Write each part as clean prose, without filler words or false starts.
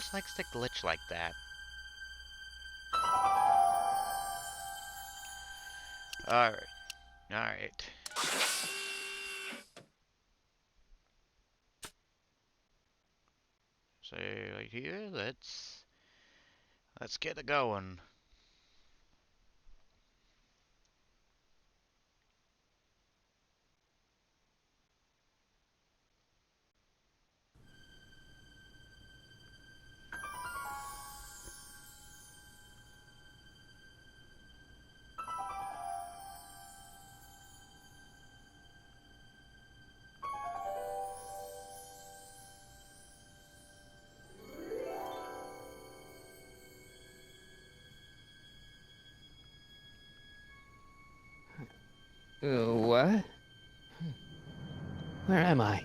always likes to glitch like that. Alright. Alright. So right here, let's get it going. What? Where am I?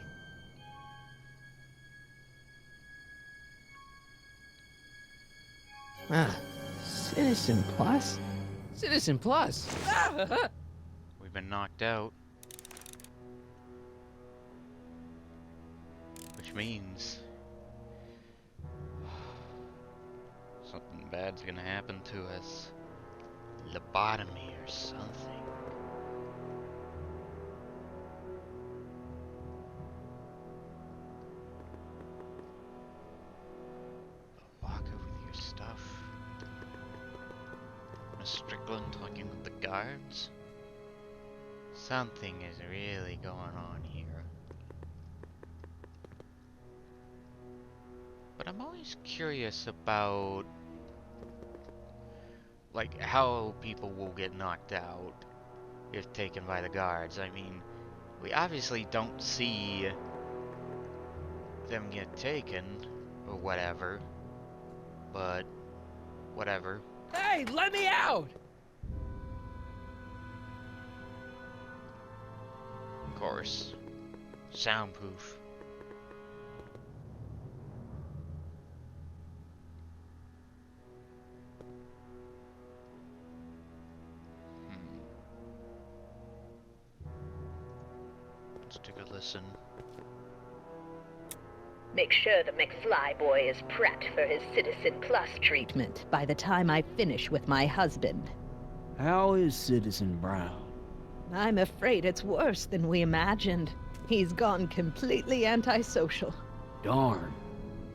Ah, Citizen Plus? Citizen Plus! We've been knocked out. Which means something bad's gonna happen to us. Lobotomy or something. Walk with your stuff. Miss Strickland talking with the guards. Something is really going on here. But I'm always curious about, like, how people will get knocked out if taken by the guards. I mean, we obviously don't see them get taken or whatever, but whatever. Hey, let me out! Of course. Soundproof. Let's take a listen. Make sure the McFly boy is prepped for his Citizen Plus treatment by the time I finish with my husband. How is Citizen Brown? I'm afraid it's worse than we imagined. He's gone completely antisocial. Darn.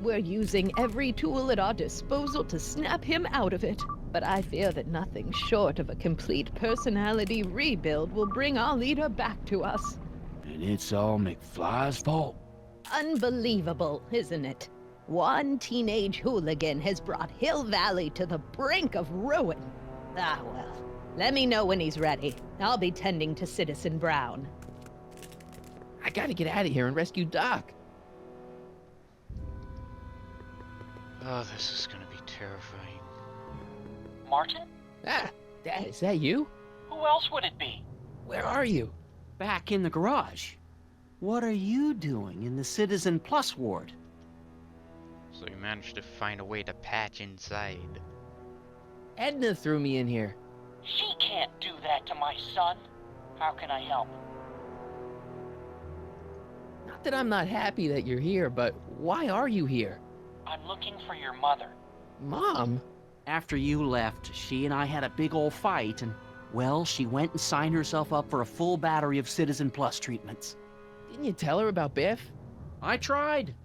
We're using every tool at our disposal to snap him out of it. But I fear that nothing short of a complete personality rebuild will bring our leader back to us. And it's all McFly's fault. Unbelievable, isn't it? One teenage hooligan has brought Hill Valley to the brink of ruin. Ah, well. Let me know when he's ready. I'll be tending to Citizen Brown. I gotta get out of here and rescue Doc. Oh, this is gonna be terrifying. Martin? Ah, Dad, is that you? Who else would it be? Where are you? Back in the garage. What are you doing in the Citizen Plus ward? So you managed to find a way to patch inside. Edna threw me in here. She can't do that to my son. How can I help? Not that I'm not happy that you're here, but why are you here? I'm looking for your mother. Mom? After you left, she and I had a big old fight and, well, she went and signed herself up for a full battery of Citizen Plus treatments. Didn't you tell her about Biff? I tried.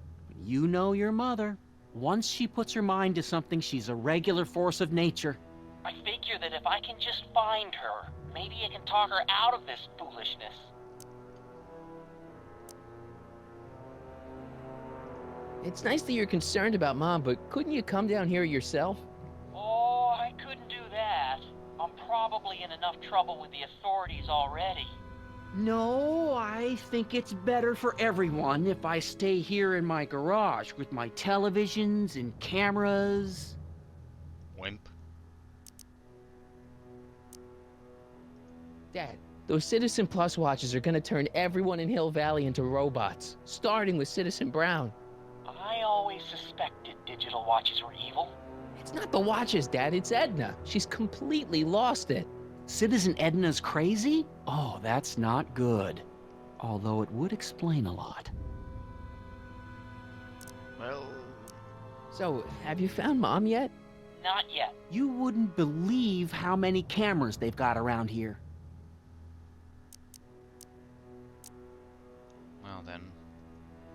You know your mother. Once she puts her mind to something, she's a regular force of nature. I figure that if I can just find her, maybe I can talk her out of this foolishness. It's nice that you're concerned about Mom, but couldn't you come down here yourself? Oh, I couldn't do that. I'm probably in enough trouble with the authorities already. No, I think it's better for everyone if I stay here in my garage with my televisions and cameras. Wimp. Dad, those Citizen Plus watches are gonna turn everyone in Hill Valley into robots, starting with Citizen Brown. I always suspected digital watches were evil. It's not the watches, Dad, it's Edna. She's completely lost it. Citizen Edna's crazy? Oh, that's not good. Although it would explain a lot. Well, So, have you found Mom yet? Not yet. You wouldn't believe how many cameras they've got around here. Well then.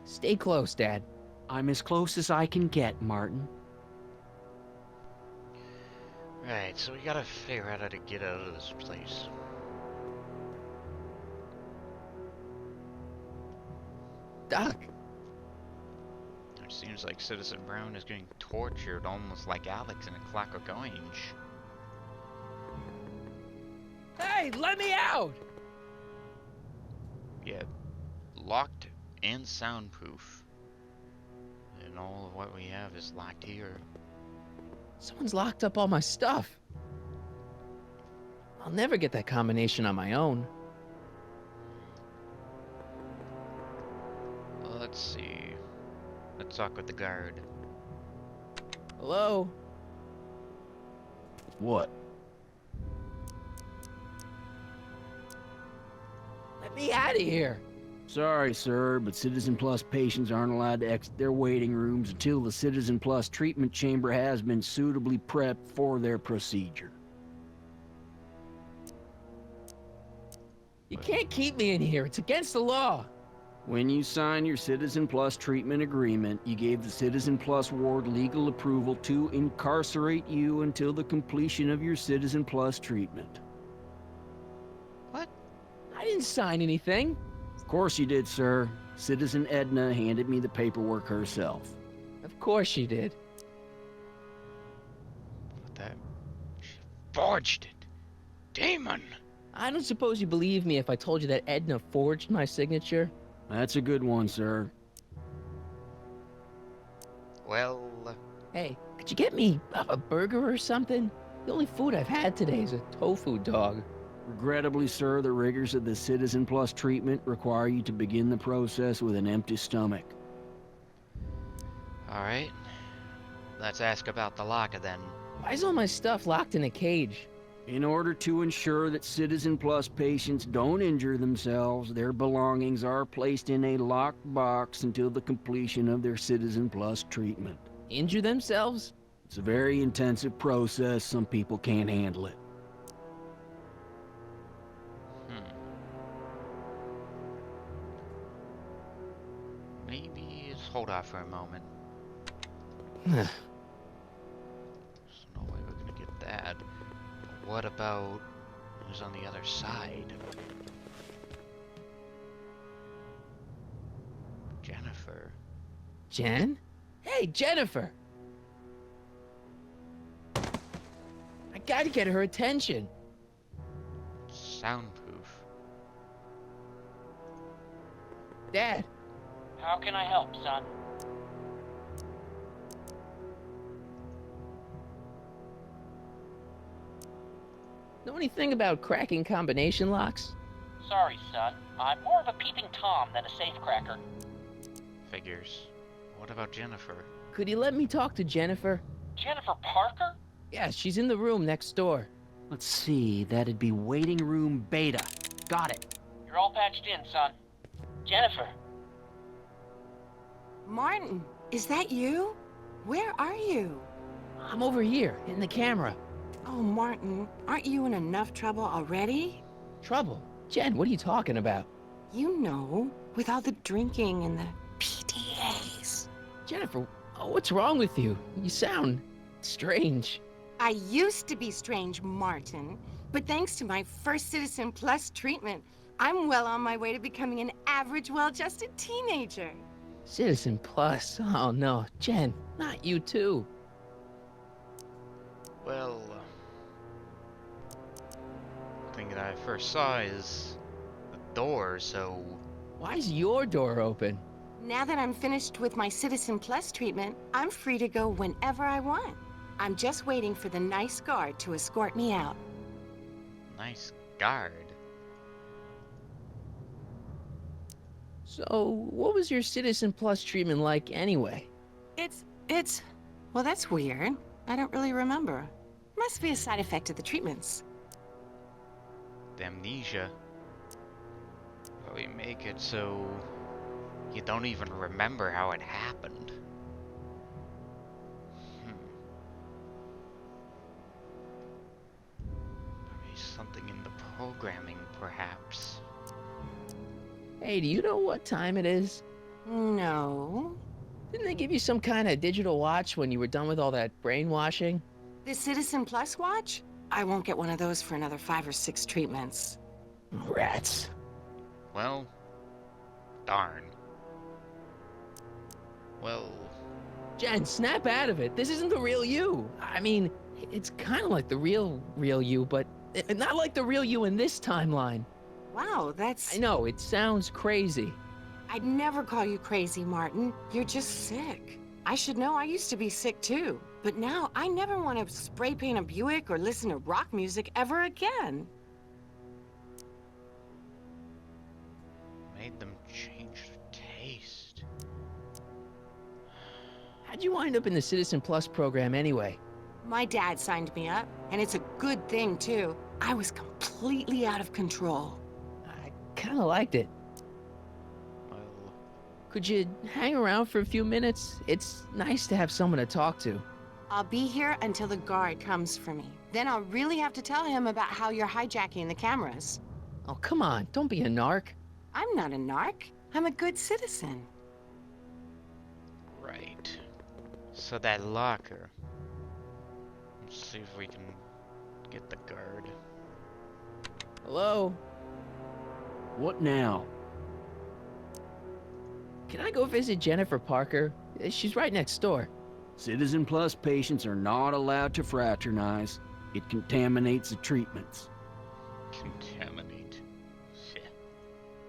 Stay close, Dad. I'm as close as I can get, Martin. Right, so we gotta figure out how to get out of this place. Doc, It seems like Citizen Brown is getting tortured almost like Alex in A Clockwork Orange. hey, let me out! Yeah, locked and soundproof. And all of what we have is locked here. Someone's locked up all my stuff. I'll never get that combination on my own. Well, let's see. Let's talk with the guard. Hello? What? Let me out of here. Sorry, sir, but Citizen Plus patients aren't allowed to exit their waiting rooms until the Citizen Plus treatment chamber has been suitably prepped for their procedure. You can't keep me in here. It's against the law. When you signed your Citizen Plus treatment agreement, you gave the Citizen Plus ward legal approval to incarcerate you until the completion of your Citizen Plus treatment. What? I didn't sign anything. Of course you did, sir. Citizen Edna handed me the paperwork herself. Of course she did. What that? She forged it. Demon! I don't suppose you believe me if I told you that Edna forged my signature? That's a good one, sir. Well, Hey, could you get me a burger or something? The only food I've had today is a tofu dog. Regrettably, sir, the rigors of the Citizen Plus treatment require you to begin the process with an empty stomach. alright. Let's ask about the locker then. Why is all my stuff locked in a cage? In order to ensure that Citizen Plus patients don't injure themselves, their belongings are placed in a locked box until the completion of their Citizen Plus treatment. Injure themselves? It's a very intensive process. Some people can't handle it. Maybe just hold off for a moment. There's no way we're gonna get that. But what about who's on the other side? Jennifer. Jen? Hey, Jennifer! I gotta get her attention. Soundproof. Dad, How can I help, son? know anything about cracking combination locks? Sorry, son. I'm more of a peeping Tom than a safecracker. Figures. What about Jennifer? Could you let me talk to Jennifer? Jennifer Parker? Yeah, she's in the room next door. Let's see, that'd be waiting room beta. Got it. You're all patched in, son. Jennifer. Martin, is that you? Where are you? I'm over here, in the camera. Oh, Martin, aren't you in enough trouble already? Trouble? Jen, what are you talking about? You know, with all the drinking and the PDAs. Jennifer, what's wrong with you? You sound strange. I used to be strange, Martin, but thanks to my first Citizen Plus treatment, I'm well on my way to becoming an average, well-adjusted teenager. Citizen Plus? Oh no, Jen, not you too. Well, the thing that I first saw is the door, so Why is your door open? Now that I'm finished with my Citizen Plus treatment, I'm free to go whenever I want. I'm just waiting for the nice guard to escort me out. nice guard. So, what was your Citizen Plus treatment like anyway? Well, that's weird. I don't really remember. Must be a side effect of the treatments. Amnesia. Probably make it so you don't even remember how it happened. something in the programming, perhaps. Hey, do you know what time it is? No. Didn't they give you some kind of digital watch when you were done with all that brainwashing? The Citizen Plus watch? I won't get one of those for another 5 or 6 treatments. Rats. Well, darn. Well, Jen, snap out of it. This isn't the real you. I mean, it's kind of like the real you, but not like the real you in this timeline. Wow, that's... I know, it sounds crazy. I'd never call you crazy, Martin. You're just sick. I should know, I used to be sick too. But now, I never want to spray paint a Buick or listen to rock music ever again. made them change their taste. How'd you wind up in the Citizen Plus program anyway? My dad signed me up, and it's a good thing too. I was completely out of control. I kind of liked it. Well, Could you hang around for a few minutes? It's nice to have someone to talk to. I'll be here until the guard comes for me. Then I'll really have to tell him about how you're hijacking the cameras. Oh, come on, don't be a narc. I'm not a narc. I'm a good citizen. right. So that locker. Let's see if we can get the guard. Hello? What now? Can I go visit Jennifer Parker? She's right next door. Citizen Plus patients are not allowed to fraternize. It contaminates the treatments. Contaminate. Shit.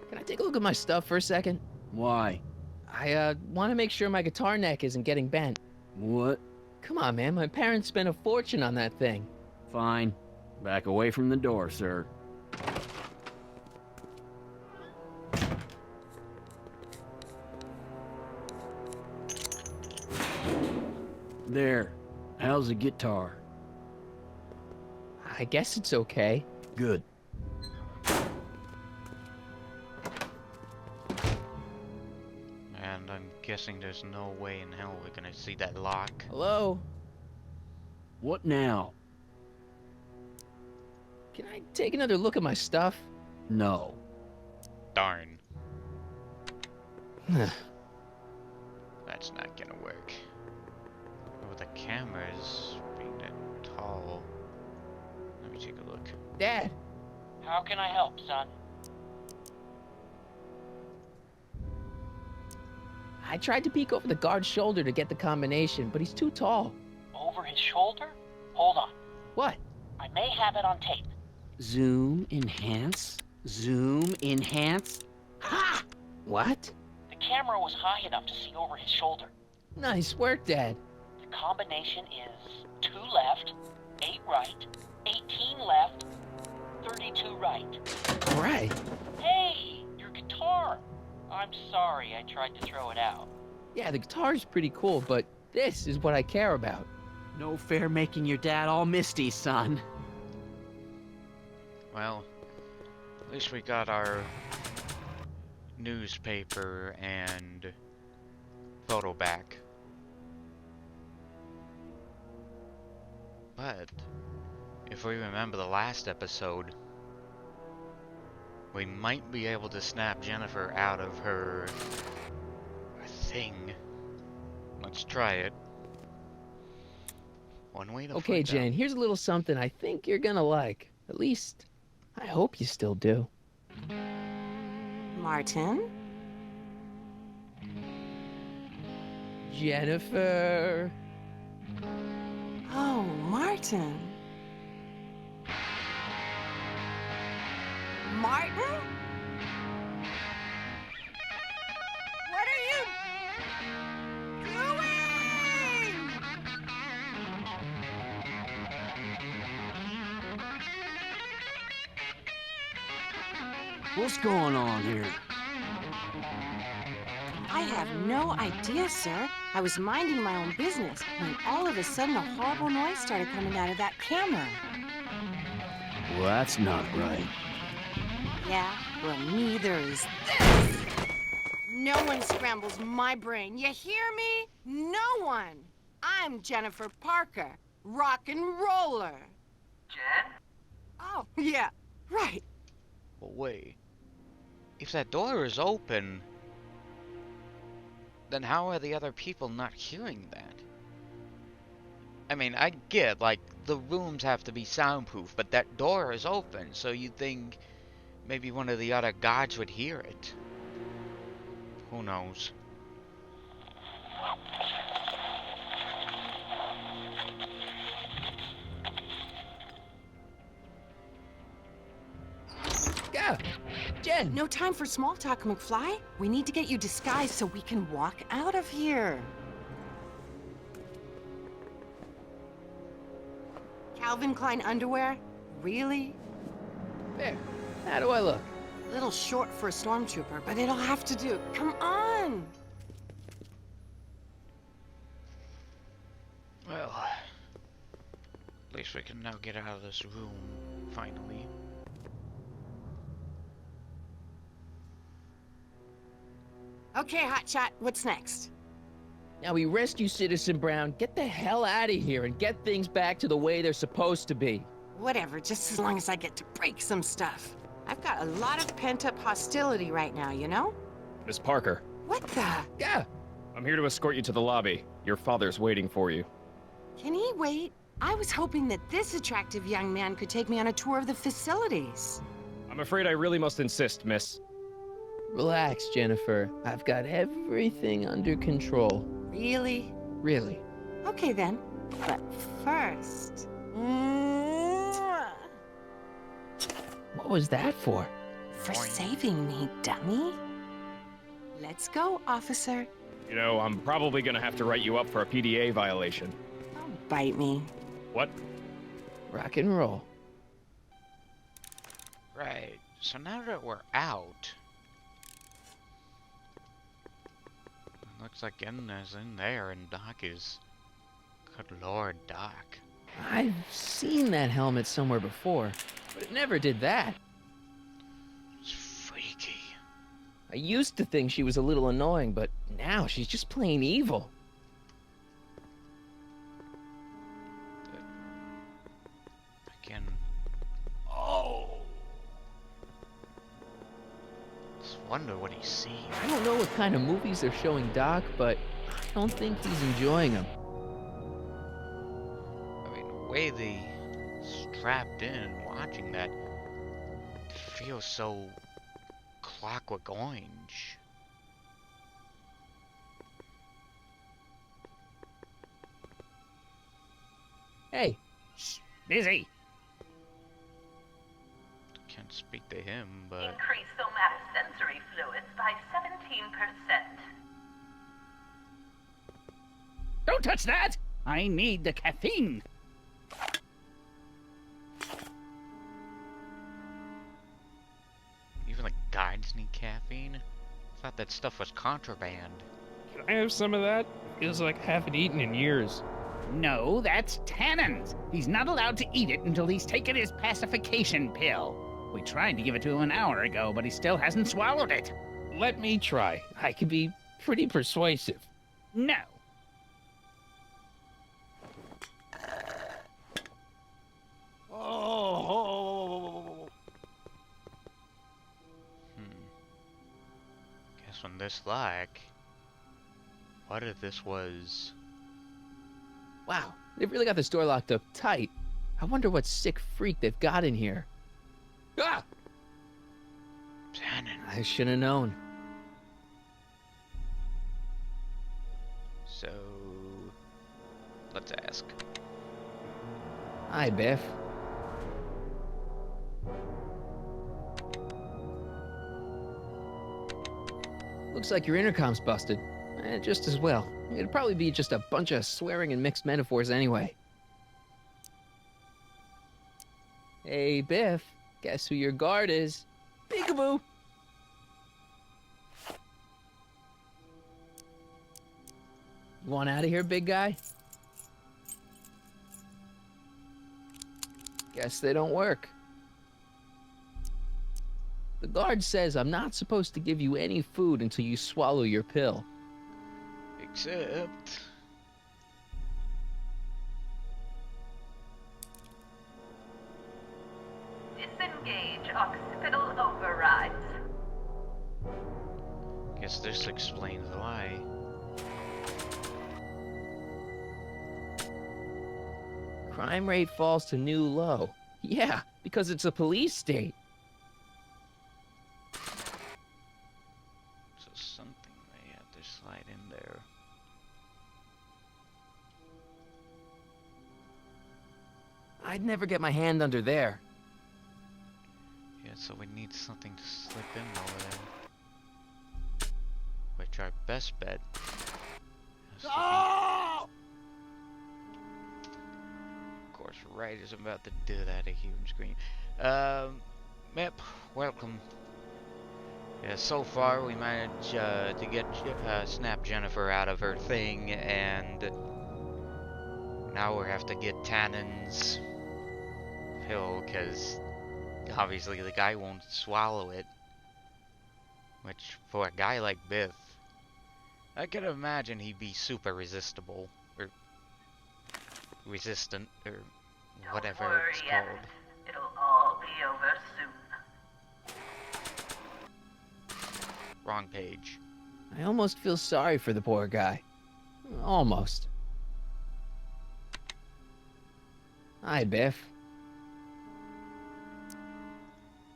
Can I take a look at my stuff for a second? Why? I want to make sure my guitar neck isn't getting bent. What? Come on, man, my parents spent a fortune on that thing. Fine. Back away from the door, sir. There. How's the guitar? I guess it's okay. Good. And I'm guessing there's no way in hell we're gonna see that lock. Hello? What now? Can I take another look at my stuff? No. Darn. That's not gonna work. With the cameras being that tall. Let me take a look. Dad, How can I help, son? I tried to peek over the guard's shoulder to get the combination, but he's too tall. Over his shoulder? Hold on. What? I may have it on tape. Zoom, enhance. Zoom, enhance. Ha! What? The camera was high enough to see over his shoulder. Nice work, Dad. The combination is 2 left, 8 right, 18 left, 32 right. All right. Hey, your guitar! I'm sorry I tried to throw it out. Yeah, the guitar's pretty cool, but this is what I care about. No fair making your dad all misty, son. Well, at least we got our newspaper and photo back. But if we remember the last episode, we might be able to snap Jennifer out of her thing. Let's try it. One way to Okay, find Jane, out. here's a little something I think you're gonna like. At least, I hope you still do. Martin? Jennifer. Oh, Martin. Martin? What are you doing? What's going on here? I have no idea, sir. I was minding my own business when all of a sudden a horrible noise started coming out of that camera. Well, that's not right. Yeah, well, neither is this. No one scrambles my brain. You hear me? No one. I'm Jennifer Parker, rock and roller. Jen? Oh, yeah, right. But wait. If that door is open, then how are the other people not hearing that? I mean, I get, like, the rooms have to be soundproof, but that door is open, so you'd think maybe one of the other guards would hear it. Who knows? Go! Jen! No time for small talk, McFly. We need to get you disguised so we can walk out of here. Calvin Klein underwear? Really? There. How do I look? Little short for a stormtrooper, but it'll have to do. Come on! Well, at least we can now get out of this room, finally. Okay, Hotshot, what's next? Now we rescue Citizen Brown, get the hell out of here, and get things back to the way they're supposed to be. Whatever, just as long as I get to break some stuff. I've got a lot of pent-up hostility right now, you know? Miss Parker, What the? Go! I'm here to escort you to the lobby. Your father's waiting for you. Can he wait? I was hoping that this attractive young man could take me on a tour of the facilities. I'm afraid I really must insist, miss. Relax, Jennifer. I've got everything under control. Really? Really. Okay then. But first... What was that for? For Boing. saving me, dummy. Let's go, officer. You know, I'm probably gonna have to write you up for a PDA violation. Don't bite me. What? Rock and roll. Right, so now that we're out... Looks like Edna's in there, and Doc is... Good lord, Doc. I've seen that helmet somewhere before, but it never did that. It's freaky. I used to think she was a little annoying, but now she's just plain evil. I can... Oh! Just wonder what he's seeing. I don't know what kind of movies they're showing Doc, but I don't think he's enjoying them. I mean, the way they strapped in watching that feels so Clockwork Orange. Hey, Busy. Can't speak to him, but Increase somatosensory fluids by 17%. Don't touch that! I need the caffeine. even the guards need caffeine. I thought that stuff was contraband. Can I have some of that? Feels like I haven't eaten in years. No, that's tannins. He's not allowed to eat it until he's taken his pacification pill. We tried to give it to him an hour ago, but he still hasn't swallowed it. Let me try. I can be pretty persuasive. No. Guess when this like, what if this was... wow, they've really got this door locked up tight. I wonder what sick freak they've got in here. Ah! Tannen? I should have known. So... let's ask. Hi, Biff. Looks like your intercom's busted. Just as well. It'd probably be just a bunch of swearing and mixed metaphors anyway. Hey, Biff. Guess who your guard is? Peekaboo! You want out of here, big guy? Guess they don't work. The guard says I'm not supposed to give you any food until you swallow your pill. Except... This Disengage occipital overrides. Guess this explains why. Crime rate falls to new low. Yeah, because it's a police state. So something may have to slide in there. I'd never get my hand under there. Yeah, so we need something to slip in over there. Which our best bet has to be... Of course, right as I'm about to do that, a huge screen. Mep, welcome. Yeah, so far we managed to get Snap Jennifer out of her thing, and now we have to get Tannen's pill, because obviously the guy won't swallow it. Which, for a guy like Biff, I can imagine he'd be super resistible, or resistant, or whatever Don't worry, it's called. Emmett. It'll all be over soon. Wrong page. I almost feel sorry for the poor guy. Almost. Hi, Biff.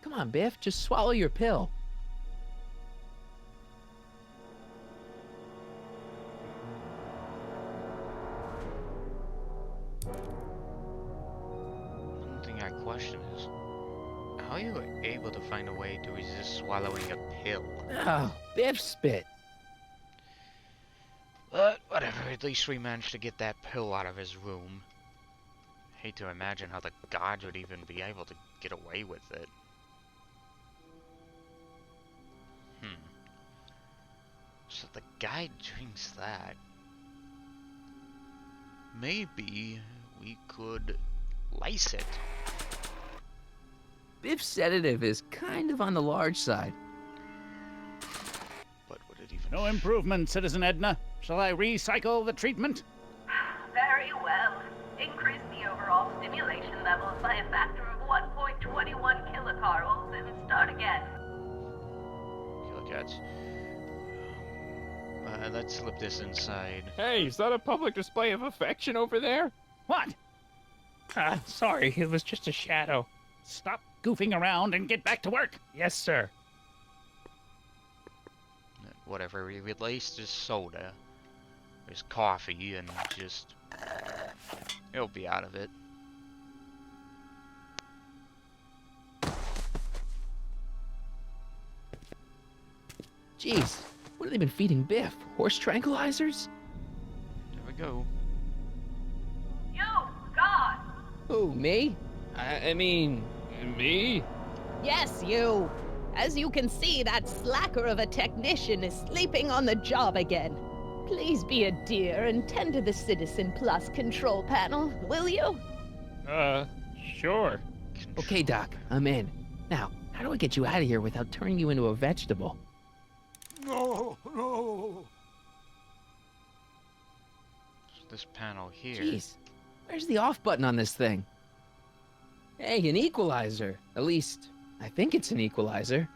Come on, Biff, just swallow your pill. One thing I question is, how are you able to find a way to resist swallowing a pill? Oh, Biff spit. But whatever, at least we managed to get that pill out of his room. Hate to imagine how the gods would even be able to get away with it. So the guy drinks that. Maybe we could lice it. Biff's sedative is kind of on the large side. But would it even... No improvement, Citizen Edna. Shall I recycle the treatment? Very well. Increase the overall stimulation levels by a factor of 1.21 kilocalories and start again. Kilojoules. Let's slip this inside. Hey, is that a public display of affection over there? What? Sorry, it was just a shadow. Stop goofing around and get back to work. Yes, sir. Whatever, we replaced his soda. There's coffee and just... He'll be out of it. Jeez, what have they been feeding Biff? Horse tranquilizers? There we go. You, God! Who, me? I mean, me? Yes, you. As you can see, that slacker of a technician is sleeping on the job again. Please be a dear and tend to the Citizen Plus control panel, will you? Sure. Okay, Doc, I'm in. Now, how do I get you out of here without turning you into a vegetable? No, no. This panel here. Jeez, where's the off button on this thing? Hey, an equalizer. At least, I think it's an equalizer.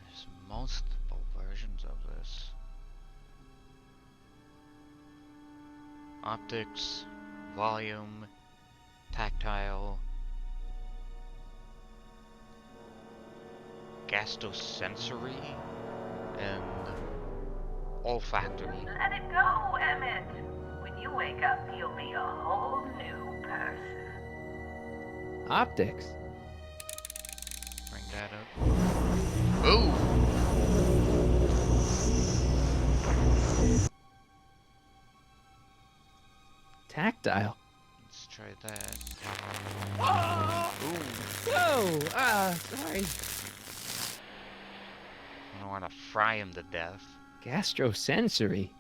There's multiple versions of this. Optics, volume, tactile, gastrosensory, and olfactory. Let it go, Emmett. When you wake up, you'll be a whole new person. Optics. Bring that up. Ooh! Tactile. Let's try that. Oh, sorry. I don't want to fry him to death. Gastrosensory.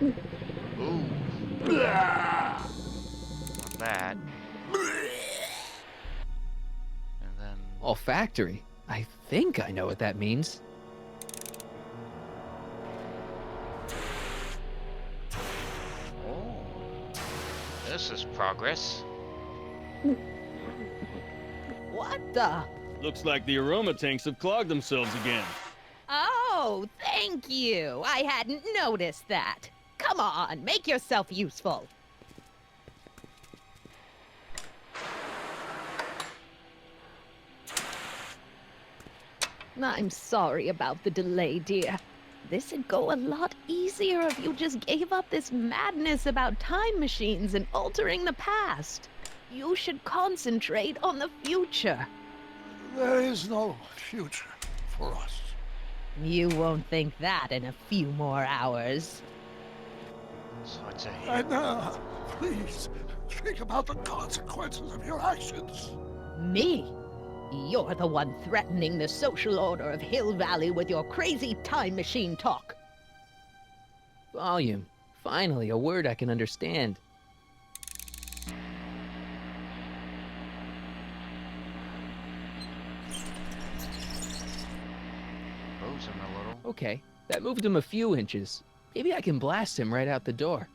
Ooh. Not that. And then... Olfactory. I think I know what that means. Oh. This is progress. What the? Looks like the aroma tanks have clogged themselves again. Oh, thank you. I hadn't noticed that. Come on, make yourself useful. I'm sorry about the delay, dear. This'd go a lot easier if you just gave up this madness about time machines and altering the past. You should concentrate on the future. There is no future for us. You won't think that in a few more hours. So it's a hit. And please, think about the consequences of your actions. Me? You're the one threatening the social order of Hill Valley with your crazy time machine talk. Volume. Finally, a word I can understand. Moves him a little. Okay, that moved him a few inches. Maybe I can blast him right out the door.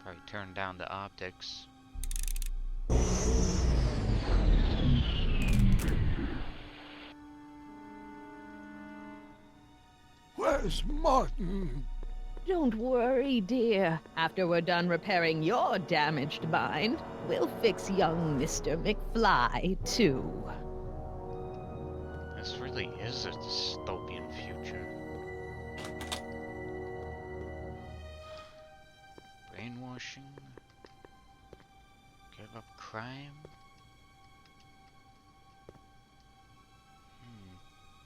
Probably turn down the optics. Where's Martin? Don't worry, dear. After we're done repairing your damaged mind, we'll fix young Mr. McFly, too. This really is a dystopian future. Brainwashing. Give up crime.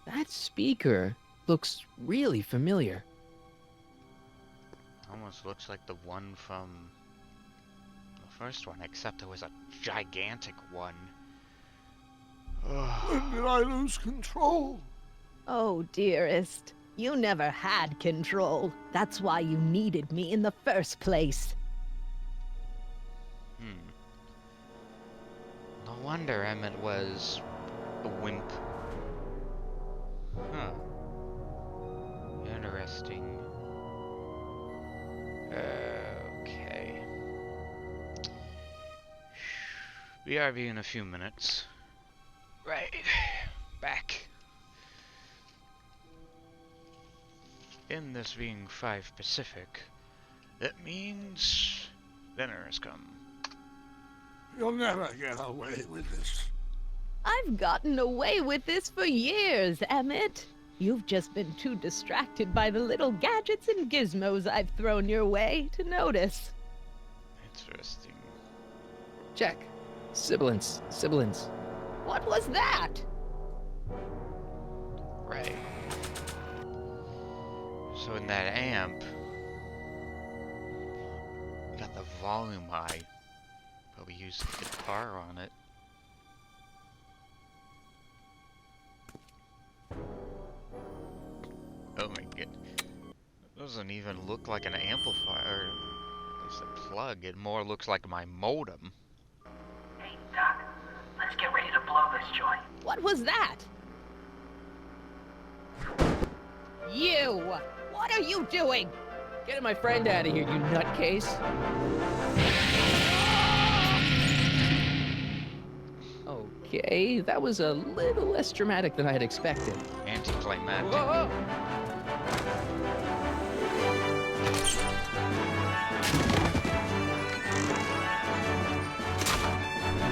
That speaker looks really familiar. Almost looks like the one from the first one, except it was a gigantic one. When did I lose control? Oh, dearest. You never had control. That's why you needed me in the first place. No wonder Emmett was a wimp. Huh. Interesting. Okay. BRB in a few minutes. Right. Back. In this being 5 Pacific, that means dinner has come. You'll never get away with this. I've gotten away with this for years, Emmett. You've just been too distracted by the little gadgets and gizmos I've thrown your way to notice. Interesting. Check. Sibilance. Sibilance. What was that? Right. So in that amp, got the volume high, but we used the guitar on it. Oh my god. It doesn't even look like an amplifier, at least a plug. It more looks like my modem. Hey, Doc, let's get ready to blow this joint. What was that? You! What are you doing? Get my friend out of here, you nutcase. Okay, that was a little less dramatic than I had expected. Anticlimactic. Whoa!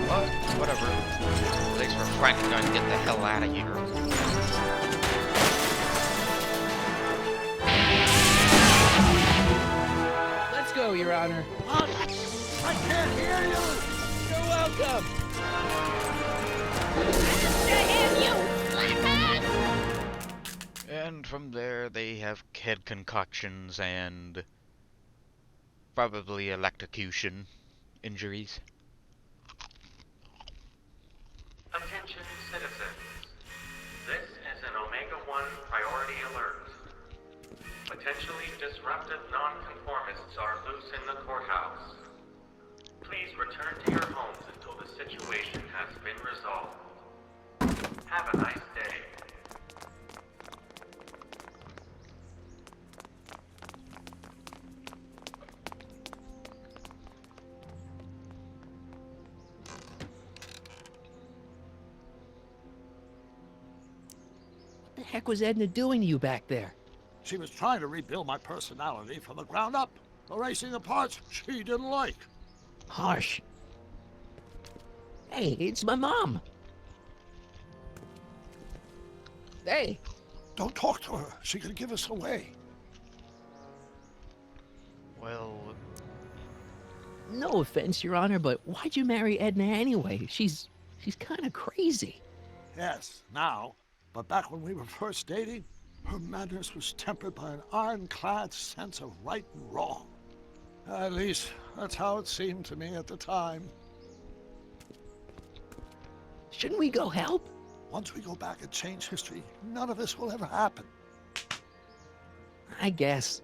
Well, whatever. At least we're finally going to get the hell out of here. Let's go, Your Honor. I can't hear you! You're welcome! And from there, they have head concoctions and probably electrocution injuries. Attention citizens. This is an Omega-1 priority alert. Potentially disruptive nonconformists are loose in the courthouse. Please return to your homes until the situation has been resolved. Have a nice day. heck was Edna doing to you back there? She was trying to rebuild my personality from the ground up, erasing the parts she didn't like. Harsh. Hey, it's my mom. Hey. Don't talk to her. She could give us away. Well... No offense, Your Honor, but why'd you marry Edna anyway? She's kind of crazy. Yes, now. But back when we were first dating, her madness was tempered by an ironclad sense of right and wrong. At least, that's how it seemed to me at the time. Shouldn't we go help? Once we go back and change history, none of this will ever happen. I guess.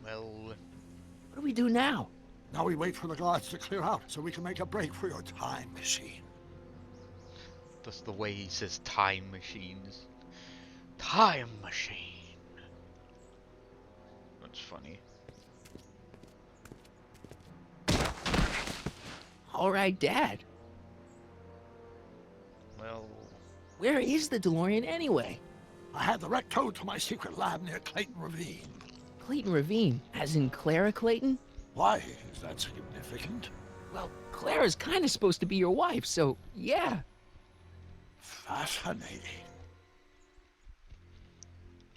Well... What do we do now? Now we wait for the guards to clear out so we can make a break for your time machine. That's the way he says time machines. Time machine. That's funny. All right, Dad. Well... Where is the DeLorean anyway? I had the wreck towed to my secret lab near Clayton Ravine. Clayton Ravine, as in Clara Clayton? Why is that significant? Well, Clara's kind of supposed to be your wife, so yeah. Fascinating.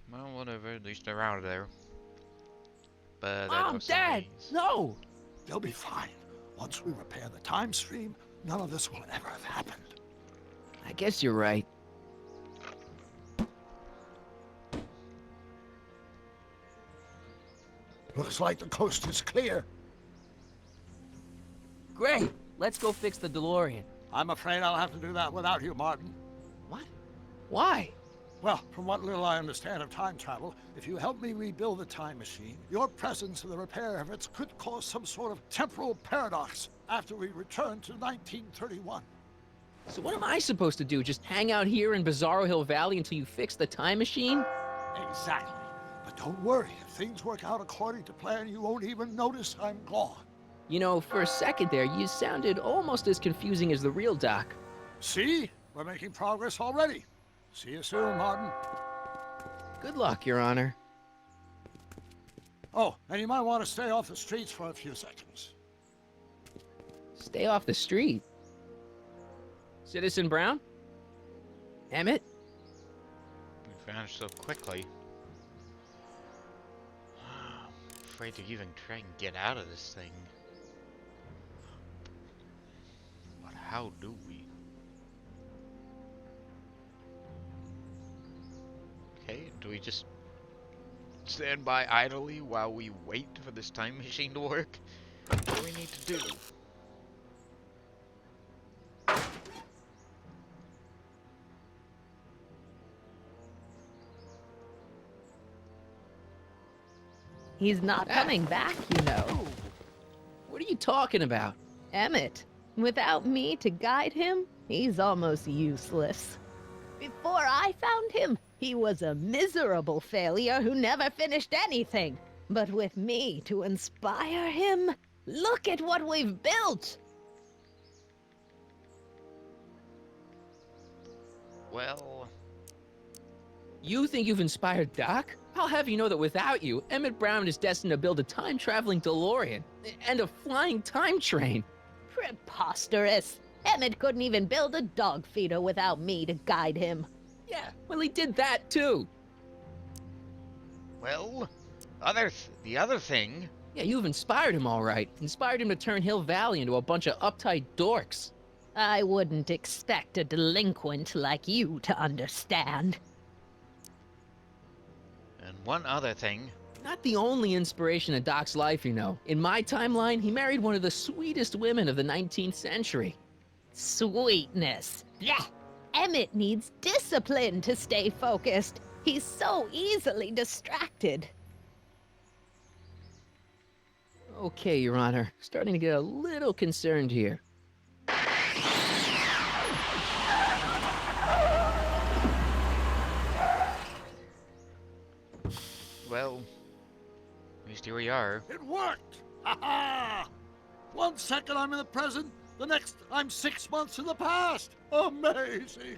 Well, whatever, at least they're out of there. But Mom, Dad, no! They'll be fine. Once we repair the time stream, none of this will ever have happened. I guess you're right. Looks like the coast is clear. Great, let's go fix the DeLorean. I'm afraid I'll have to do that without you, Martin. What? Why? Well, from what little I understand of time travel, if you help me rebuild the time machine, your presence in the repair efforts could cause some sort of temporal paradox after we return to 1931. So what am I supposed to do? Just hang out here in Bizarro Hill Valley until you fix the time machine? Exactly. But don't worry, if things work out according to plan, you won't even notice I'm gone. You know, for a second there, you sounded almost as confusing as the real Doc. See? We're making progress already. See you soon, Martin. Good luck, Your Honor. Oh, and you might want to stay off the streets for a few seconds. Stay off the street? Citizen Brown? Emmett? We vanished so quickly. I'm afraid to even try and get out of this thing. But how do we? Okay, do we just stand by idly while we wait for this time machine to work? What do we need to do? He's not coming back, you know. What are you talking about? Emmett, without me to guide him, he's almost useless. Before I found him, he was a miserable failure who never finished anything. But with me to inspire him, look at what we've built! Well... You think you've inspired Doc? I'll have you know that without you, Emmett Brown is destined to build a time-traveling DeLorean and a flying time train. Preposterous! Emmett couldn't even build a dog feeder without me to guide him. Yeah, well, he did that too. Well, the other thing... Yeah, you've inspired him all right. Inspired him to turn Hill Valley into a bunch of uptight dorks. I wouldn't expect a delinquent like you to understand. And one other thing... Not the only inspiration in Doc's life, you know. In my timeline, he married one of the sweetest women of the 19th century. Sweetness. Yeah. Emmett needs discipline to stay focused. He's so easily distracted. Okay, Your Honor. Starting to get a little concerned here. Well, at least here we are. It worked! Ha-ha! 1 second I'm in the present, the next I'm 6 months in the past. Amazing!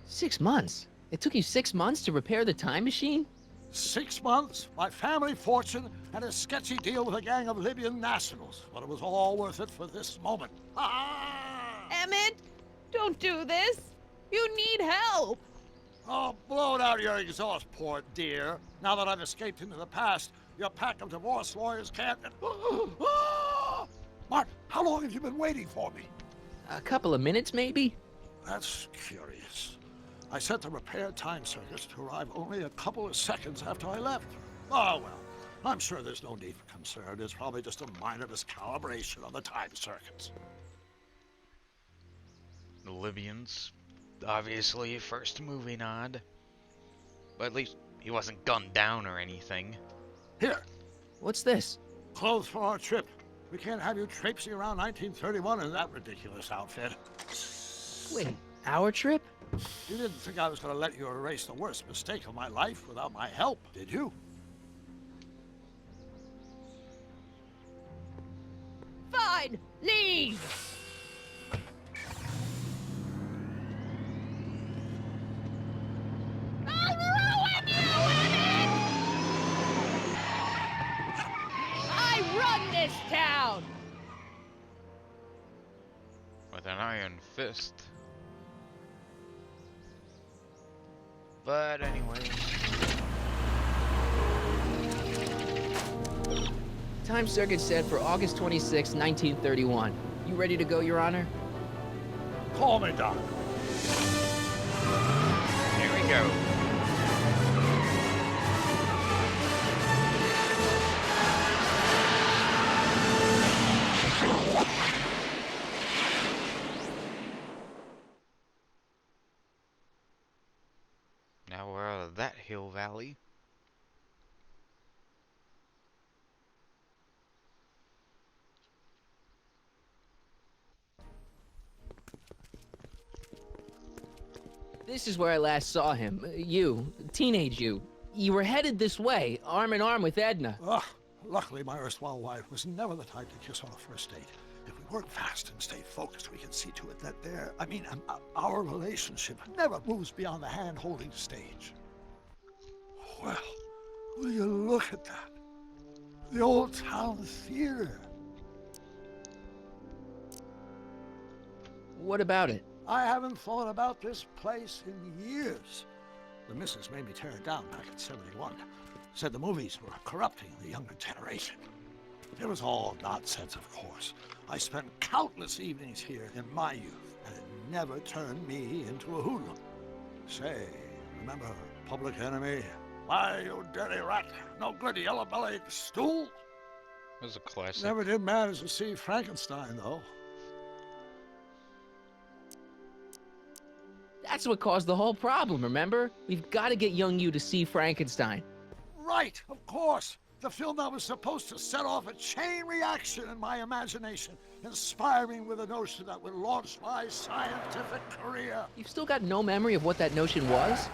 6 months? It took you 6 months to repair the time machine? 6 months, my family fortune, and a sketchy deal with a gang of Libyan nationals. But it was all worth it for this moment. Emmett, don't do this. You need help. Oh, blow it out your exhaust port, dear. Now that I've escaped into the past, your pack of divorce lawyers can't... Martin, how long have you been waiting for me? A couple of minutes, maybe? That's curious. I sent the repair time circuits to arrive only a couple of seconds after I left. Oh, well, I'm sure there's no need for concern. It's probably just a minor miscalibration on the time circuits. The Libyans, obviously, first moving on. But at least he wasn't gunned down or anything. Here. What's this? Clothes for our trip. We can't have you traipsing around 1931 in that ridiculous outfit. Wait, our trip? You didn't think I was going to let you erase the worst mistake of my life without my help, did you? Fine, leave. I'll ruin you, Emmett! I run this town! With an iron fist. But anyway. Time circuit set for August 26, 1931. You ready to go, Your Honor? Call me, Doc. Here we go. Now we're out of that hill valley. This is where I last saw him. You, teenage you. You were headed this way, arm in arm with Edna. Luckily, my erstwhile wife was never the type to kiss on a first date. If we work fast and stay focused, we can see to it that our relationship never moves beyond the hand-holding stage. Well, will you look at that? The old town theater. What about it? I haven't thought about this place in years. The missus made me tear it down back in '71. Said the movies were corrupting the younger generation. It was all nonsense, of course. I spent countless evenings here in my youth, and it never turned me into a hoodlum. Say, remember Public Enemy? Why, you dirty rat, no good yellow-bellied stool? It was a classic. Never did manage to see Frankenstein, though. That's what caused the whole problem, remember? We've got to get young you to see Frankenstein. Right, of course. The film that was supposed to set off a chain reaction in my imagination, inspiring with a notion that would launch my scientific career. You've still got no memory of what that notion was?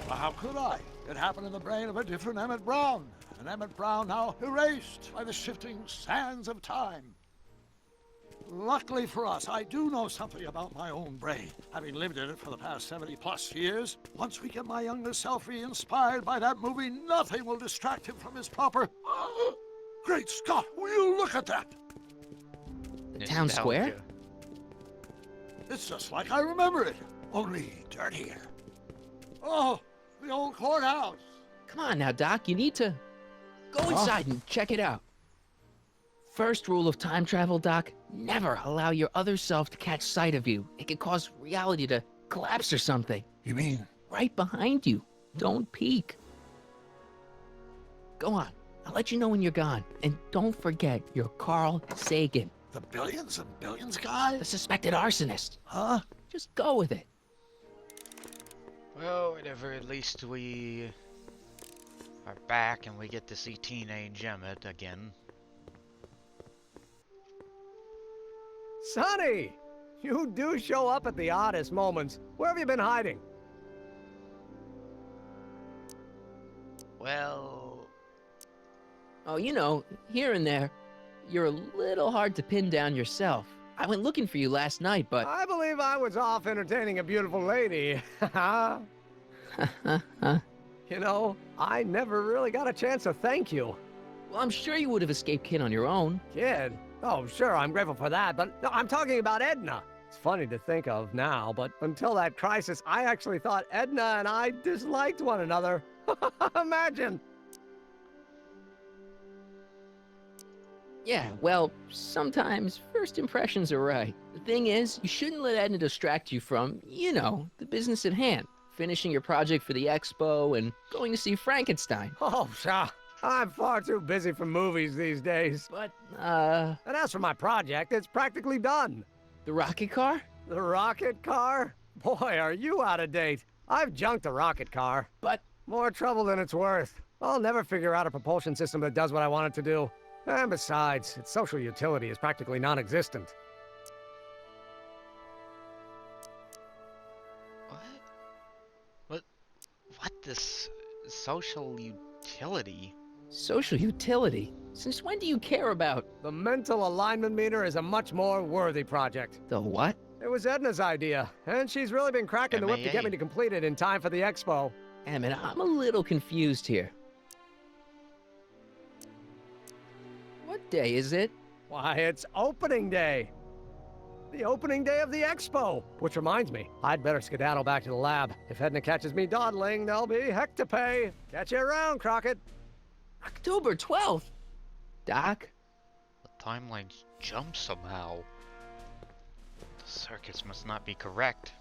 Well, how could I? It happened in the brain of a different Emmett Brown. An Emmett Brown now erased by the shifting sands of time. Luckily for us, I do know something about my own brain, having lived in it for the past 70+ years. Once we get my younger self re-inspired by that movie, nothing will distract him from his proper... Great Scott, will you look at that? The town square? It's just like I remember it, only dirtier. Oh, the old courthouse. Come on now, Doc, you need to go inside and check it out. First rule of time travel, Doc, never allow your other self to catch sight of you. It could cause reality to collapse or something. You mean? Right behind you. Don't peek. Go on. I'll let you know when you're gone. And don't forget, you're Carl Sagan. The billions and billions guy? The suspected arsonist. Huh? Just go with it. Well, whatever, at least we are back and we get to see teenage Emmett again. Sonny! You do show up at the oddest moments. Where have you been hiding? Well... Oh, you know, here and there. You're a little hard to pin down yourself. I went looking for you last night, but... I believe I was off entertaining a beautiful lady. You know, I never really got a chance to thank you. Well, I'm sure you would have escaped Kid on your own. Kid? Oh, sure, I'm grateful for that, but no, I'm talking about Edna. It's funny to think of now, but until that crisis, I actually thought Edna and I disliked one another. Imagine! Yeah, well, sometimes first impressions are right. The thing is, you shouldn't let Edna distract you from, you know, the business at hand. Finishing your project for the expo and going to see Frankenstein. Oh, sure. I'm far too busy for movies these days. But, And as for my project, it's practically done. The rocket car? The rocket car? Boy, are you out of date. I've junked the rocket car. But... More trouble than it's worth. I'll never figure out a propulsion system that does what I want it to do. And besides, its social utility is practically non-existent. What this social utility? Social utility? Since when do you care about... The mental alignment meter is a much more worthy project. The what? It was Edna's idea, and she's really been cracking the whip to get me to complete it in time for the expo. Emmett, I'm a little confused here. What day is it? Why, it's opening day. The opening day of the expo. Which reminds me, I'd better skedaddle back to the lab. If Edna catches me dawdling, there'll be heck to pay. Catch you around, Crockett. October 12th? Doc? The timelines jump somehow. The circuits must not be correct.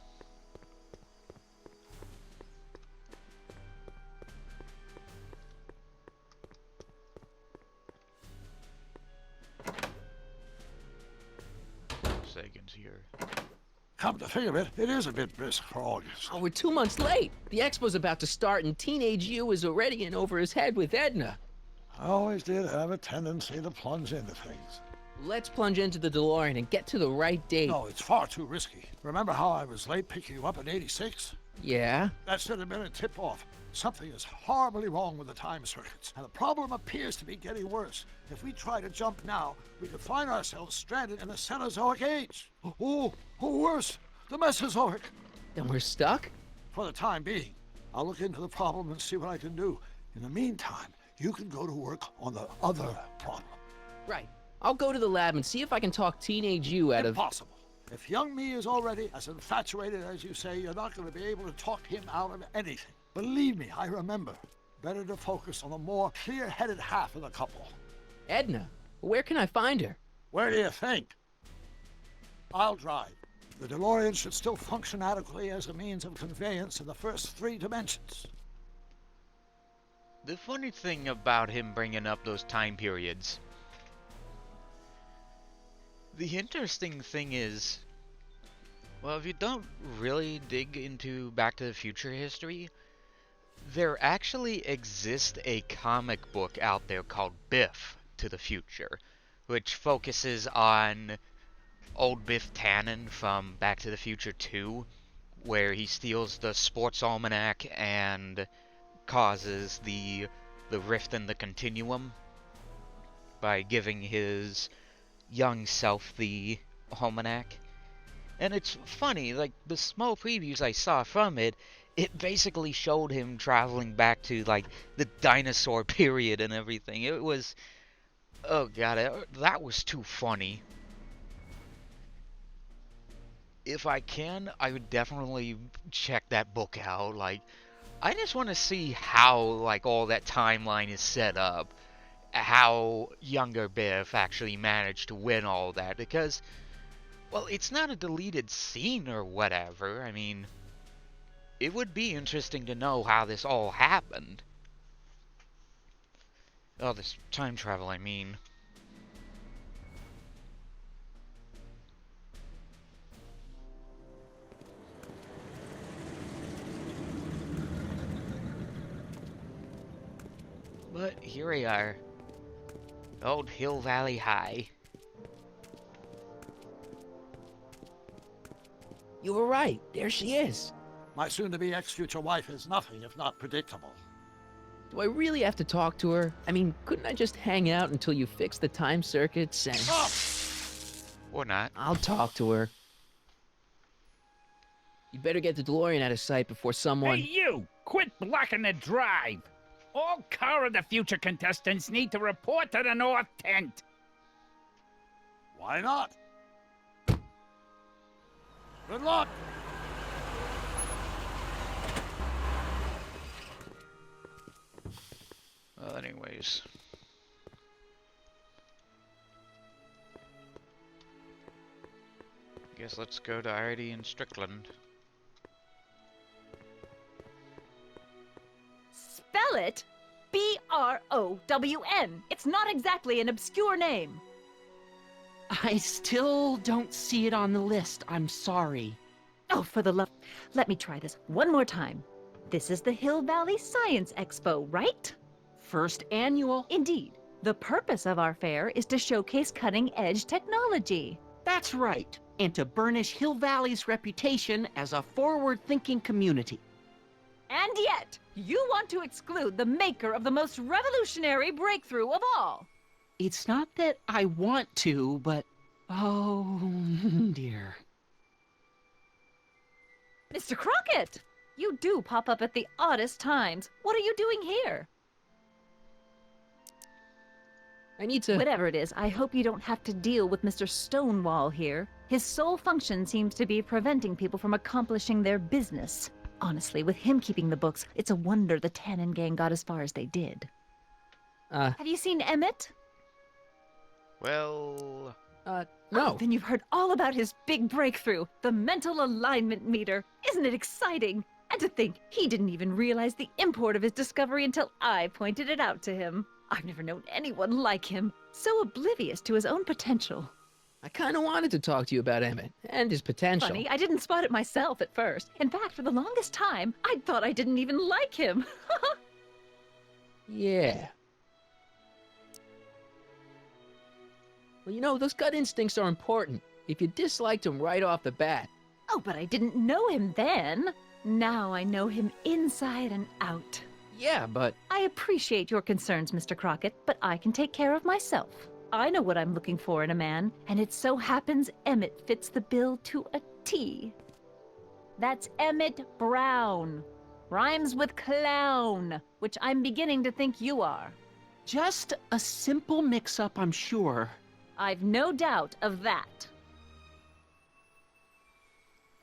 Seconds here. Come to think of it, it is a bit brisk for August. Oh, we're 2 months late. The expo's about to start and teenage you is already in over his head with Edna. I always did have a tendency to plunge into things. Let's plunge into the DeLorean and get to the right date. No, it's far too risky. Remember how I was late picking you up in '86? Yeah? That should have been a tip-off. Something is horribly wrong with the time circuits, and the problem appears to be getting worse. If we try to jump now, we could find ourselves stranded in the Cenozoic age. Or worse, the Mesozoic. Then we're stuck? For the time being. I'll look into the problem and see what I can do. In the meantime, you can go to work on the other problem. Right. I'll go to the lab and see if I can talk teenage you out of... Impossible. If young me is already as infatuated as you say, you're not going to be able to talk him out of anything. Believe me, I remember. Better to focus on the more clear-headed half of the couple. Edna? Where can I find her? Where do you think? I'll drive. The DeLorean should still function adequately as a means of conveyance in the first 3 dimensions. The funny thing about him bringing up those time periods... The interesting thing is... Well, if you don't really dig into Back to the Future history... There actually exists a comic book out there called Biff to the Future, which focuses on old Biff Tannen from Back to the Future 2, where he steals the sports almanac and causes the rift in the continuum by giving his young self the almanac. And it's funny, like, the small previews I saw from it, it basically showed him traveling back to, like, the dinosaur period and everything. It was... Oh god, that was too funny. If I can, I would definitely check that book out. Like, I just want to see how, like, all that timeline is set up. How younger Biff actually managed to win all that. Because, well, it's not a deleted scene or whatever. I mean... It would be interesting to know how this all happened. Oh, this time travel, I mean. But here we are. Old Hill Valley High. You were right. There she is. My soon-to-be ex-future wife is nothing if not predictable. Do I really have to talk to her? I mean, couldn't I just hang out until you fix the time circuits and... Stop! Or not. I'll talk to her. You better get the DeLorean out of sight before someone... Hey, you! Quit blocking the drive! All Car of the Future contestants need to report to the North Tent. Why not? Good luck! Well, anyways. Guess let's go to Artie and Strickland. Spell it B-R-O-W-N. It's not exactly an obscure name. I still don't see it on the list. I'm sorry. Oh, for the love... Let me try this one more time. This is the Hill Valley Science Expo, right? First annual. Indeed. The purpose of our fair is to showcase cutting-edge technology. That's right. And to burnish Hill Valley's reputation as a forward-thinking community. And yet, you want to exclude the maker of the most revolutionary breakthrough of all. It's not that I want to, but... oh, dear. Mr. Crockett! You do pop up at the oddest times. What are you doing here? I need to... Whatever it is, I hope you don't have to deal with Mr. Stonewall here. His sole function seems to be preventing people from accomplishing their business. Honestly, with him keeping the books, it's a wonder the Tannen gang got as far as they did. Have you seen Emmett? Well... no. Oh, then you've heard all about his big breakthrough, the mental alignment meter. Isn't it exciting? And to think, he didn't even realize the import of his discovery until I pointed it out to him. I've never known anyone like him, so oblivious to his own potential. I kind of wanted to talk to you about Emmett and his potential. Funny, I didn't spot it myself at first. In fact, for the longest time, I thought I didn't even like him. Yeah. Well, you know, those gut instincts are important. If you disliked him right off the bat. Oh, but I didn't know him then. Now I know him inside and out. Yeah, but... I appreciate your concerns, Mr. Crockett, but I can take care of myself. I know what I'm looking for in a man, and it so happens Emmett fits the bill to a T. That's Emmett Brown. Rhymes with clown, which I'm beginning to think you are. Just a simple mix-up, I'm sure. I've no doubt of that.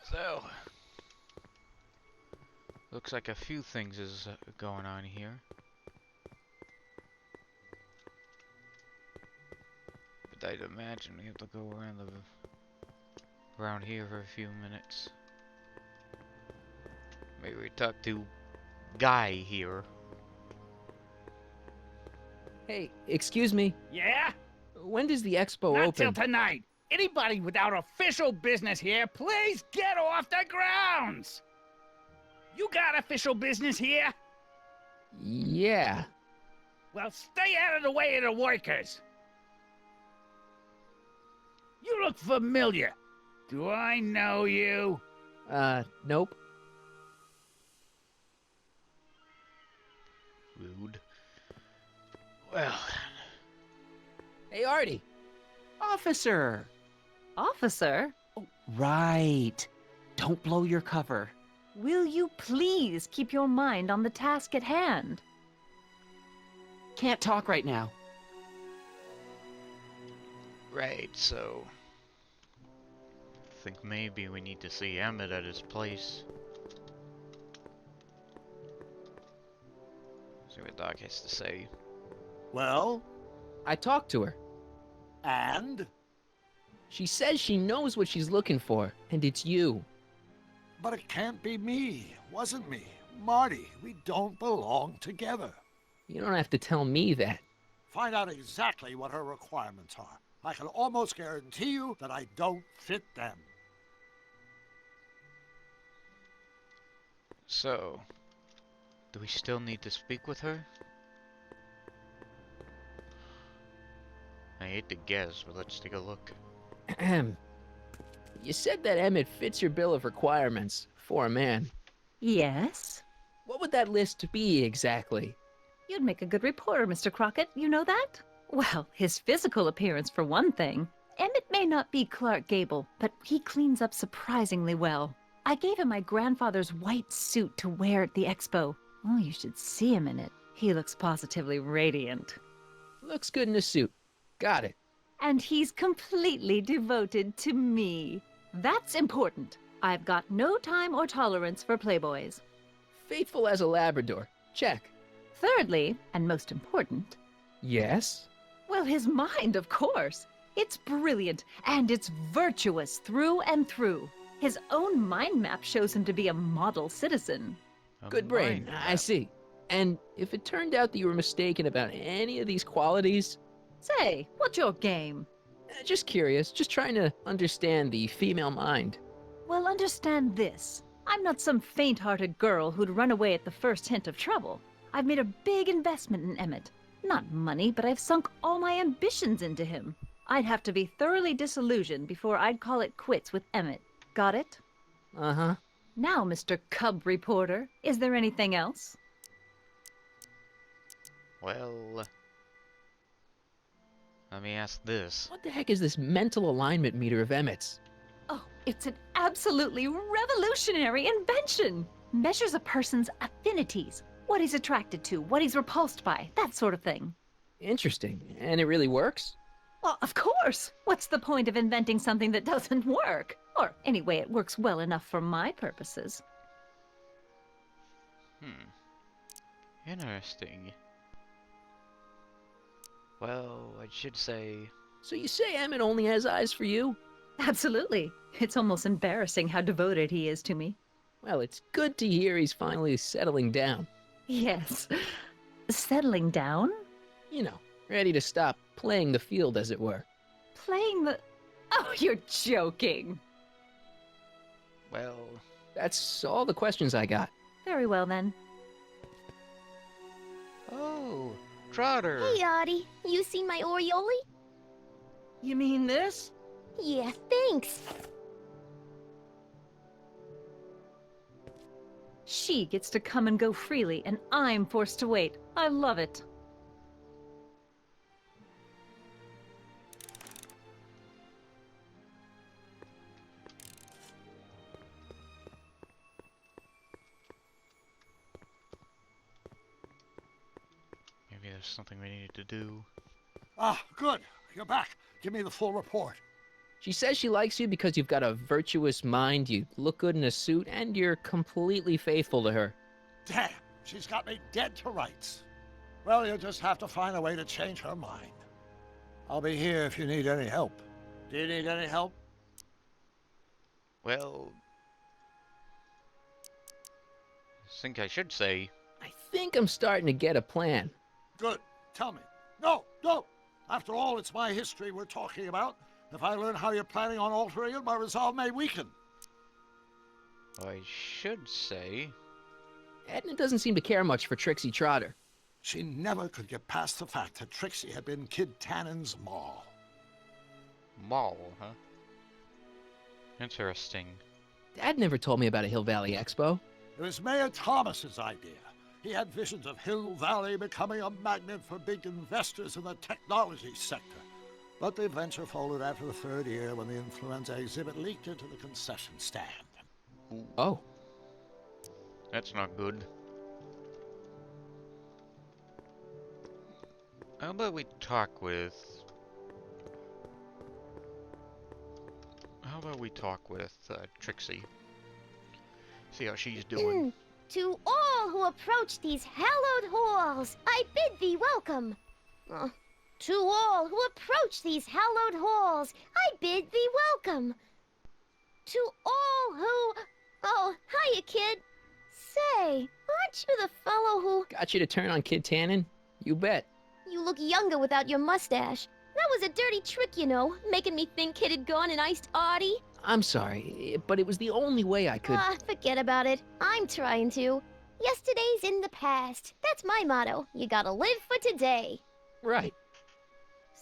So... looks like a few things is going on here. But I'd imagine we have to go around here for a few minutes. Maybe we talk to Guy here. Hey, excuse me. Yeah? When does the expo Not open? till tonight. Anybody without official business here, please get off the grounds! You got official business here? Yeah. Well, stay out of the way of the workers. You look familiar. Do I know you? Nope. Rude. Well... Hey, Artie. Officer. Officer? Oh, right. Don't blow your cover. Will you please keep your mind on the task at hand? Can't talk right now. Right, so... I think maybe we need to see Emmett at his place. See what Doc has to say. Well? I talked to her. And? She says she knows what she's looking for, and it's you. But it can't be me. Wasn't me. Marty, we don't belong together. You don't have to tell me that. Find out exactly what her requirements are. I can almost guarantee you that I don't fit them. So, do we still need to speak with her? I hate to guess, but let's take a look. Ahem. You said that Emmett fits your bill of requirements for a man. Yes? What would that list be exactly? You'd make a good reporter, Mr. Crockett. You know that? Well, his physical appearance for one thing. Emmett May not be Clark Gable, but he cleans up surprisingly well. I gave him my grandfather's white suit to wear at the expo. Oh, you should see him in it. He looks positively radiant. Looks good in a suit. Got it. And he's completely devoted to me. That's important. I've got no time or tolerance for playboys. Faithful as a Labrador. Check. Thirdly, and most important... Yes? Well, his mind, of course. It's brilliant, and it's virtuous through and through. His own mind map shows him to be a model citizen. Good brain, I see. And if it turned out that you were mistaken about any of these qualities... Say, what's your game? Just curious, just trying to understand the female mind. Well, understand this. I'm not some faint-hearted girl who'd run away at the first hint of trouble. I've made a big investment in Emmett. Not money, but I've sunk all my ambitions into him. I'd have to be thoroughly disillusioned before I'd call it quits with Emmett. Got it? Uh-huh. Now, Mr. Cub Reporter, is there anything else? Well... let me ask this. What the heck is this mental alignment meter of Emmett's? Oh, it's an absolutely revolutionary invention! Measures a person's affinities, what he's attracted to, what he's repulsed by, that sort of thing. Interesting. And it really works? Well, of course! What's the point of inventing something that doesn't work? Or, anyway, it works well enough for my purposes. Interesting. Well, I should say... So you say Emmett only has eyes for you? Absolutely. It's almost embarrassing how devoted he is to me. Well, it's good to hear he's finally settling down. Yes. Settling down? You know, ready to stop playing the field, as it were. Playing the... Oh, you're joking. Well... That's all the questions I got. Very well, then. Oh, Trotter. Hey, Audie. You seen my Oriole? You mean this? Yeah, thanks. She gets to come and go freely, and I'm forced to wait. I love it. Maybe there's something we need to do. Ah, good. You're back. Give me the full report. She says she likes you because you've got a virtuous mind, you look good in a suit, and you're completely faithful to her. Damn, she's got me dead to rights. Well, you'll just have to find a way to change her mind. I'll be here if you need any help. Do you need any help? Well... I think I should say... I think I'm starting to get a plan. Good. Tell me. No, don't! After all, it's my history we're talking about. If I learn how you're planning on altering it, my resolve may weaken. I should say... Edna doesn't seem to care much for Trixie Trotter. She never could get past the fact that Trixie had been Kid Tannen's Maul. Maul, huh? Interesting. Dad never told me about a Hill Valley Expo. It was Mayor Thomas's idea. He had visions of Hill Valley becoming a magnet for big investors in the technology sector. But the venture folded after the third year when the influenza exhibit leaked into the concession stand. Oh. That's not good. How about we talk with... Trixie? See how she's doing. To all who approach these hallowed halls, I bid thee welcome. To all who approach these hallowed halls, I bid thee welcome. To all who... Oh, hiya, kid. Say, aren't you the fellow who... Got you to turn on Kid Tannen? You bet. You look younger without your mustache. That was a dirty trick, you know, making me think Kid had gone and iced Artie. I'm sorry, but it was the only way I could... Forget about it. I'm trying to. Yesterday's in the past. That's my motto. You gotta live for today. Right.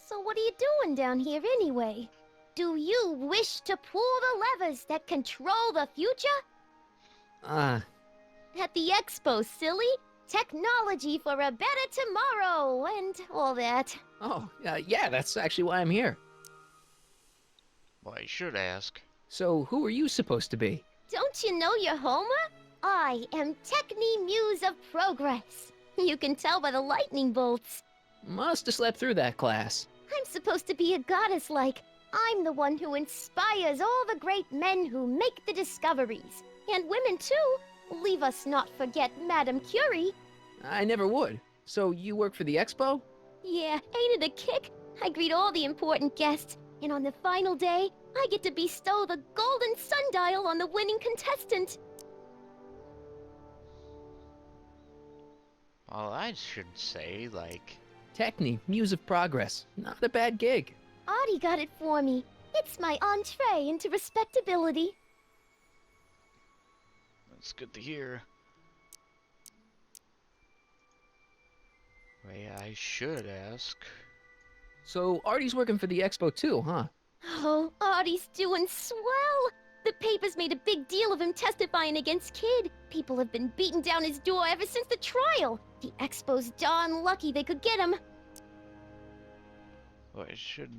So what are you doing down here anyway? Do you wish to pull the levers that control the future? At the expo, silly. Technology for a better tomorrow, and all that. Oh, yeah, that's actually why I'm here. Well, I should ask. So who are you supposed to be? Don't you know your Homer? I am Techni Muse of Progress. You can tell by the lightning bolts. Must have slept through that class. I'm supposed to be a goddess like. I'm the one who inspires all the great men who make the discoveries. And women too. Leave us not forget Madame Curie. I never would. So you work for the expo? Yeah, ain't it a kick? I greet all the important guests, and on the final day, I get to bestow the golden sundial on the winning contestant. Well, I should say, like... Techni, Muse of Progress. Not a bad gig. Audie got it for me. It's my entree into respectability. That's good to hear. Well, I should ask. So Artie's working for the expo too, huh? Oh, Audie's doing swell. The papers made a big deal of him testifying against Kid. People have been beating down his door ever since the trial. The expo's darn lucky they could get him. Well, I should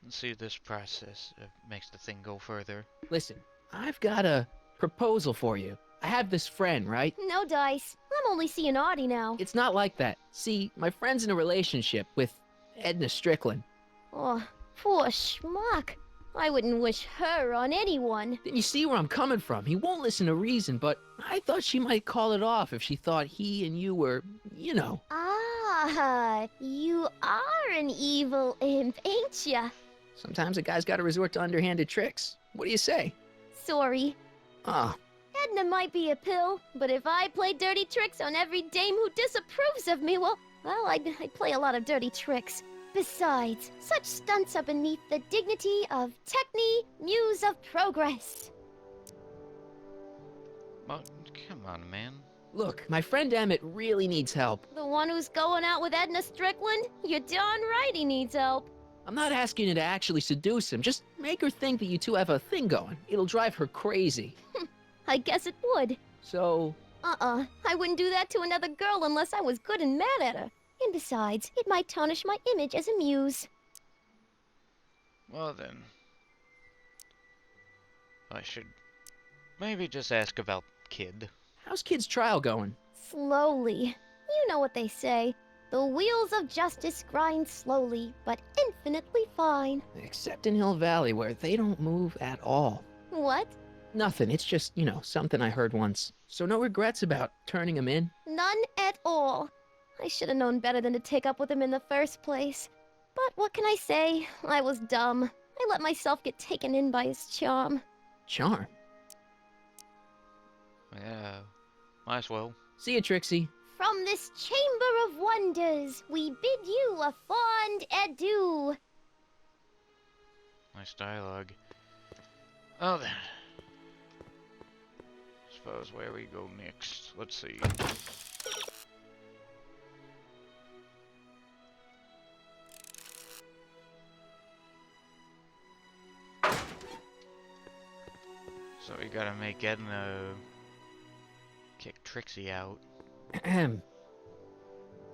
see if this process makes the thing go further. Listen, I've got a proposal for you. I have this friend, right? No dice. I'm only seeing Audie now. It's not like that. See, my friend's in a relationship with Edna Strickland. Oh, poor schmuck. I wouldn't wish her on anyone. Then you see where I'm coming from. He won't listen to reason, but I thought she might call it off if she thought he and you were, you know. Ah, you are an evil imp, ain't ya? Sometimes a guy's got to resort to underhanded tricks. What do you say? Sorry. Ah. Edna might be a pill, but if I play dirty tricks on every dame who disapproves of me, well, I'd play a lot of dirty tricks. Besides, such stunts are beneath the dignity of Techni, Muse of Progress. Well, come on, man. Look, my friend Emmett really needs help. The one who's going out with Edna Strickland? You're darn right he needs help. I'm not asking you to actually seduce him. Just make her think that you two have a thing going. It'll drive her crazy. I guess it would. So? I wouldn't do that to another girl unless I was good and mad at her. And besides, it might tarnish my image as a muse. Well then, I should maybe just ask about Kid. How's Kid's trial going? Slowly. You know what they say. The wheels of justice grind slowly, but infinitely fine. Except in Hill Valley, where they don't move at all. What? Nothing. It's just, you know, something I heard once. So no regrets about turning him in? None at all. I should have known better than to take up with him in the first place. But what can I say? I was dumb. I let myself get taken in by his charm. Charm? Yeah, might as well. See you, Trixie. From this chamber of wonders, we bid you a fond adieu. Nice dialogue. Oh, then. Suppose where we go next. Let's see. So we gotta make Edna kick Trixie out. Ahem.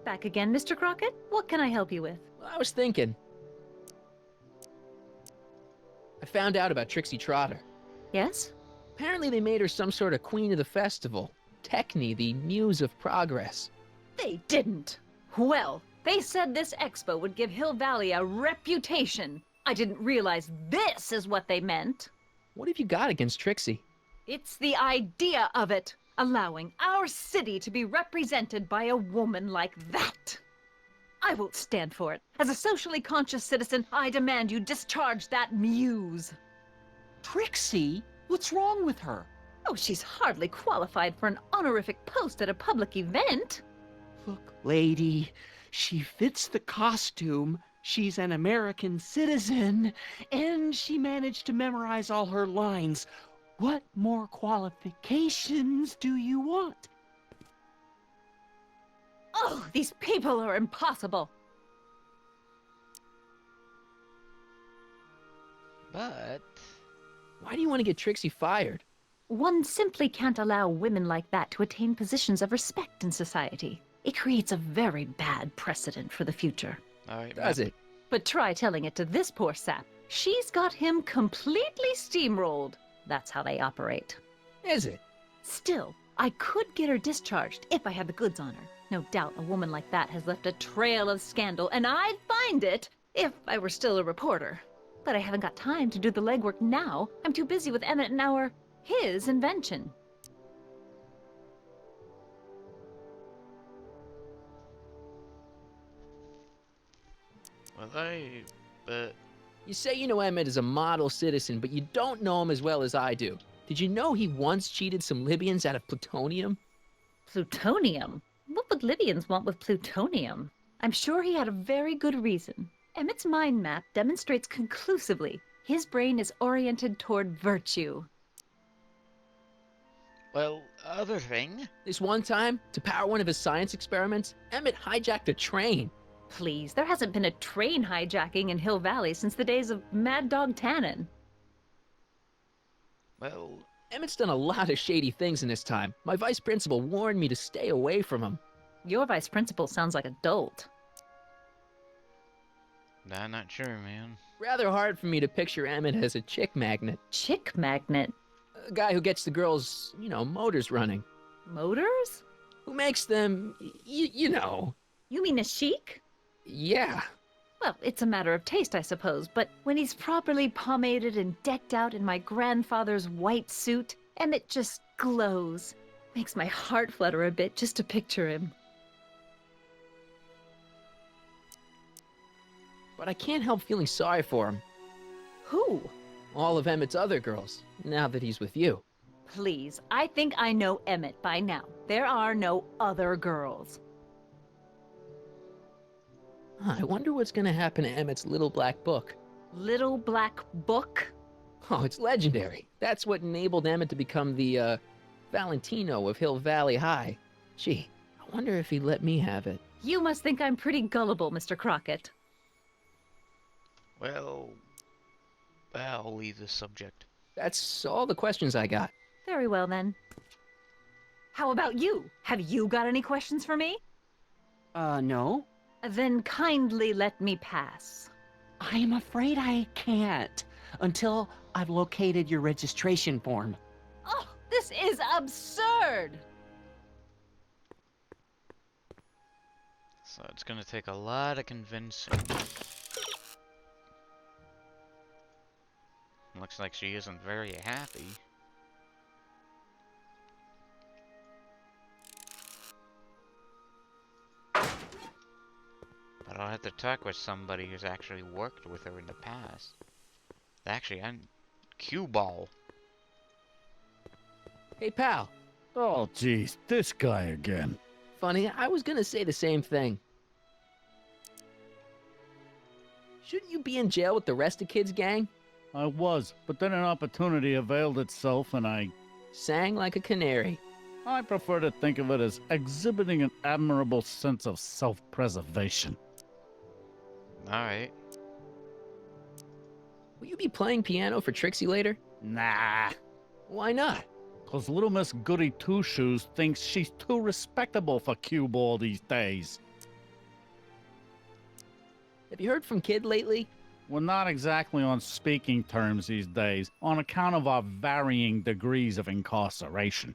Back again, Mr. Crockett? What can I help you with? I was thinking. I found out about Trixie Trotter. Yes? Apparently they made her some sort of queen of the festival. Techni, the Muse of Progress. They didn't. Well, they said this expo would give Hill Valley a reputation. I didn't realize this is what they meant. What have you got against Trixie? It's the idea of it. Allowing our city to be represented by a woman like that. I won't stand for it. As a socially conscious citizen, I demand you discharge that muse. Trixie? What's wrong with her? Oh, she's hardly qualified for an honorific post at a public event. Look, lady, she fits the costume. She's an American citizen, and she managed to memorize all her lines. What more qualifications do you want? Oh, these people are impossible. But... why do you want to get Trixie fired? One simply can't allow women like that to attain positions of respect in society. It creates a very bad precedent for the future. Alright, does it? But try telling it to this poor sap. She's got him completely steamrolled. That's how they operate. Is it? Still, I could get her discharged if I had the goods on her. No doubt a woman like that has left a trail of scandal, and I'd find it if I were still a reporter. But I haven't got time to do the legwork now. I'm too busy with Emmett and his invention. Well, You say you know Emmett is a model citizen, but you don't know him as well as I do. Did you know he once cheated some Libyans out of plutonium? Plutonium? What would Libyans want with plutonium? I'm sure he had a very good reason. Emmett's mind map demonstrates conclusively his brain is oriented toward virtue. Well, other thing. This one time, to power one of his science experiments, Emmett hijacked a train. Please, there hasn't been a train hijacking in Hill Valley since the days of Mad Dog Tannen. Well, Emmett's done a lot of shady things in his time. My vice principal warned me to stay away from him. Your vice principal sounds like a dolt. I'm not sure, man. Rather hard for me to picture Emmett as a chick magnet. Chick magnet? A guy who gets the girls, motors running. Motors? Who makes them, you know. You mean a chic? Yeah. Well, it's a matter of taste, I suppose, but when he's properly pomaded and decked out in my grandfather's white suit, Emmett just glows. Makes my heart flutter a bit just to picture him. But I can't help feeling sorry for him. Who? All of Emmett's other girls, now that he's with you. Please, I think I know Emmett by now. There are no other girls. I wonder what's gonna happen to Emmett's little black book. Little black book? Oh, it's legendary. That's what enabled Emmett to become the, Valentino of Hill Valley High. Gee, I wonder if he'd let me have it. You must think I'm pretty gullible, Mr. Crockett. Well, I'll leave this subject. That's all the questions I got. Very well, then. How about you? Have you got any questions for me? No. Then kindly let me pass. I'm afraid I can't until I've located your registration form. Oh, this is absurd! So it's gonna take a lot of convincing. Looks like she isn't very happy. But I'll have to talk with somebody who's actually worked with her in the past. Actually, I'm cue ball. Hey, pal. Oh, geez, this guy again. Funny, I was gonna say the same thing. Shouldn't you be in jail with the rest of Kid's gang? I was, but then an opportunity availed itself and I sang like a canary. I prefer to think of it as exhibiting an admirable sense of self-preservation. Alright. Will you be playing piano for Trixie later? Nah. Why not? 'Cause little Miss Goody Two-Shoes thinks she's too respectable for cue ball these days. Have you heard from Kid lately? We're not exactly on speaking terms these days, on account of our varying degrees of incarceration.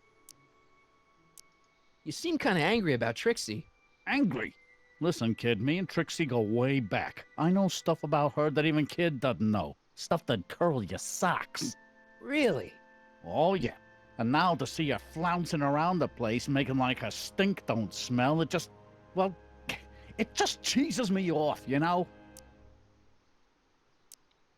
You seem kind of angry about Trixie. Angry? Listen, kid, me and Trixie go way back. I know stuff about her that even Kid doesn't know. Stuff that'd curl your socks. Really? Oh, yeah. And now to see her flouncing around the place, making like her stink don't smell, it just cheeses me off, you know?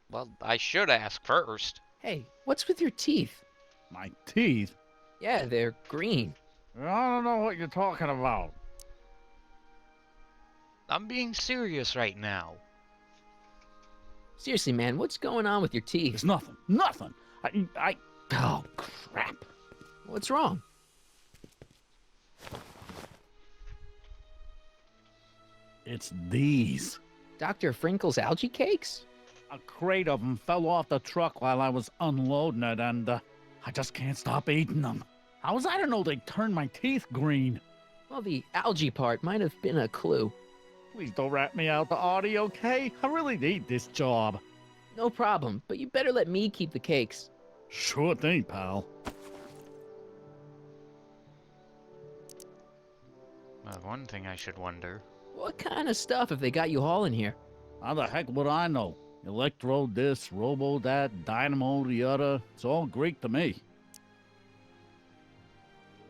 Well, I should ask first. Hey, what's with your teeth? My teeth? Yeah, they're green. I don't know what you're talking about. I'm being serious right now. Seriously, man, what's going on with your teeth? It's nothing. Nothing. Oh, crap. What's wrong? It's these. Dr. Frinkle's algae cakes? A crate of them fell off the truck while I was unloading it, and I just can't stop eating them. How was I to know they'd turn my teeth green? Well, the algae part might have been a clue. Please don't rat me out the audio, okay? I really need this job. No problem, but you better let me keep the cakes. Sure thing, pal. One thing I should wonder. What kind of stuff have they got you hauling here? How the heck would I know? Electro this, robo that, dynamo the other. It's all Greek to me.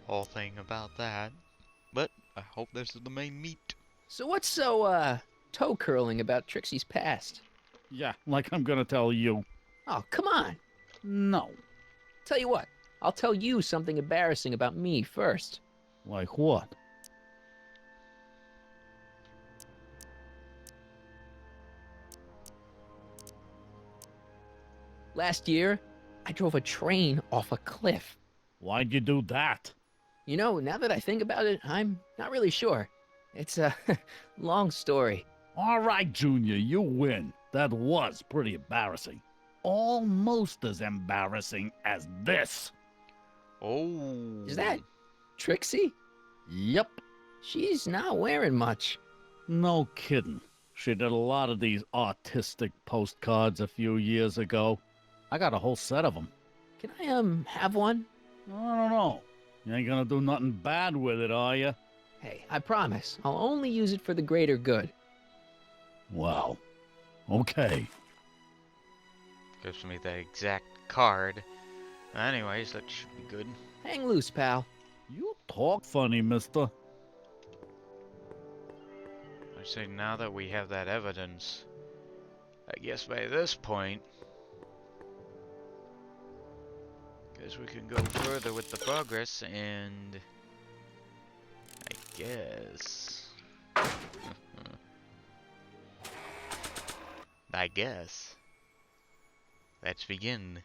Whole thing about that. But I hope this is the main meat. So what's so, toe curling about Trixie's past? Yeah, like I'm gonna tell you. Oh, come on. No. Tell you what, I'll tell you something embarrassing about me first. Like what? Last year, I drove a train off a cliff. Why'd you do that? You know, now that I think about it, I'm not really sure. It's a long story. All right, Junior, you win. That was pretty embarrassing. Almost as embarrassing as this. Oh. Is that Trixie? Yep. She's not wearing much. No kidding. She did a lot of these artistic postcards a few years ago. I got a whole set of them. Can I, have one? I don't know. You ain't gonna do nothing bad with it, are you? Hey, I promise. I'll only use it for the greater good. Wow. Okay. Gives me the exact card. Anyways, that should be good. Hang loose, pal. You talk funny, mister. I say now that we have that evidence, I guess by this point, guess we can go further with the progress, and I guess let's begin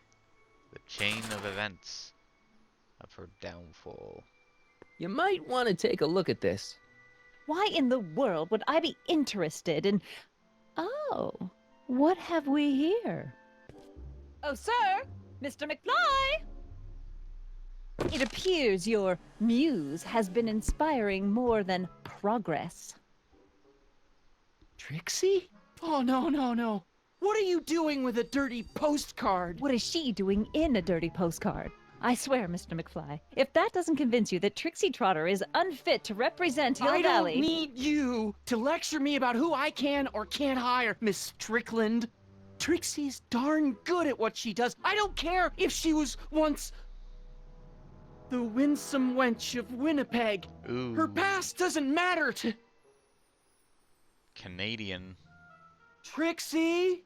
the chain of events of her downfall. You might want to take a look at this. Why in the world would I be interested in... Oh, what have we here? Oh, sir! Mr. McFly! It appears your muse has been inspiring more than progress. Trixie? Oh, no, no, no. What are you doing with a dirty postcard? What is she doing in a dirty postcard? I swear, Mr. McFly, if that doesn't convince you that Trixie Trotter is unfit to represent Hill Valley... I don't need you to lecture me about who I can or can't hire, Miss Strickland. Trixie's darn good at what she does. I don't care if she was once the winsome wench of Winnipeg. Ooh. Her past doesn't matter to... Canadian. Trixie?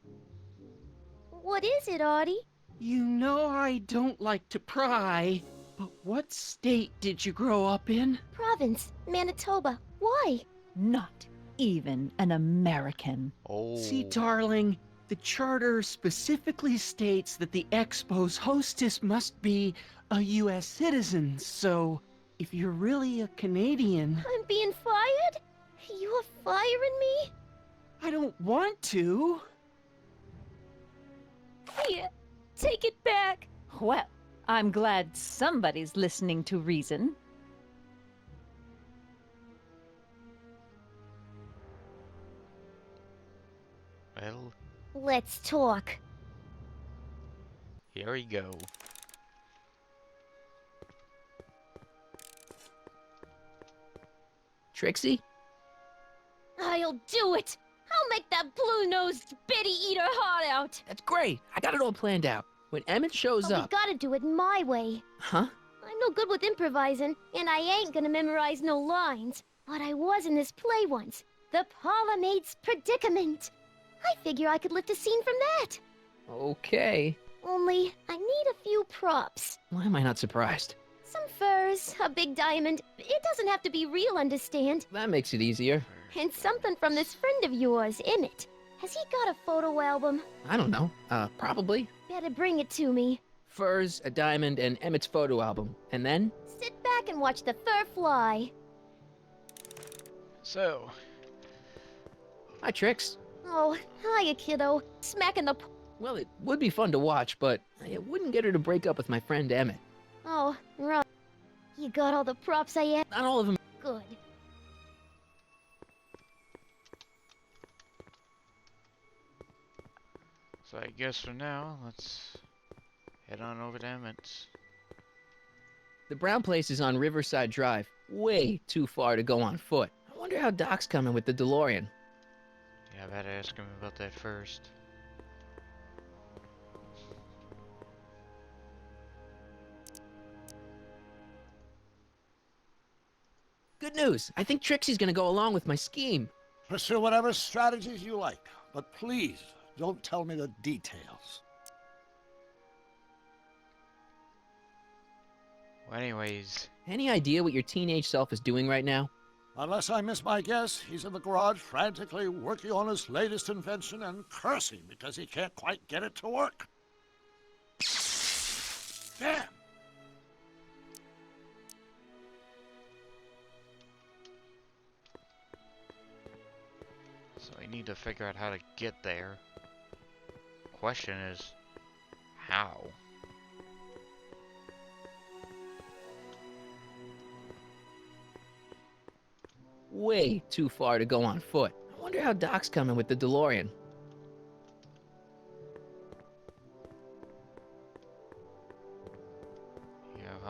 What is it, Audie? You know I don't like to pry, but what state did you grow up in? Province, Manitoba. Why? Not even an American. Oh. See, darling, the charter specifically states that the Expo's hostess must be a U.S. citizen, so if you're really a Canadian... I'm being fired? You're firing me? I don't want to. Here, take it back. Well, I'm glad somebody's listening to reason. Well, let's talk. here we go. Trixie? I'll do it! I'll make that blue-nosed bitty eat her heart out! That's great. I got it all planned out. When Emmett shows But up... we gotta do it my way. Huh? I'm no good with improvising, and I ain't gonna memorize no lines. But I was in this play once. The Parlourmaid's Predicament. I figure I could lift a scene from that. Okay. Only, I need a few props. Why am I not surprised? Some furs, a big diamond. It doesn't have to be real, understand? That makes it easier. And something from this friend of yours, Emmett. Has he got a photo album? I don't know. Probably. Better bring it to me. Furs, a diamond, and Emmett's photo album. And then? Sit back and watch the fur fly. So. Hi, Trix. Oh, hiya, kiddo. Smacking the... Well, it would be fun to watch, but it wouldn't get her to break up with my friend Emmett. Oh, right. You got all the props I asked? Not all of them. Good. So I guess for now, let's head on over to Emmett's. The brown place is on Riverside Drive. Way too far to go on foot. I wonder how Doc's coming with the DeLorean. Yeah, I better ask him about that first. Good news. I think Trixie's gonna go along with my scheme. Pursue whatever strategies you like, but please don't tell me the details. Well, anyways. Any idea what your teenage self is doing right now? Unless I miss my guess, he's in the garage frantically working on his latest invention and cursing because he can't quite get it to work. Damn! So I need to figure out how to get there. Question is, how? Way too far to go on foot. I wonder how Doc's coming with the DeLorean.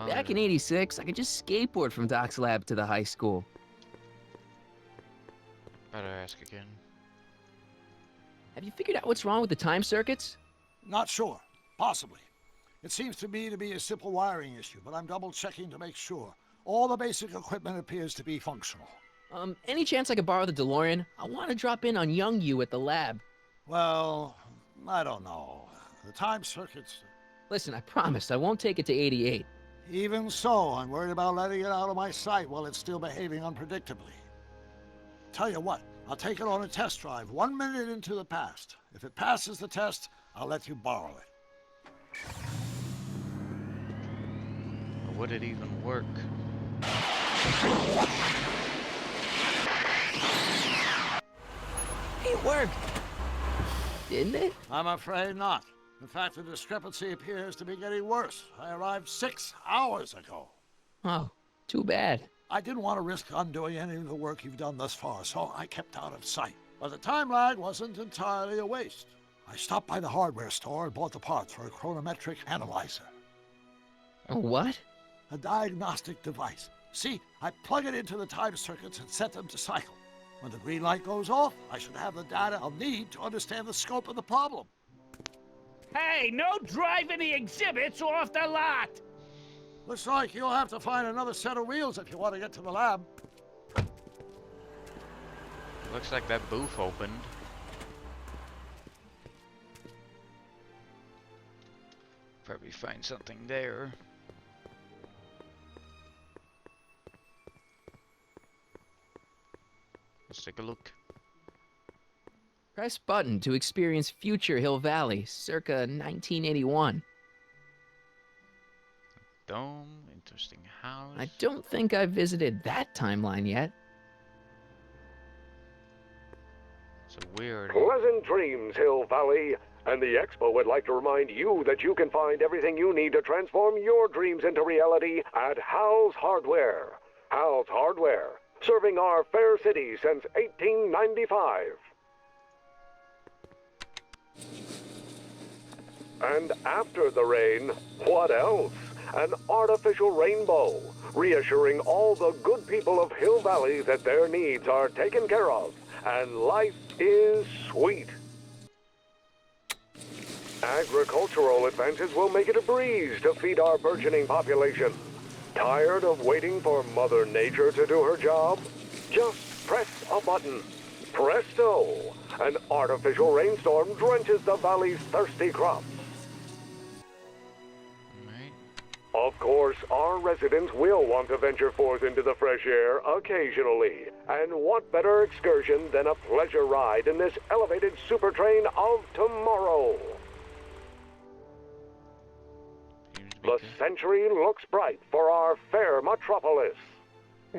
Back in '86, I could just skateboard from Doc's lab to the high school. Better ask again. Have you figured out what's wrong with the time circuits? Not sure. Possibly. It seems to me to be a simple wiring issue, but I'm double-checking to make sure. All the basic equipment appears to be functional. Any chance I could borrow the DeLorean? I want to drop in on young you at the lab. Well, I don't know. The time circuits... Listen, I promise I won't take it to 88. Even so, I'm worried about letting it out of my sight while it's still behaving unpredictably. Tell you what, I'll take it on a test drive 1 minute into the past. If it passes the test, I'll let you borrow it. Would it even work? It worked! Didn't it? I'm afraid not. In fact, the discrepancy appears to be getting worse. I arrived 6 hours ago. Oh, too bad. I didn't want to risk undoing any of the work you've done thus far, so I kept out of sight. But the time lag wasn't entirely a waste. I stopped by the hardware store and bought the parts for a chronometric analyzer. A what? A diagnostic device. See, I plug it into the time circuits and set them to cycle. When the green light goes off, I should have the data I'll need to understand the scope of the problem. Hey, no driving the exhibits off the lot! Looks like you'll have to find another set of wheels if you want to get to the lab. Looks like that booth opened. Probably find something there. Let's take a look. Press button to experience Future Hill Valley, circa 1981. Dome, interesting house. I don't think I've visited that timeline yet. It's a weird... Pleasant dreams, Hill Valley. And the Expo would like to remind you that you can find everything you need to transform your dreams into reality at Hal's Hardware. Hal's Hardware, serving our fair city since 1895. And after the rain, what else? An artificial rainbow, reassuring all the good people of Hill Valley that their needs are taken care of, and life is sweet. Agricultural advances will make it a breeze to feed our burgeoning population. Tired of waiting for Mother Nature to do her job? Just press a button. Presto! An artificial rainstorm drenches the valley's thirsty crops. Of course, our residents will want to venture forth into the fresh air occasionally. And what better excursion than a pleasure ride in this elevated super train of tomorrow? The century looks bright for our fair metropolis.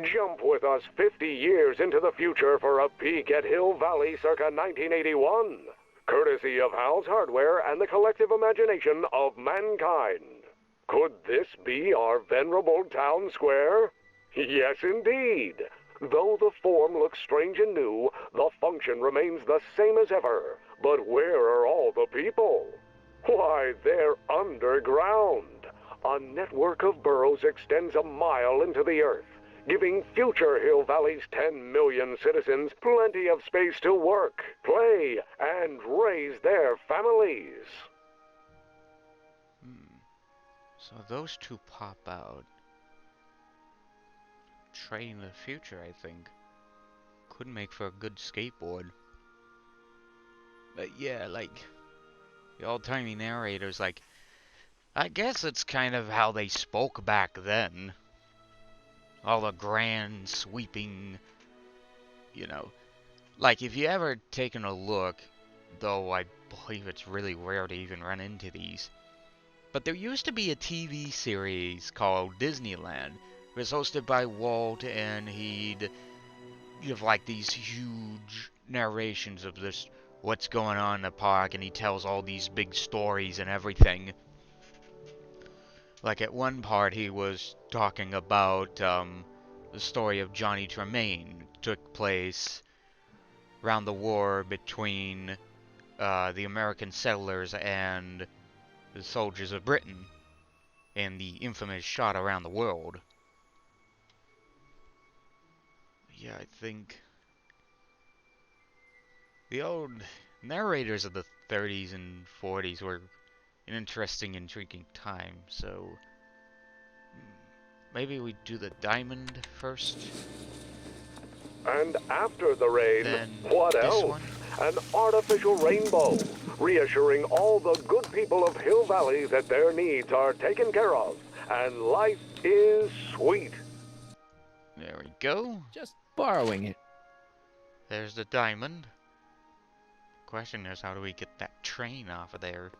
Jump with us 50 years into the future for a peek at Hill Valley circa 1981. Courtesy of Hal's Hardware and the collective imagination of mankind. Could this be our venerable town square? Yes, indeed. Though the form looks strange and new, the function remains the same as ever. But where are all the people? Why, they're underground. A network of burrows extends a mile into the earth, giving future Hill Valley's 10 million citizens plenty of space to work, play, and raise their families. So those two pop out. Train the future, I think. Could make for a good skateboard. But yeah, like, the old-timey narrator's like, I guess it's kind of how they spoke back then. All the grand, sweeping, you know. Like, if you ever taken a look, though I believe it's really rare to even run into these, but there used to be a TV series called Disneyland. It was hosted by Walt, and he'd give like these huge narrations of this, what's going on in the park, and he tells all these big stories and everything. Like at one part he was talking about the story of Johnny Tremaine. It took place around the war between the American settlers and the soldiers of Britain, and the infamous shot around the world. Yeah, I think the old narrators of the 30s and 40s were an interesting, intriguing time, so maybe we do the diamond first. And after the rain, then what this else? one? An artificial rainbow, reassuring all the good people of Hill Valley that their needs are taken care of, and life is sweet. There we go. Just borrowing it. There's the diamond. Question is, how do we get that train off of there?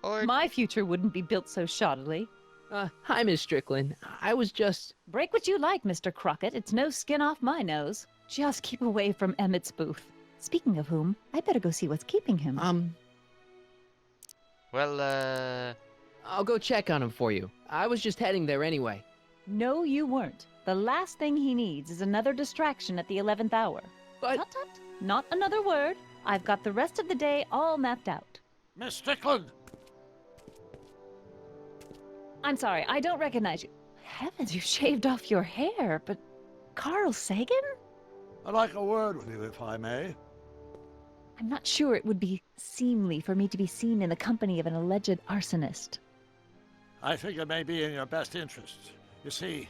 Or My future wouldn't be built so shoddily. Hi, Miss Strickland. I was just... Break what you like, Mr. Crockett. It's no skin off my nose. Just keep away from Emmett's booth. Speaking of whom, I better go see what's keeping him. Well, I'll go check on him for you. I was just heading there anyway. No, you weren't. The last thing he needs is another distraction at the 11th hour. But... Tut tut. Not another word. I've got the rest of the day all mapped out. Miss Strickland! I'm sorry, I don't recognize you. Heavens, you shaved off your hair, but... Carl Sagan? I'd like a word with you, if I may. I'm not sure it would be seemly for me to be seen in the company of an alleged arsonist. I think it may be in your best interests. You see,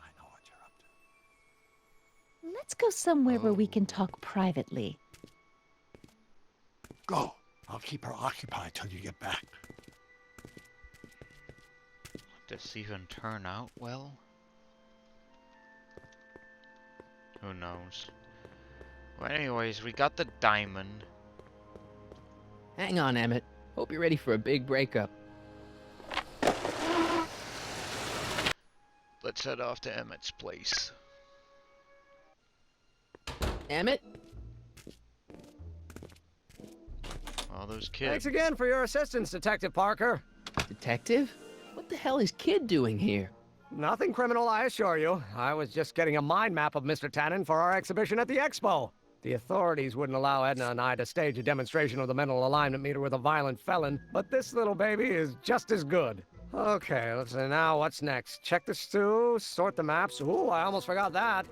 I know what you're up to. Let's go somewhere where we can talk privately. Go. I'll keep her occupied till you get back. Will this even turn out well? Who knows? Well, anyways, we got the diamond. Hang on, Emmett. Hope you're ready for a big breakup. Let's head off to Emmett's place. Emmett? All those kids. Thanks again for your assistance, Detective Parker. Detective? What the hell is Kid doing here? Nothing criminal, I assure you. I was just getting a mind map of Mr. Tannen for our exhibition at the Expo. The authorities wouldn't allow Edna and I to stage a demonstration of the mental alignment meter with a violent felon, but this little baby is just as good. Okay, let's see now, what's next? Check the stew, sort the maps. Ooh, I almost forgot that.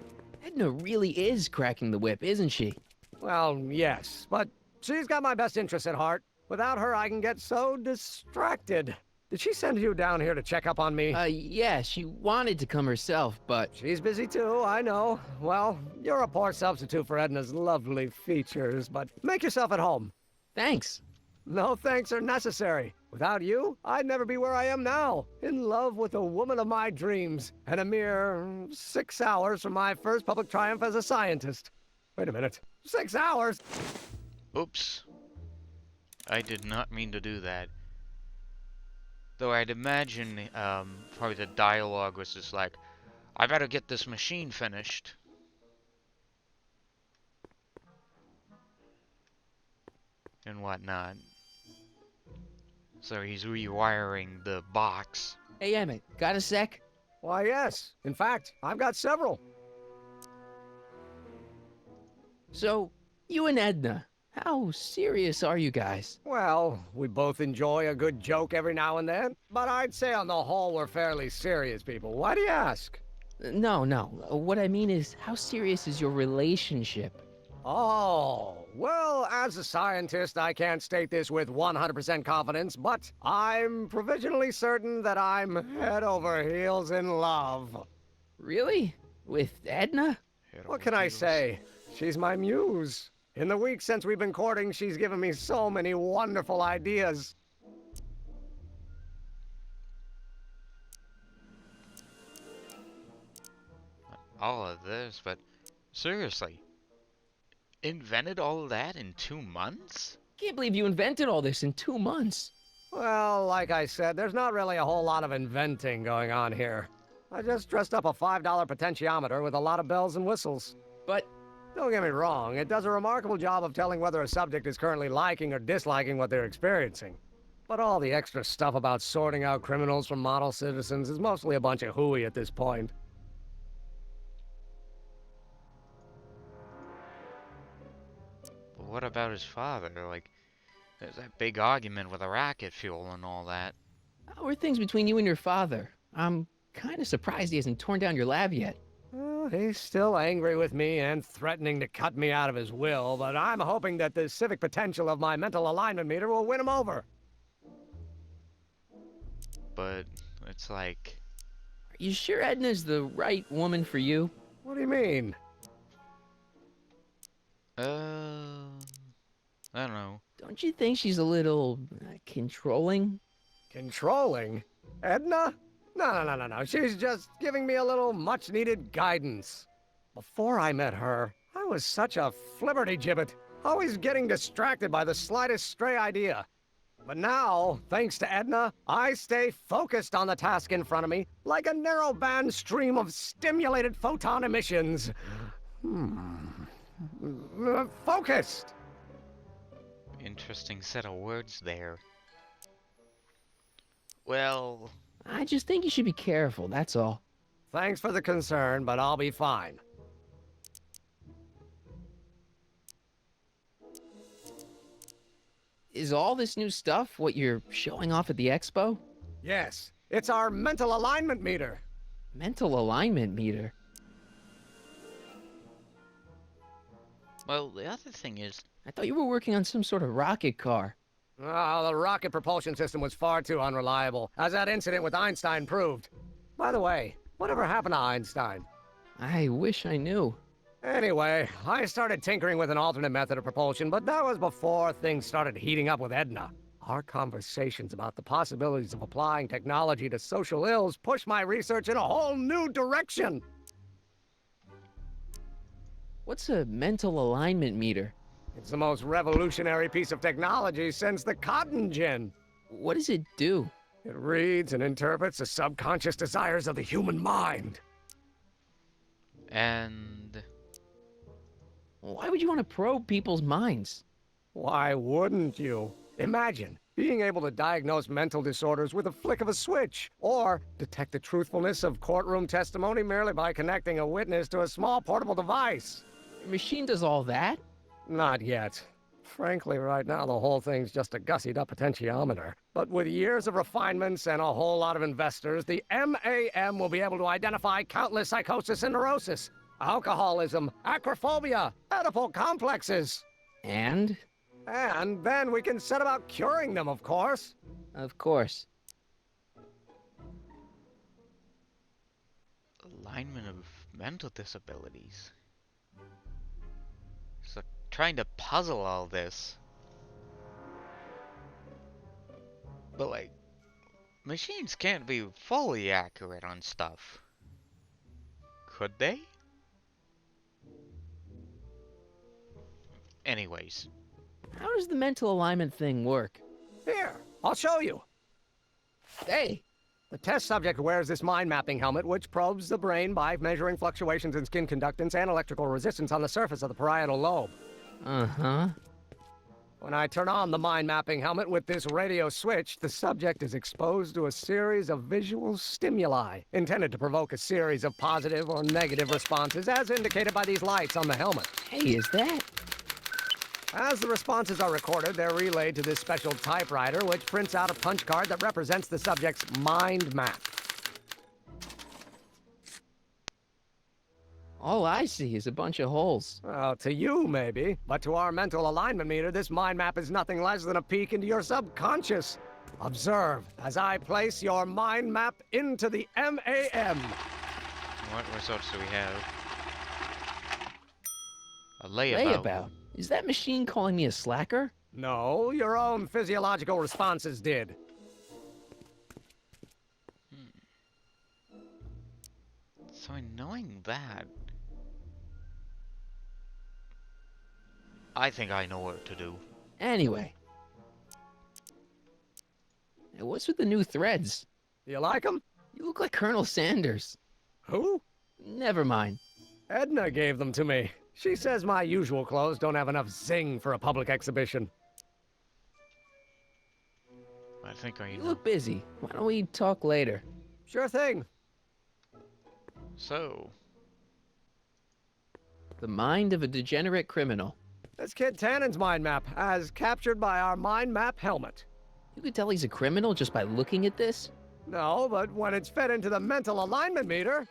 Edna really is cracking the whip, isn't she? Well, yes, but she's got my best interests at heart. Without her, I can get so distracted. Did she send you down here to check up on me? Yeah, she wanted to come herself, but... She's busy too, I know. Well, you're a poor substitute for Edna's lovely features, but make yourself at home. Thanks. No thanks are necessary. Without you, I'd never be where I am now, in love with the woman of my dreams, and a mere 6 hours from my first public triumph as a scientist. Wait a minute, 6 hours? Oops. I did not mean to do that. Though I'd imagine, probably the dialogue was just like, I better get this machine finished. And whatnot. So he's rewiring the box. Hey, Emmett, got a sec? Why, yes. In fact, I've got several. So, You and Edna, how serious are you guys? Well, we both enjoy a good joke every now and then, but I'd say on the whole we're fairly serious people. Why do you ask? No. What I mean is, how serious is your relationship? Oh, well, as a scientist, I can't state this with 100% confidence, but I'm provisionally certain that I'm head over heels in love. Really? With Edna? What can I say? She's my muse. In the weeks since we've been courting, she's given me so many wonderful ideas. All of this, but seriously, invented all of that in 2 months? Can't believe you invented all this in 2 months. Well, like I said, there's not really a whole lot of inventing going on here. I just dressed up a $5 potentiometer with a lot of bells and whistles. But don't get me wrong, it does a remarkable job of telling whether a subject is currently liking or disliking what they're experiencing. But all the extra stuff about sorting out criminals from model citizens is mostly a bunch of hooey at this point. But what about his father? Like, there's that big argument with the rocket fuel and all that. How are things between you and your father? I'm kind of surprised he hasn't torn down your lab yet. Well, he's still angry with me and threatening to cut me out of his will, but I'm hoping that the civic potential of my mental alignment meter will win him over. But it's like... Are you sure Edna's the right woman for you? What do you mean? I don't know. Don't you think she's a little controlling? Controlling? Edna? No. She's just giving me a little much-needed guidance. Before I met her, I was such a flibberty-gibbet, always getting distracted by the slightest stray idea. But now, thanks to Edna, I stay focused on the task in front of me, like a narrow-band stream of stimulated photon emissions. Focused! Interesting set of words there. Well... I just think you should be careful, that's all. Thanks for the concern, but I'll be fine. Is all this new stuff what you're showing off at the expo? Yes, it's our mental alignment meter. Mental alignment meter? Well, the other thing is... I thought you were working on some sort of rocket car. Oh, the rocket propulsion system was far too unreliable, as that incident with Einstein proved. By the way, whatever happened to Einstein? I wish I knew. Anyway, I started tinkering with an alternate method of propulsion, but that was before things started heating up with Edna. Our conversations about the possibilities of applying technology to social ills pushed my research in a whole new direction. What's a mental alignment meter? It's the most revolutionary piece of technology since the cotton gin. What does it do? It reads and interprets the subconscious desires of the human mind. And... why would you want to probe people's minds? Why wouldn't you? Imagine being able to diagnose mental disorders with a flick of a switch, or detect the truthfulness of courtroom testimony merely by connecting a witness to a small portable device. Your machine does all that? Not yet. Frankly, right now, the whole thing's just a gussied-up potentiometer. But with years of refinements and a whole lot of investors, the MAM will be able to identify countless psychosis and neurosis, alcoholism, acrophobia, Oedipal complexes. And? And then we can set about curing them, of course. Of course. Alignment of mental disabilities. So trying to puzzle all this. But like, machines can't be fully accurate on stuff. Could they? Anyways. How does the mental alignment thing work? Here, I'll show you. Hey! The test subject wears this mind mapping helmet, which probes the brain by measuring fluctuations in skin conductance and electrical resistance on the surface of the parietal lobe. Uh-huh. When I turn on the mind mapping helmet with this radio switch, the subject is exposed to a series of visual stimuli, intended to provoke a series of positive or negative responses, as indicated by these lights on the helmet. Hey, is that... As the responses are recorded, they're relayed to this special typewriter, which prints out a punch card that represents the subject's mind map. All I see is a bunch of holes. Well, to you, maybe. But to our mental alignment meter, this mind map is nothing less than a peek into your subconscious. Observe as I place your mind map into the MAM. What results do we have? A layabout. Layabout? Is that machine calling me a slacker? No, your own physiological responses did. So knowing that, I think I know what to do. Anyway. Hey, what's with the new threads? You like them? You look like Colonel Sanders. Who? Never mind. Edna gave them to me. She says my usual clothes don't have enough zing for a public exhibition. I think I You know. look busy. Why don't we talk later? Sure thing. So, The mind of a degenerate criminal. That's Kid Tannen's mind map, as captured by our mind map helmet. You could tell he's a criminal just by looking at this? No, but when it's fed into the mental alignment meter...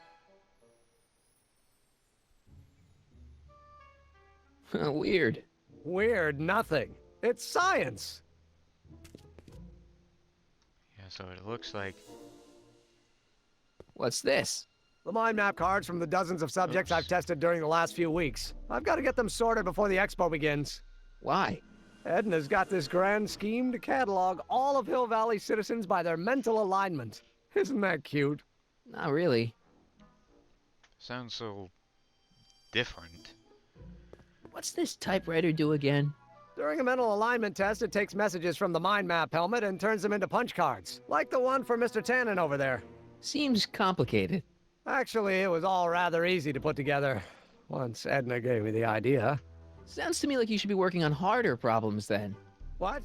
Weird. Weird nothing. It's science. yeah, so it looks like... What's this? The mind map cards from the dozens of subjects I've tested during the last few weeks. I've got to get them sorted before the expo begins. Why? Edna's got this grand scheme to catalog all of Hill Valley citizens by their mental alignment. Isn't that cute? Not really. Sounds so... different. What's this typewriter do again? During a mental alignment test, it takes messages from the mind map helmet and turns them into punch cards, like the one for Mr. Tannen over there. Seems complicated. Actually, it was all rather easy to put together, once Edna gave me the idea. Sounds to me like you should be working on harder problems then. What?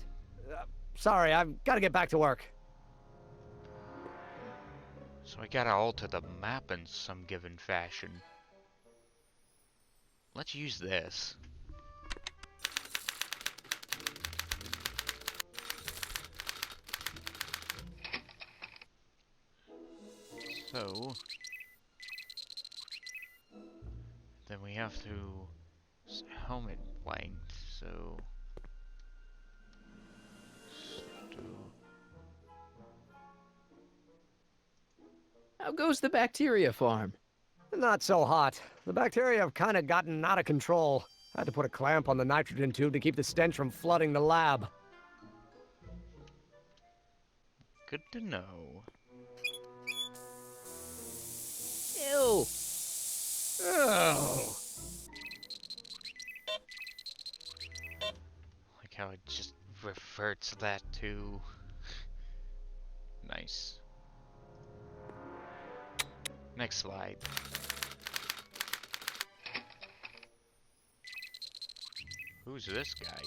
Sorry, I've got to get back to work. So I gotta alter the map in some given fashion. Let's use this. So... then we have to... helmet length, so... How goes the bacteria farm? Not so hot. The bacteria have kind of gotten out of control. I had to put a clamp on the nitrogen tube to keep the stench from flooding the lab. Good to know. Ew! Oh. Like how it just reverts that to... nice. Next slide. Who's this guy?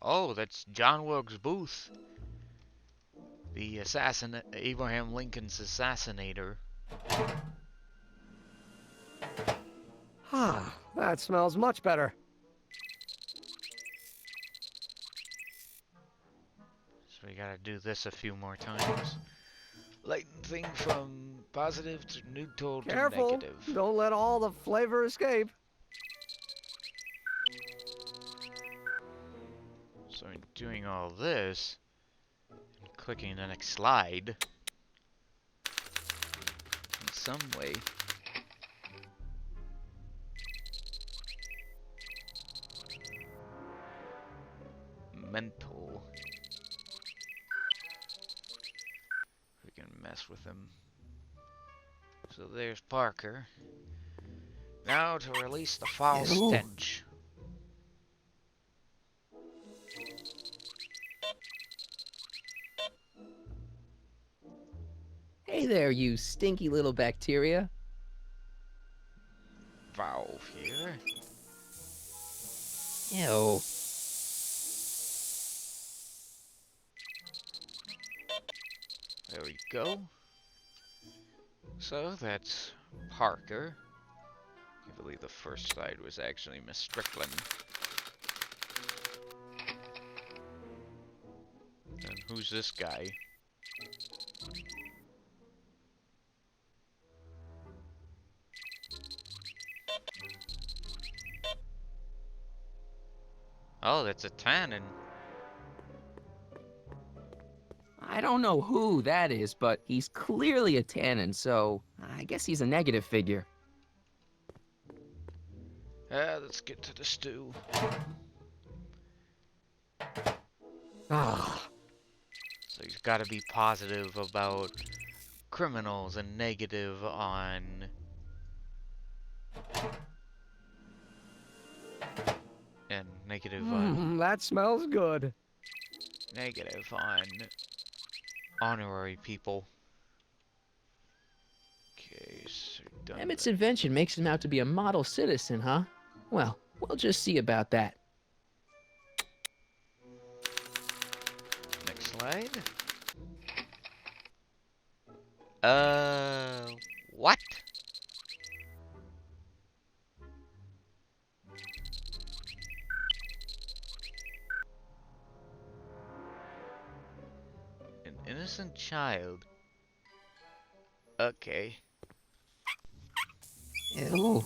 Oh, that's John Wilkes Booth. The Abraham Lincoln's assassinator. Ah, that smells much better. So we gotta do this a few more times. Lighten thing from positive to neutral to Careful, negative. don't let all the flavor escape. So in doing all this, and clicking the next slide, in some way, mental, we can mess with him. So there's Parker. Now to release the foul Ew. stench. Hey there, you stinky little bacteria. Valve here. Ew. There we go. So that's Parker. I believe the first side was actually Miss Strickland. And who's this guy? Oh, that's a Tannen. I don't know who that is, but he's clearly a Tannen, so I guess he's a negative figure. Let's get to the stew. Ah. So he's got to be positive about criminals and negative on... And negative on... That smells good. Negative on honorary people. Okay, so done. Emmett's invention makes him out to be a model citizen, huh? Well, we'll just see about that. Next slide. What? An innocent child. Okay. Ew.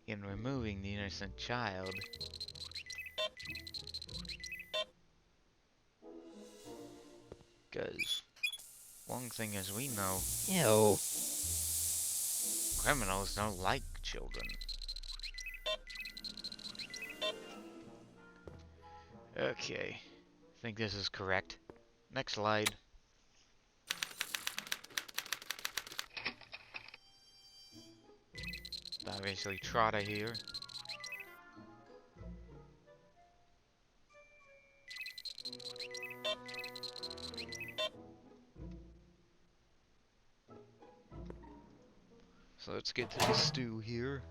In removing the innocent child. Because one thing as we know, Ew. criminals don't like children. Okay, I think this is correct. Next slide. Obviously Trotta here. So let's get to the stew here.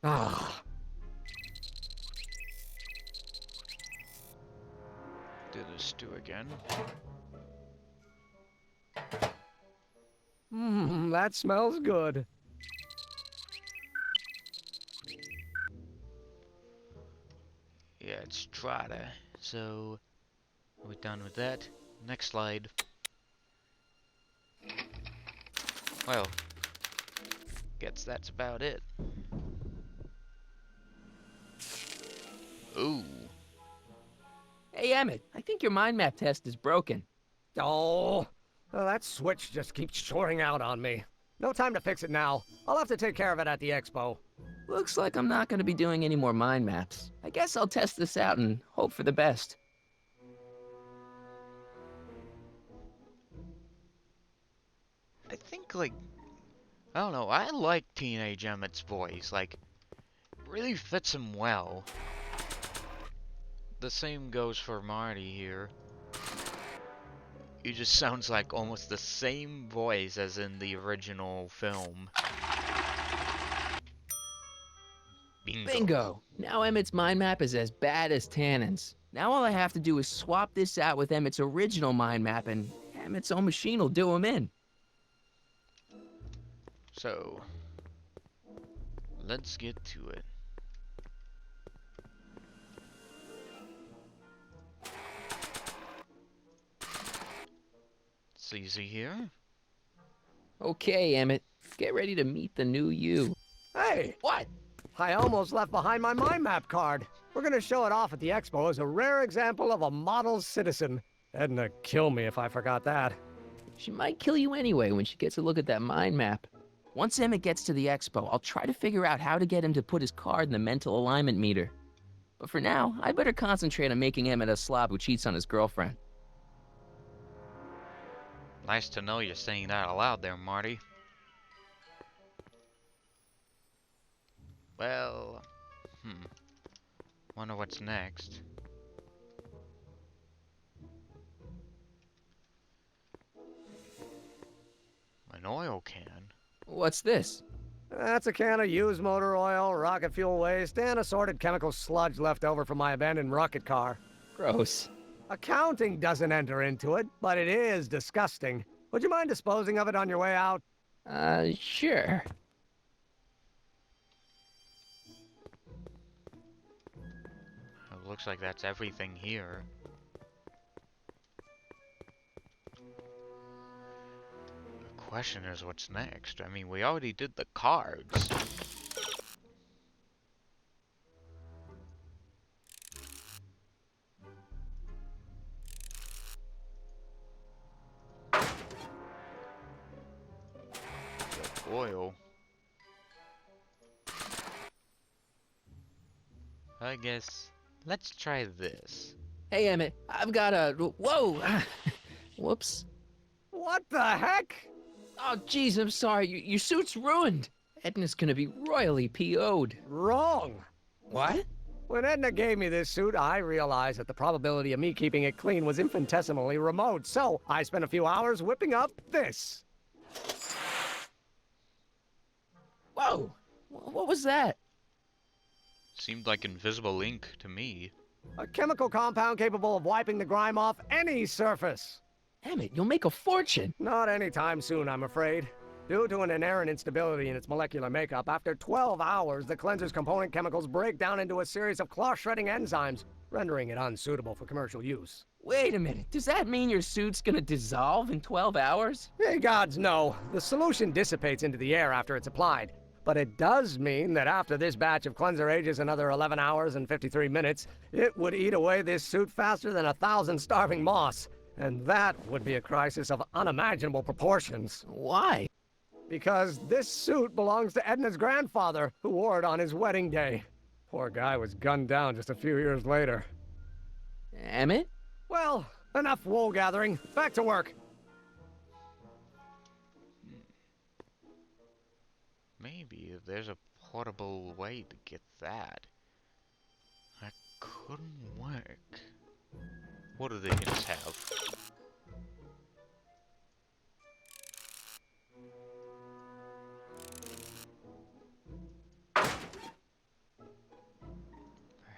Ah. Do the stew again. That smells good. Yeah, it's Trotta. So we're done with that. Next slide. Well, guess that's about it. Ooh. Hey, Emmett, I think your mind map test is broken. Oh, well, that switch just keeps shorting out on me. No time to fix it now. I'll have to take care of it at the expo. Looks like I'm not going to be doing any more mind maps. I guess I'll test this out and hope for the best. I think, like, I don't know, I like Teenage Emmett's voice. Like, really fits him well. The same goes for Marty here. He just sounds like almost the same voice as in the original film. Bingo! Now Emmett's mind map is as bad as Tannen's. Now all I have to do is swap this out with Emmett's original mind map, and Emmett's own machine will do him in. So, let's get to it. It's easy here. Okay, Emmett, get ready to meet the new you. Hey! What? I almost left behind my mind map card. We're gonna show it off at the expo as a rare example of a model citizen. Edna kill me if I forgot that. She might kill you anyway when she gets a look at that mind map. Once Emmett gets to the expo, I'll try to figure out how to get him to put his card in the mental alignment meter. But for now, I better concentrate on making Emmett a slob who cheats on his girlfriend. Nice to know you're saying that aloud there, Marty. Well, wonder what's next. An oil can? What's this? That's a can of used motor oil, rocket fuel waste, and assorted chemical sludge left over from my abandoned rocket car. Gross. Accounting doesn't enter into it, but it is disgusting. Would you mind disposing of it on your way out? Sure. It looks like that's everything here. The question is, what's next? I mean, we already did the cards. The oil. I guess, let's try this. Hey, Emmett, I've got a... Whoa! Whoops. What the heck? Oh, jeez, I'm sorry. Your suit's ruined. Edna's gonna be royally PO'd. Wrong. What? When Edna gave me this suit, I realized that the probability of me keeping it clean was infinitesimally remote, so I spent a few hours whipping up this. Whoa! What was that? Seemed like invisible ink to me. A chemical compound capable of wiping the grime off any surface. Emmett, you'll make a fortune. Not anytime soon, I'm afraid. Due to an inherent instability in its molecular makeup, after 12 hours, the cleanser's component chemicals break down into a series of cloth-shredding enzymes, rendering it unsuitable for commercial use. Wait a minute. Does that mean your suit's gonna dissolve in 12 hours? Hey, gods, no. The solution dissipates into the air after it's applied. But it does mean that after this batch of cleanser ages another 11 hours and 53 minutes, it would eat away this suit faster than 1,000 starving moths. And that would be a crisis of unimaginable proportions. Why? Because this suit belongs to Edna's grandfather, who wore it on his wedding day. Poor guy was gunned down just a few years later. Emmett? Well, enough wool gathering. Back to work. Maybe there's a portable way to get that. That couldn't work. What do the hints have?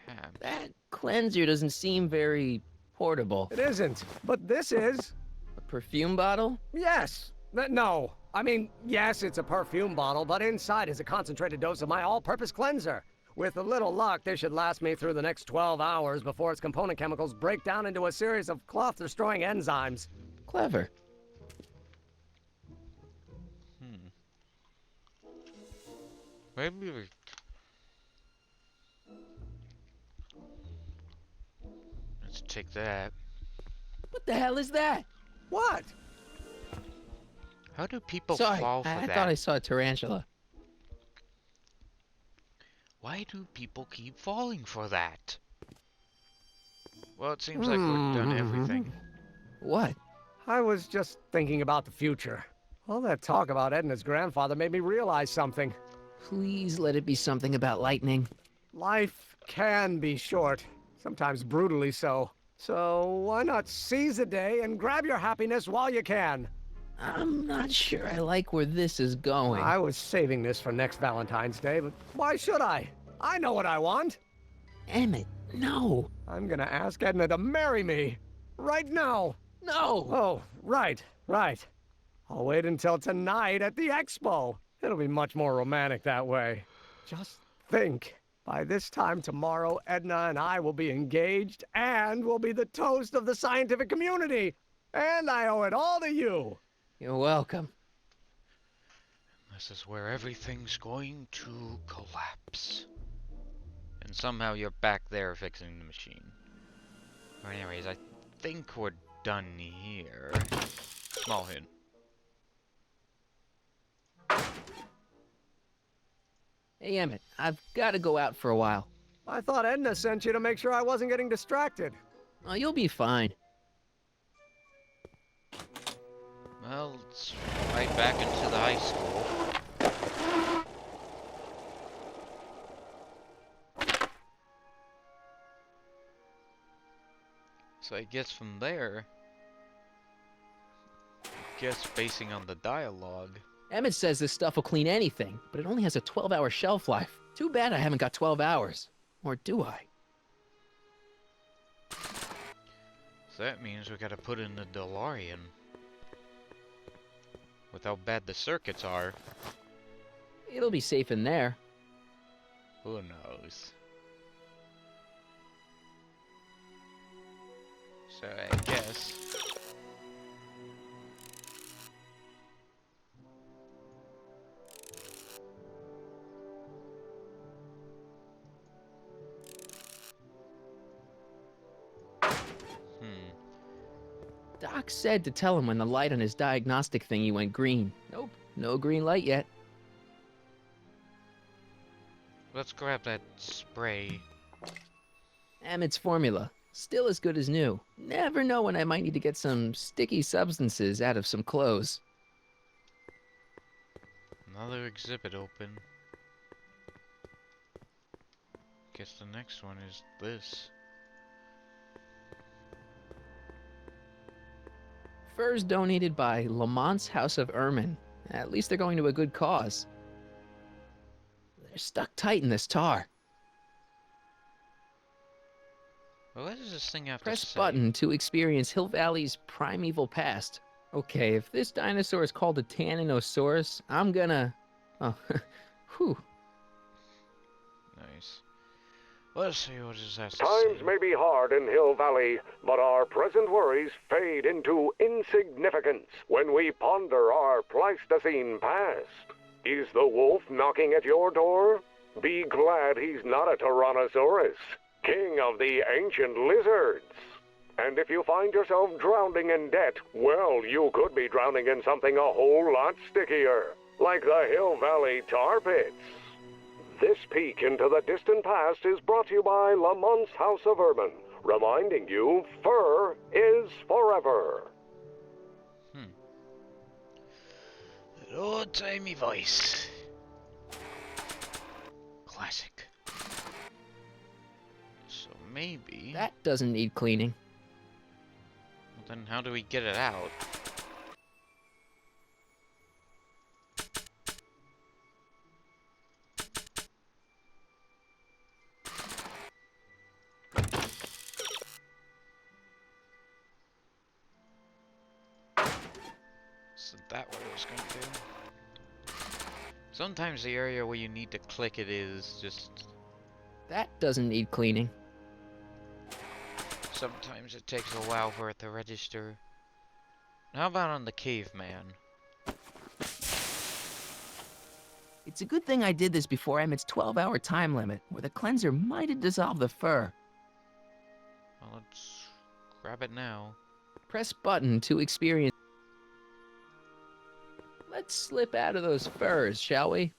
Perhaps. That cleanser doesn't seem very portable. It isn't, but this is. A perfume bottle? Yes. No. I mean, yes, it's a perfume bottle, but inside is a concentrated dose of my all-purpose cleanser. With a little luck, this should last me through the next 12 hours before its component chemicals break down into a series of cloth-destroying enzymes. Clever. Maybe we... Let's take that. What the hell is that? What? How do people Sorry, fall for I that? thought I saw a tarantula. Why do people keep falling for that? Well, it seems like we've done everything. What? I was just thinking about the future. All that talk about Edna's grandfather made me realize something. Please let it be something about lightning. Life can be short, sometimes brutally so. So why not seize the day and grab your happiness while you can? I'm not sure I like where this is going. I was saving this for next Valentine's Day, but why should I? I know what I want. Emmett, no. I'm gonna ask Edna to marry me. Right now. No. Oh, right. I'll wait until tonight at the expo. It'll be much more romantic that way. Just think. By this time tomorrow, Edna and I will be engaged and will be the toast of the scientific community. And I owe it all to you. You're welcome. This is where everything's going to collapse. And somehow you're back there fixing the machine. Anyways, I think we're done here. Small hint. Hey, Emmett, I've got to go out for a while. I thought Edna sent you to make sure I wasn't getting distracted. Oh, you'll be fine. Well, it's right back into the high school. So I guess from there, basing on the dialogue. Emmett says this stuff will clean anything, but it only has a 12-hour shelf life. Too bad I haven't got 12 hours. Or do I? So that means we gotta put in the DeLorean. With how bad the circuits are. It'll be safe in there. Who knows? So I guess... Doc said to tell him when the light on his diagnostic thingy went green. Nope, no green light yet. Let's grab that spray. Emmett's formula. Still as good as new. Never know when I might need to get some sticky substances out of some clothes. Another exhibit open. Guess the next one is this. Furs donated by Lamont's House of Ermine. At least they're going to a good cause. They're stuck tight in this tar. Well, what does this thing have Press to say? button to experience Hill Valley's primeval past. Okay, if this dinosaur is called a Tanninosaurus, I'm gonna... Oh, whew. Nice. Let's see what this has to Times say. may be hard in Hill Valley, but our present worries fade into insignificance when we ponder our Pleistocene past. Is the wolf knocking at your door? Be glad he's not a Tyrannosaurus, king of the ancient lizards. And if you find yourself drowning in debt, well, you could be drowning in something a whole lot stickier, like the Hill Valley tar pits. This peek into the distant past is brought to you by Lamont's House of Ermine, reminding you fur is forever. That old-timey voice. Classic. So maybe... That doesn't need cleaning. Well, then how do we get it out? So that what it was going to do? Sometimes the area where you need to click it is just... That doesn't need cleaning. Sometimes it takes a while for it to register. How about on the caveman? It's a good thing I did this before Emmett's 12-hour time limit, where the cleanser might have dissolved the fur. Well, let's grab it now. Press button to experience... Let's slip out of those furs, shall we?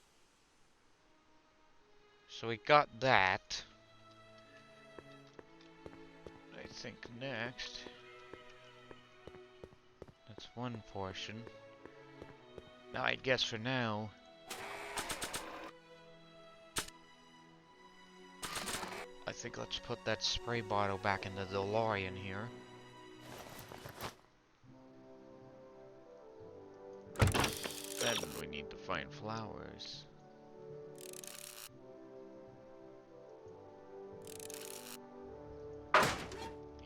So we got that. I think next... That's one portion. Now I guess for now... I think let's put that spray bottle back in the DeLorean here. Then we need to find flowers.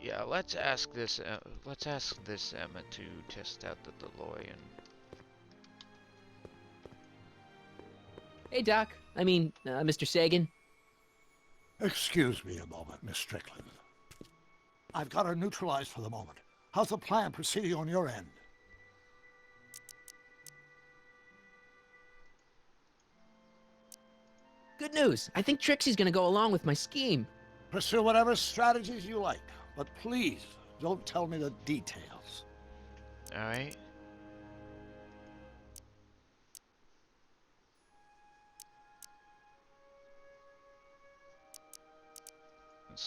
Yeah, let's ask this Emma to test out the DeLorean. Hey, Doc. Mr. Sagan. Excuse me a moment, Miss Strickland. I've got her neutralized for the moment. How's the plan proceeding on your end? Good news. I think Trixie's gonna go along with my scheme. Pursue whatever strategies you like, but please don't tell me the details. Alright.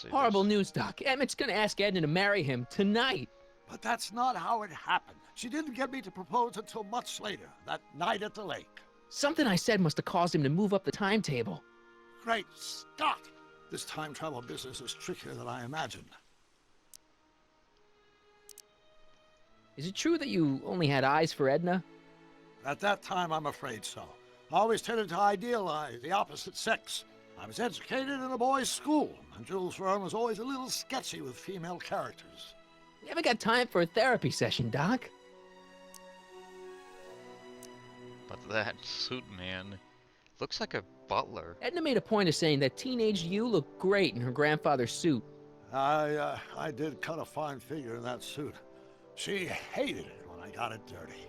Horrible news, Doc. Emmett's gonna ask Edna to marry him tonight. But that's not how it happened. She didn't get me to propose until much later, that night at the lake. Something I said must have caused him to move up the timetable. Great Scott! This time travel business is trickier than I imagined. Is it true that you only had eyes for Edna? At that time, I'm afraid so. I always tended to idealize the opposite sex. I was educated in a boys' school, and Jules Verne was always a little sketchy with female characters. Never got time for a therapy session, Doc. But that suit man looks like a butler. Edna made a point of saying that teenage you looked great in her grandfather's suit. I did cut a fine figure in that suit. She hated it when I got it dirty.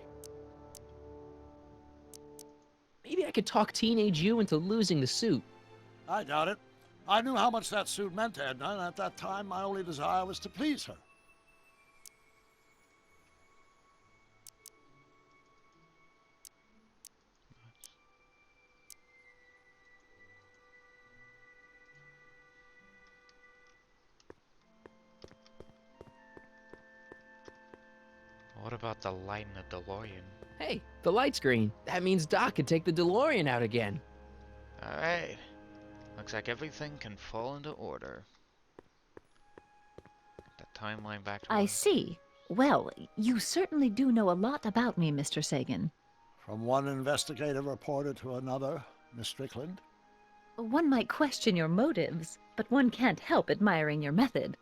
Maybe I could talk teenage you into losing the suit. I doubt it. I knew how much that suit meant to Edna, and at that time, my only desire was to please her. What about the light in the DeLorean? Hey, the light's green. That means Doc could take the DeLorean out again. Alright. Looks like everything can fall into order. Get that timeline back to I see. Well, you certainly do know a lot about me, Mr. Sagan. From one investigative reporter to another, Miss Strickland. One might question your motives, but one can't help admiring your method.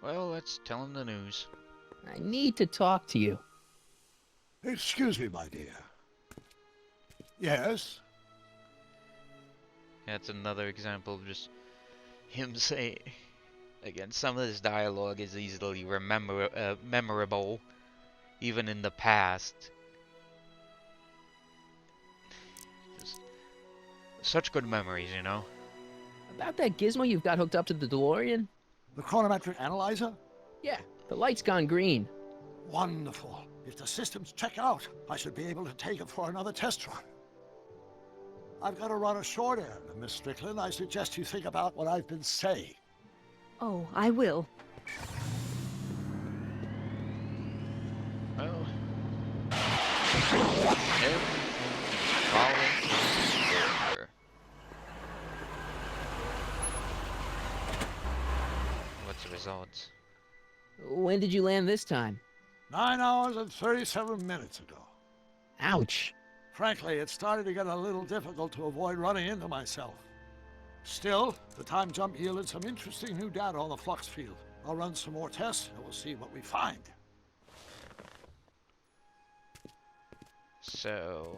Well, let's tell him the news. I need to talk to you. Excuse me, my dear. Yes? That's another example of just him saying... Again, some of this dialogue is easily memorable, even in the past. Just such good memories, you know? About that gizmo you've got hooked up to the DeLorean? The chronometric analyzer? Yeah, the light's gone green. Wonderful. If the systems check out, I should be able to take it for another test run. I've got to run a short errand, Miss Strickland. I suggest you think about what I've been saying. Oh, I will. Well, everything's falling into order. What's the results? When did you land this time? 9 hours and 37 minutes ago. Ouch. Frankly, it started to get a little difficult to avoid running into myself. Still, the time jump yielded some interesting new data on the flux field. I'll run some more tests and we'll see what we find. So...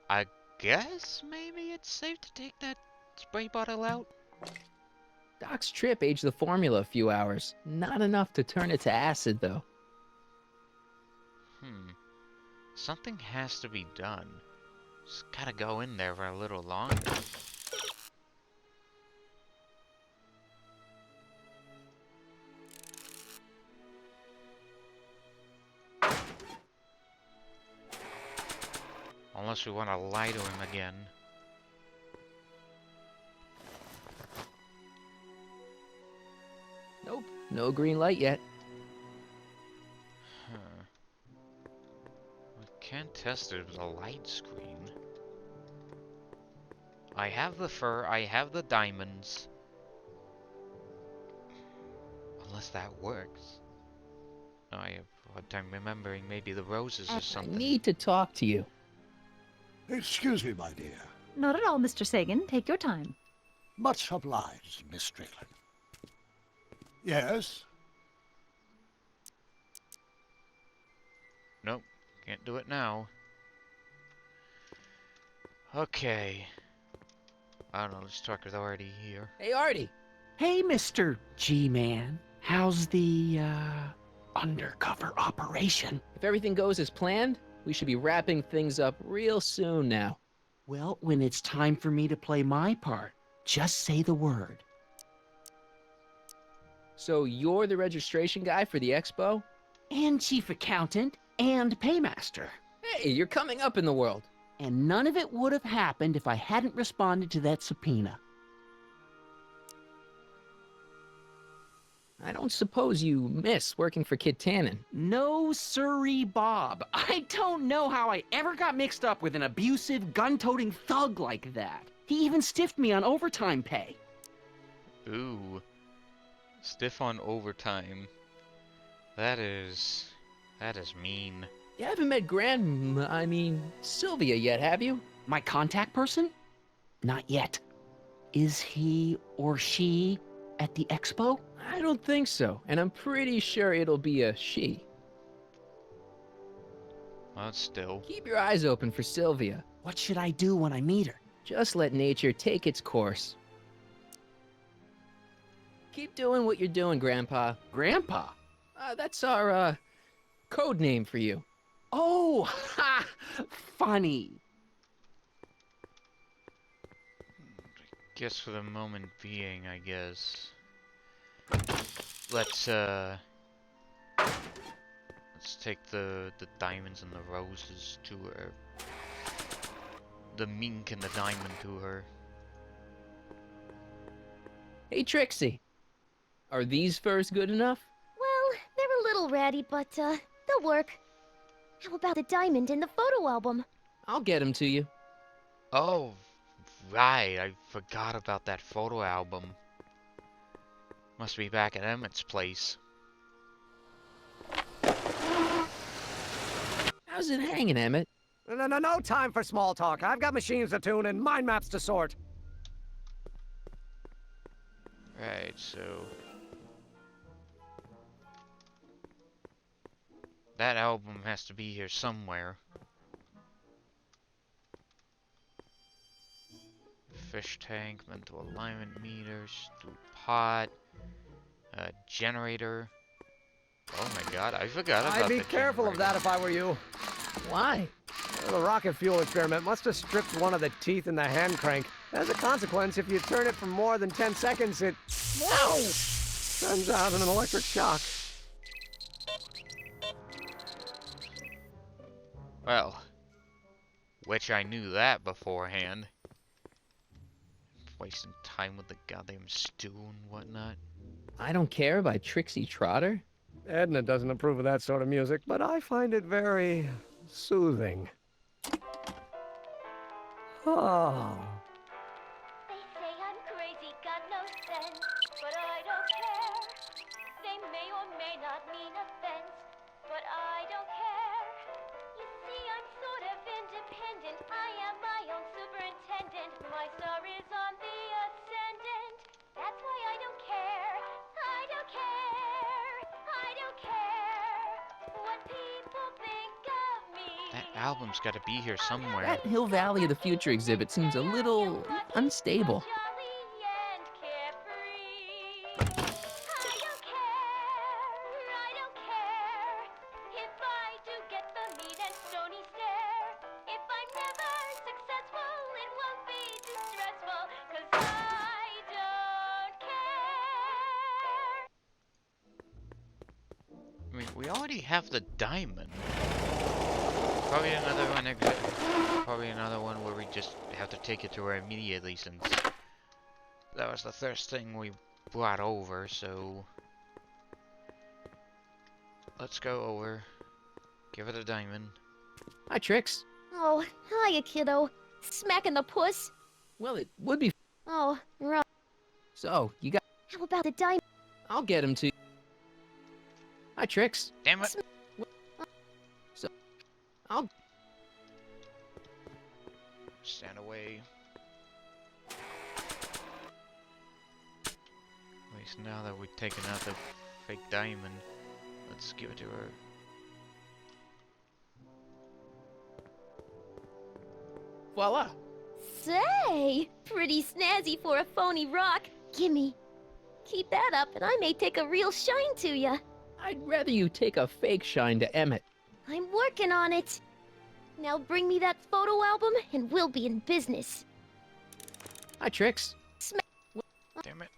I guess maybe it's safe to take that spray bottle out? Doc's trip aged the formula a few hours. Not enough to turn it to acid, though. Something has to be done. Just gotta go in there for a little longer. Unless we want to lie to him again. Nope, no green light yet. We can't test it with a light screen. I have the fur, I have the diamonds. Unless that works. No, I have a hard time remembering. Maybe the roses or something. I need to talk to you. Excuse me, my dear. Not at all, Mr. Sagan. Take your time. Much obliged, Miss Strickland. Yes? Nope, can't do it now. Okay. I don't know, let's talk with Artie here. Hey, Artie! Hey, Mr. G-Man. How's the, undercover operation? If everything goes as planned, we should be wrapping things up real soon now. Well, when it's time for me to play my part, just say the word. So you're the registration guy for the expo? And chief accountant and paymaster. Hey, you're coming up in the world. And none of it would have happened if I hadn't responded to that subpoena. I don't suppose you miss working for Kid Tannen. No sirree, Bob. I don't know how I ever got mixed up with an abusive, gun-toting thug like that. He even stiffed me on overtime pay. Ooh. Stiff on overtime. That is mean. You haven't met Sylvia yet, have you? My contact person? Not yet. Is he or she at the expo? I don't think so, and I'm pretty sure it'll be a she. Well, still. Keep your eyes open for Sylvia. What should I do when I meet her? Just let nature take its course. Keep doing what you're doing, Grandpa. Grandpa? That's our, code name for you. Oh, ha! Funny. Guess for the moment being, I guess. Let's take the diamonds and the roses to her. The mink and the diamond to her. Hey, Trixie. Are these furs good enough? Well, they're a little ratty, but, they'll work. How about the diamond in the photo album? I'll get them to you. Oh, right. I forgot about that photo album. Must be back at Emmett's place. How's it hanging, Emmett? No time for small talk. I've got machines to tune and mind maps to sort. Right, so... that album has to be here somewhere. Fish tank, mental alignment meter, stew pot, generator. Oh my god, I forgot about that. I'd be careful of that if I were you. Why? The rocket fuel experiment must have stripped one of the teeth in the hand crank. As a consequence, if you turn it for more than 10 seconds, it... Whoa! Sends out an electric shock. Well, which I knew that beforehand. Wasting time with the goddamn stew and whatnot. I Don't Care by Trixie Trotter? Edna doesn't approve of that sort of music, but I find it very soothing. Oh. They say I'm crazy, got no sense, but I don't care. They may or may not mean offense, but I don't care. You see, I'm sort of independent. I am my own superintendent. My star is on the ascendant. That's why I don't care. I don't care. I don't care what people think of me. That album's gotta be here somewhere. That Hill Valley of the Future exhibit seems a little unstable. I mean, we already have the diamond. Probably another one probably another one where we just have to take it to her immediately, since that was the first thing we brought over, so let's go over. Give her the diamond. Hi, Trix. Oh, hiya, kiddo. Smacking the puss? Well, it would be... Oh, right. So, you got... How about the diamond? I'll get him to... Hi, Trix. Damn it. So, I'll... Stand away. At least now that we've taken out the fake diamond, let's give it to her. Voila. Say, pretty snazzy for a phony rock. Gimme. Keep that up and I may take a real shine to ya. I'd rather you take a fake shine to Emmett. I'm working on it. Now bring me that photo album and we'll be in business. Hi, Trix. Damn it.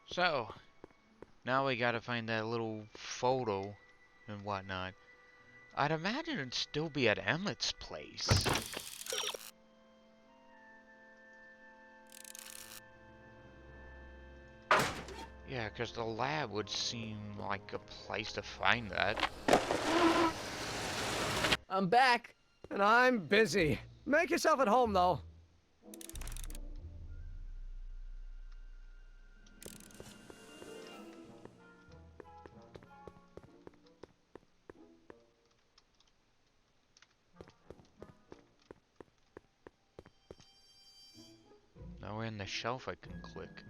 So, now we gotta find that little photo and whatnot. I'd imagine it'd still be at Emmett's place. Yeah, because the lab would seem like a place to find that. I'm back. And I'm busy. Make yourself at home, though. Nowhere in the shelf I can click.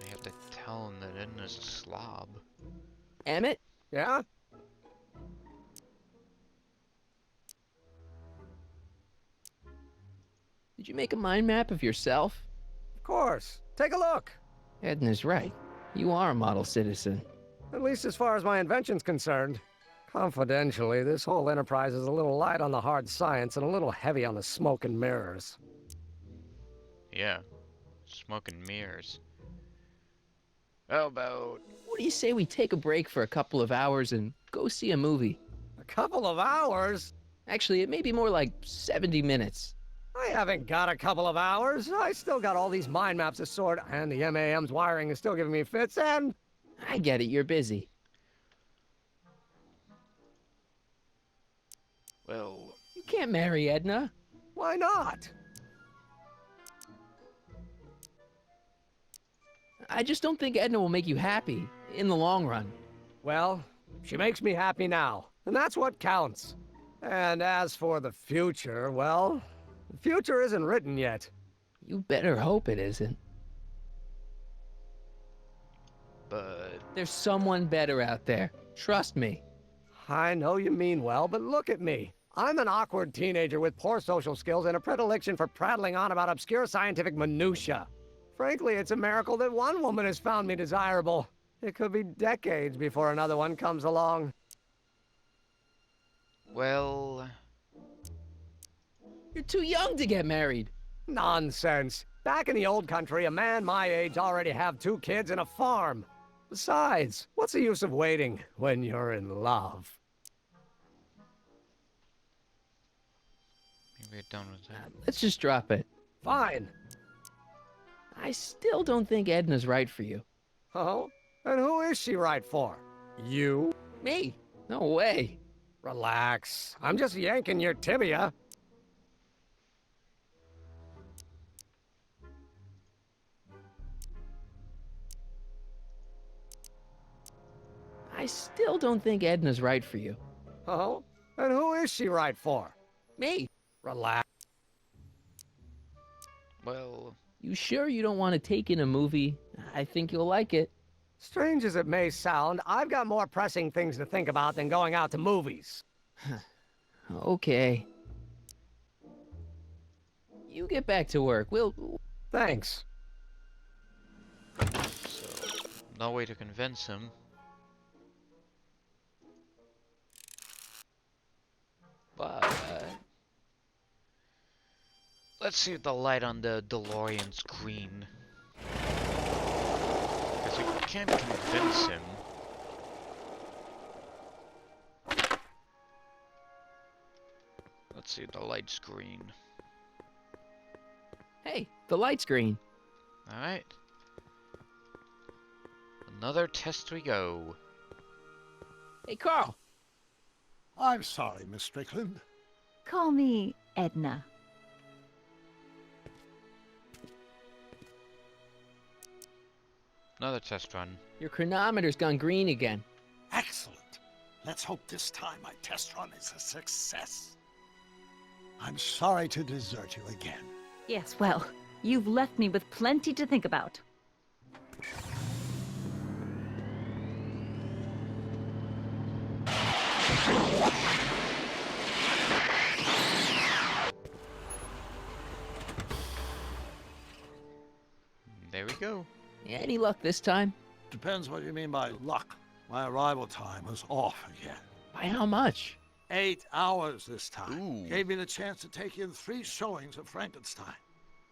I have to tell him that Edna's a slob. Emmett? Yeah? Did you make a mind map of yourself? Of course. Take a look. Edna's right. You are a model citizen. At least as far as my invention's concerned. Confidentially, this whole enterprise is a little light on the hard science and a little heavy on the smoke and mirrors. Yeah. Smoke and mirrors. How about... What do you say we take a break for a couple of hours and go see a movie? A couple of hours? Actually, it may be more like 70 minutes. I haven't got a couple of hours. I still got all these mind maps to sort, and the MAM's wiring is still giving me fits, and... I get it, you're busy. Well... You can't marry Edna. Why not? I just don't think Edna will make you happy in the long run. Well, she makes me happy now, and that's what counts. And as for the future, well, the future isn't written yet. You better hope it isn't. But... There's someone better out there. Trust me. I know you mean well, but look at me. I'm an awkward teenager with poor social skills and a predilection for prattling on about obscure scientific minutiae. Frankly, it's a miracle that one woman has found me desirable. It could be decades before another one comes along. Well... You're too young to get married. Nonsense. Back in the old country, a man my age already have 2 kids and a farm. Besides, what's the use of waiting when you're in love? Maybe we're done with that. Let's just drop it. Fine. I still don't think Edna's right for you. Oh? And who is she right for? You? Me? No way. Relax. I'm just yanking your tibia. I still don't think Edna's right for you. Oh? And who is she right for? Me. Relax. Well... You sure you don't want to take in a movie? I think you'll like it. Strange as it may sound, I've got more pressing things to think about than going out to movies. Okay. You get back to work. We'll... Thanks. So, no way to convince him. But... Let's see the light on the DeLorean screen. Because we can't convince him. Let's see the light screen. Hey, the light screen. Alright. Another test we go. Hey, Carl. I'm sorry, Miss Strickland. Call me Edna. Another test run. Your chronometer's gone green again. Excellent. Let's hope this time my test run is a success. I'm sorry to desert you again. Yes, well, you've left me with plenty to think about. There we go. Any luck this time? Depends what you mean by luck. My arrival time was off again. By how much? 8 hours this time. Ooh. Gave me the chance to take in 3 showings of Frankenstein.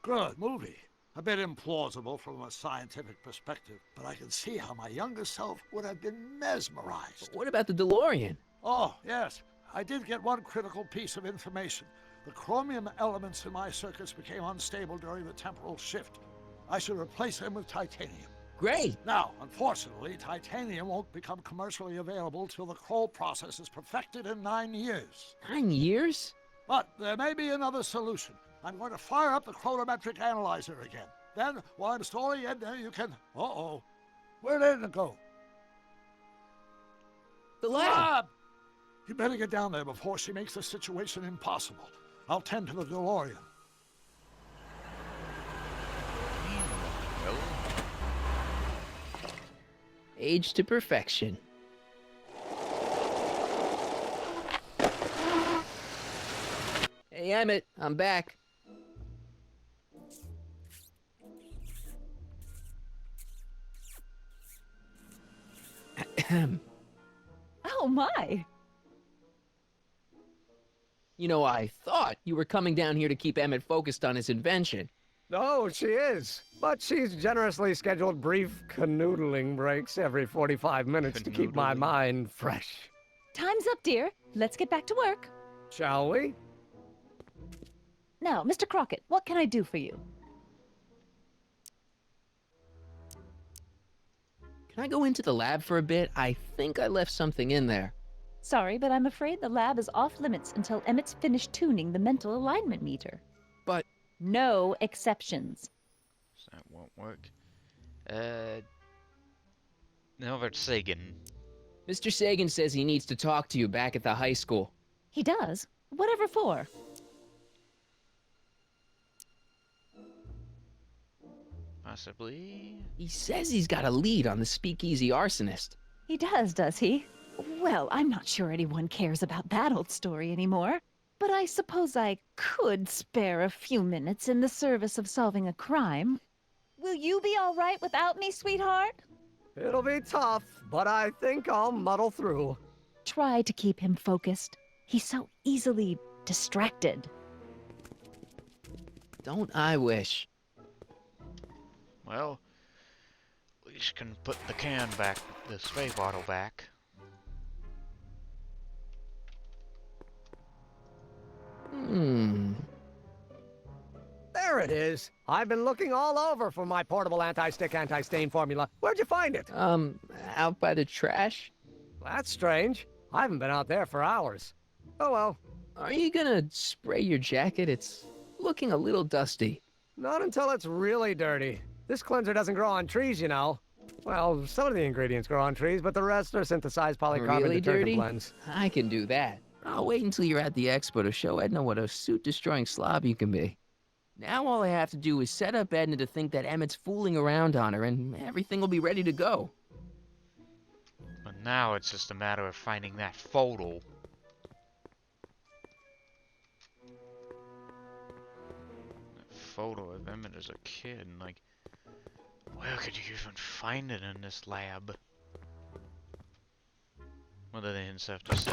Good movie. A bit implausible from a scientific perspective, but I can see how my younger self would have been mesmerized. What about the DeLorean? Oh, yes. I did get one critical piece of information. The chromium elements in my circuits became unstable during the temporal shift. I should replace them with titanium. Great. Now, unfortunately, titanium won't become commercially available till the Kroll process is perfected in 9 years. 9 years? But there may be another solution. I'm going to fire up the chronometric analyzer again. Then, while installing it, you can... Uh-oh. Where did it go? The lab. You better get down there before she makes the situation impossible. I'll tend to the DeLorean. Age to perfection. Hey, Emmett, I'm back. Oh my! You know, I thought you were coming down here to keep Emmett focused on his invention. Oh, she is. But she's generously scheduled brief canoodling breaks every 45 minutes to keep my mind fresh. Time's up, dear. Let's get back to work. Shall we? Now, Mr. Crockett, what can I do for you? Can I go into the lab for a bit? I think I left something in there. Sorry, but I'm afraid the lab is off limits until Emmett's finished tuning the mental alignment meter. But... No exceptions. That won't work. Albert Sagan. Mr. Sagan says he needs to talk to you back at the high school. He does? Whatever for? Possibly. He says he's got a lead on the speakeasy arsonist. He does he? Well, I'm not sure anyone cares about that old story anymore. But I suppose I could spare a few minutes in the service of solving a crime. Will you be all right without me, sweetheart? It'll be tough, but I think I'll muddle through. Try to keep him focused. He's so easily distracted. Don't I wish? Well, we just can put the can back, the spray bottle back. There it is. I've been looking all over for my portable anti-stick, anti-stain formula. Where'd you find it? Out by the trash. That's strange. I haven't been out there for hours. Oh well. Are you gonna spray your jacket? It's looking a little dusty. Not until it's really dirty. This cleanser doesn't grow on trees, you know. Well, some of the ingredients grow on trees, but the rest are synthesized polycarbonate Really detergent dirty? blends. I can do that. I'll wait until you're at the expo to show Edna what a suit-destroying slob you can be. Now all I have to do is set up Edna to think that Emmett's fooling around on her, and everything will be ready to go. But now it's just a matter of finding that photo. That photo of Emmett as a kid, and like, where could you even find it in this lab? What do the hints have to say?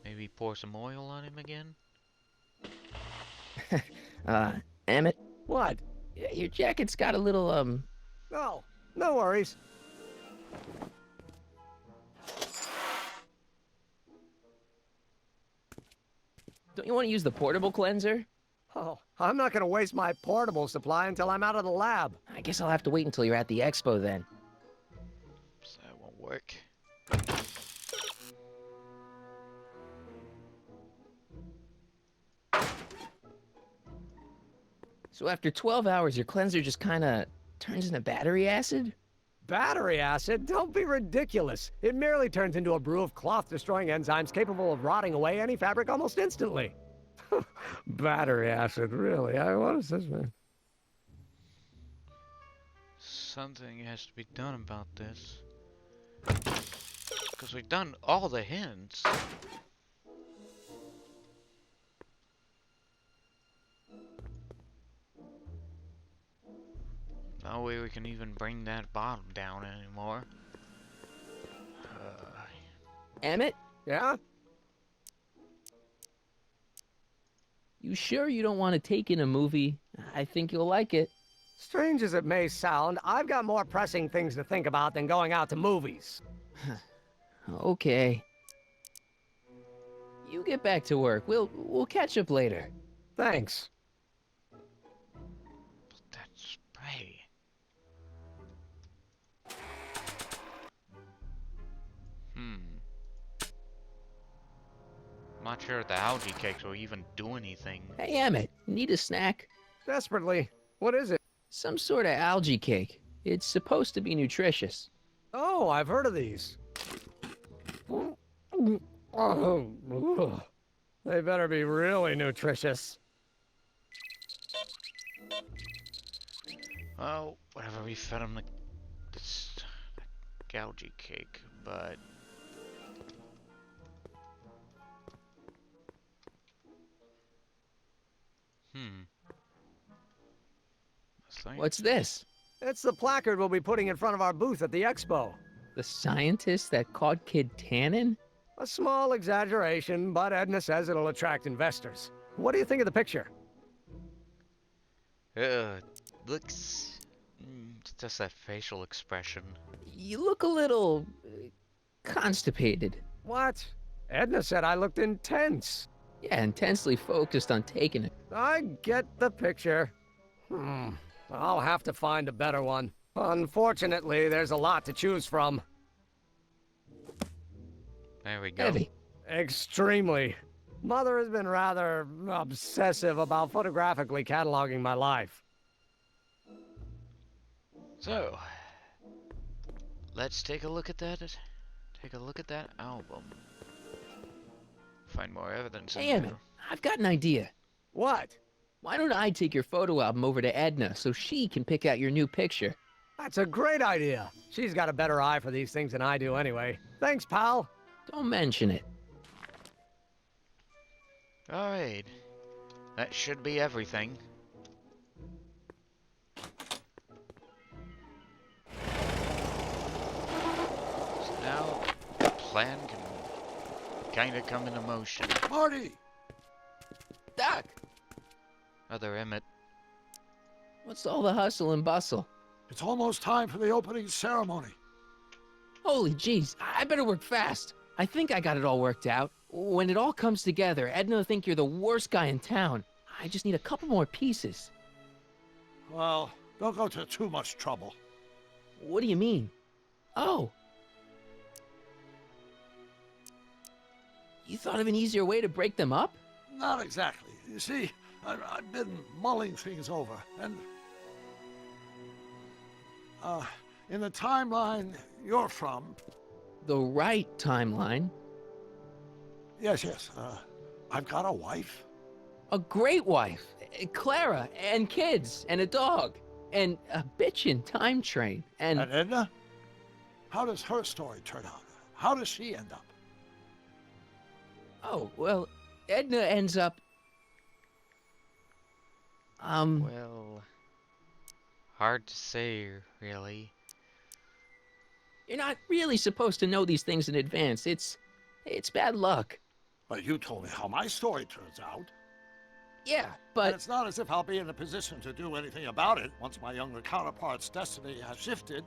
Maybe pour some oil on him again? Emmett? What? Your jacket's got a little, No, no worries. Don't you want to use the portable cleanser? Oh, I'm not gonna waste my portable supply until I'm out of the lab. I guess I'll have to wait until you're at the expo then. So that won't work. So after 12 hours, your cleanser just kinda turns into battery acid? Battery acid? Don't be ridiculous. It merely turns into a brew of cloth-destroying enzymes capable of rotting away any fabric almost instantly. Battery acid, really? What is this, man? Something has to be done about this. Because we've done all the hints. No way we can even bring that bottom down anymore. Emmett? Yeah? You sure you don't want to take in a movie? I think you'll like it. Strange as it may sound, I've got more pressing things to think about than going out to movies. Okay. You get back to work. We'll catch up later. Thanks. That spray. I'm not sure if the algae cakes will even do anything. Hey, Emmett, need a snack? Desperately. What is it? Some sort of algae cake. It's supposed to be nutritious. Oh, I've heard of these. Oh, they better be really nutritious. Well, whatever, we fed him this algae cake, but... What's this? It's the placard we'll be putting in front of our booth at the expo. The scientist that caught Kid Tannen? A small exaggeration, but Edna says it'll attract investors. What do you think of the picture? Looks... it's just that facial expression. You look a little... constipated. What? Edna said I looked intense. Yeah, intensely focused on taking it. I get the picture. I'll have to find a better one. Unfortunately, there's a lot to choose from. There we go. Heavy. Extremely. Mother has been rather obsessive about photographically cataloging my life. So, let's take a look at that. Take a look at that album. Find more evidence. Hey, Emmett, I've got an idea. What? Why don't I take your photo album over to Edna so she can pick out your new picture? That's a great idea. She's got a better eye for these things than I do anyway. Thanks, pal. Don't mention it. Alright. That should be everything. So now, the plan can kind of come into motion. Marty! Doc! Other Emmett. What's all the hustle and bustle? It's almost time for the opening ceremony. Holy jeez, I better work fast. I think I got it all worked out. When it all comes together, Edna will think you're the worst guy in town. I just need a couple more pieces. Well, don't go to too much trouble. What do you mean? Oh. You thought of an easier way to break them up? Not exactly. You see, I've been mulling things over, and... in the timeline you're from... The right timeline? Yes. I've got a wife. A great wife. Clara, and kids, and a dog, and a bitchin' time train, and... And Edna? How does her story turn out? How does she end up? Oh, well, Edna ends up... Well... hard to say, really. You're not really supposed to know these things in advance. It's bad luck. But you told me how my story turns out. Yeah, but... And it's not as if I'll be in a position to do anything about it once my younger counterpart's destiny has shifted.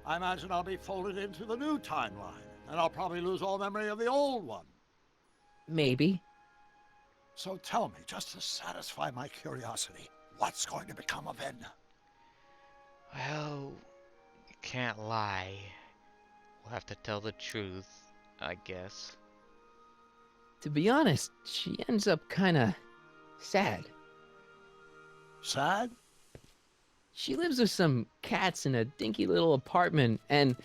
I imagine I'll be folded into the new timeline, and I'll probably lose all memory of the old one. Maybe. So tell me, just to satisfy my curiosity, what's going to become of Edna? Well, you can't lie. We'll have to tell the truth, I guess. To be honest, she ends up kinda... sad. Sad? She lives with some cats in a dinky little apartment, and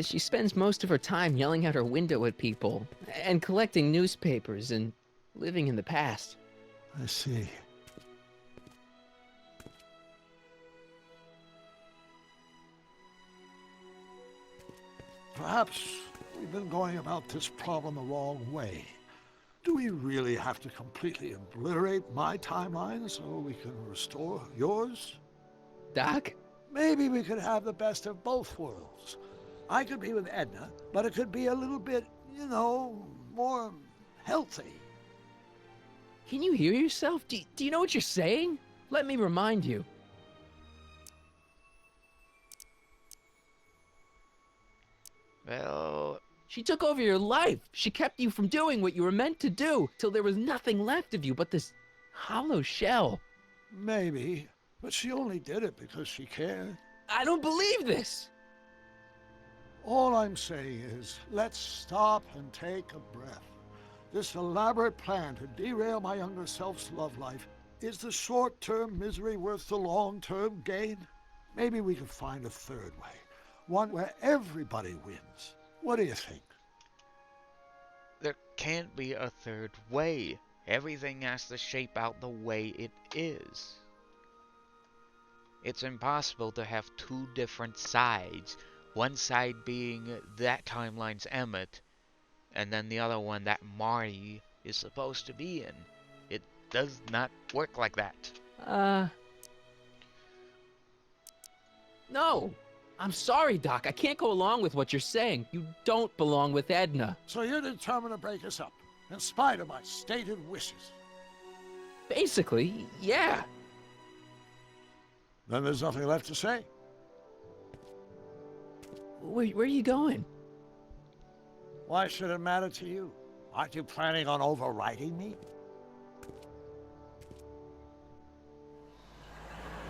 she spends most of her time yelling out her window at people, and collecting newspapers, and living in the past. I see. Perhaps we've been going about this problem the wrong way. Do we really have to completely obliterate my timeline so we can restore yours? Doc? Maybe we could have the best of both worlds. I could be with Edna, but it could be a little bit, more healthy. Can you hear yourself? Do you know what you're saying? Let me remind you. Well... She took over your life. She kept you from doing what you were meant to do, till there was nothing left of you but this hollow shell. Maybe, but she only did it because she cared. I don't believe this! All I'm saying is, let's stop and take a breath. This elaborate plan to derail my younger self's love life, is the short-term misery worth the long-term gain? Maybe we can find a third way, one where everybody wins. What do you think? There can't be a third way. Everything has to shape out the way it is. It's impossible to have two different sides. One side being that timeline's Emmett, and then the other one that Marty is supposed to be in. It does not work like that. No. I'm sorry, Doc. I can't go along with what you're saying. You don't belong with Edna. So you're determined to break us up, in spite of my stated wishes? Basically, yeah. Then there's nothing left to say. Where are you going? Why should it matter to you? Aren't you planning on overriding me?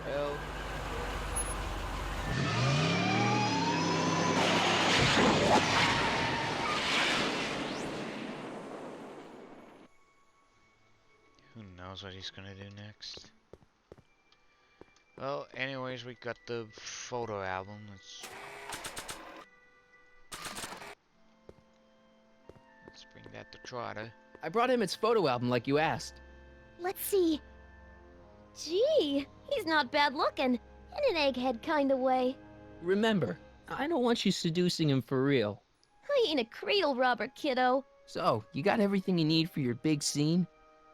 Well... Who knows what he's gonna do next? Well, anyways, we got the photo album. Let's bring that to Trotter. I brought him its photo album like you asked. Let's see. Gee, he's not bad looking. In an egghead kind of way. Remember, I don't want you seducing him for real. I ain't a cradle robber, kiddo. So, you got everything you need for your big scene?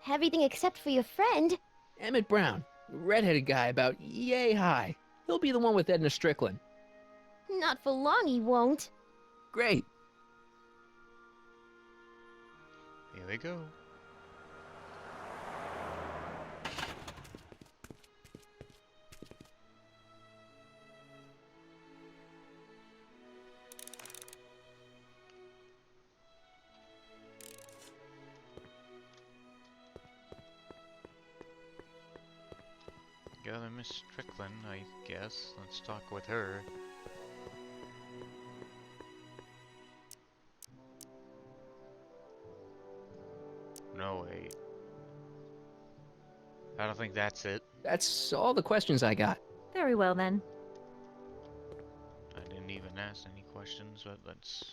Everything except for your friend. Emmett Brown, redheaded guy about yay high. He'll be the one with Edna Strickland. Not for long, he won't. Great. Here we go. Got Miss Strickland, I guess. Let's talk with her. No, wait. I don't think that's it. That's all the questions I got. Very well, then. I didn't even ask any questions, but let's...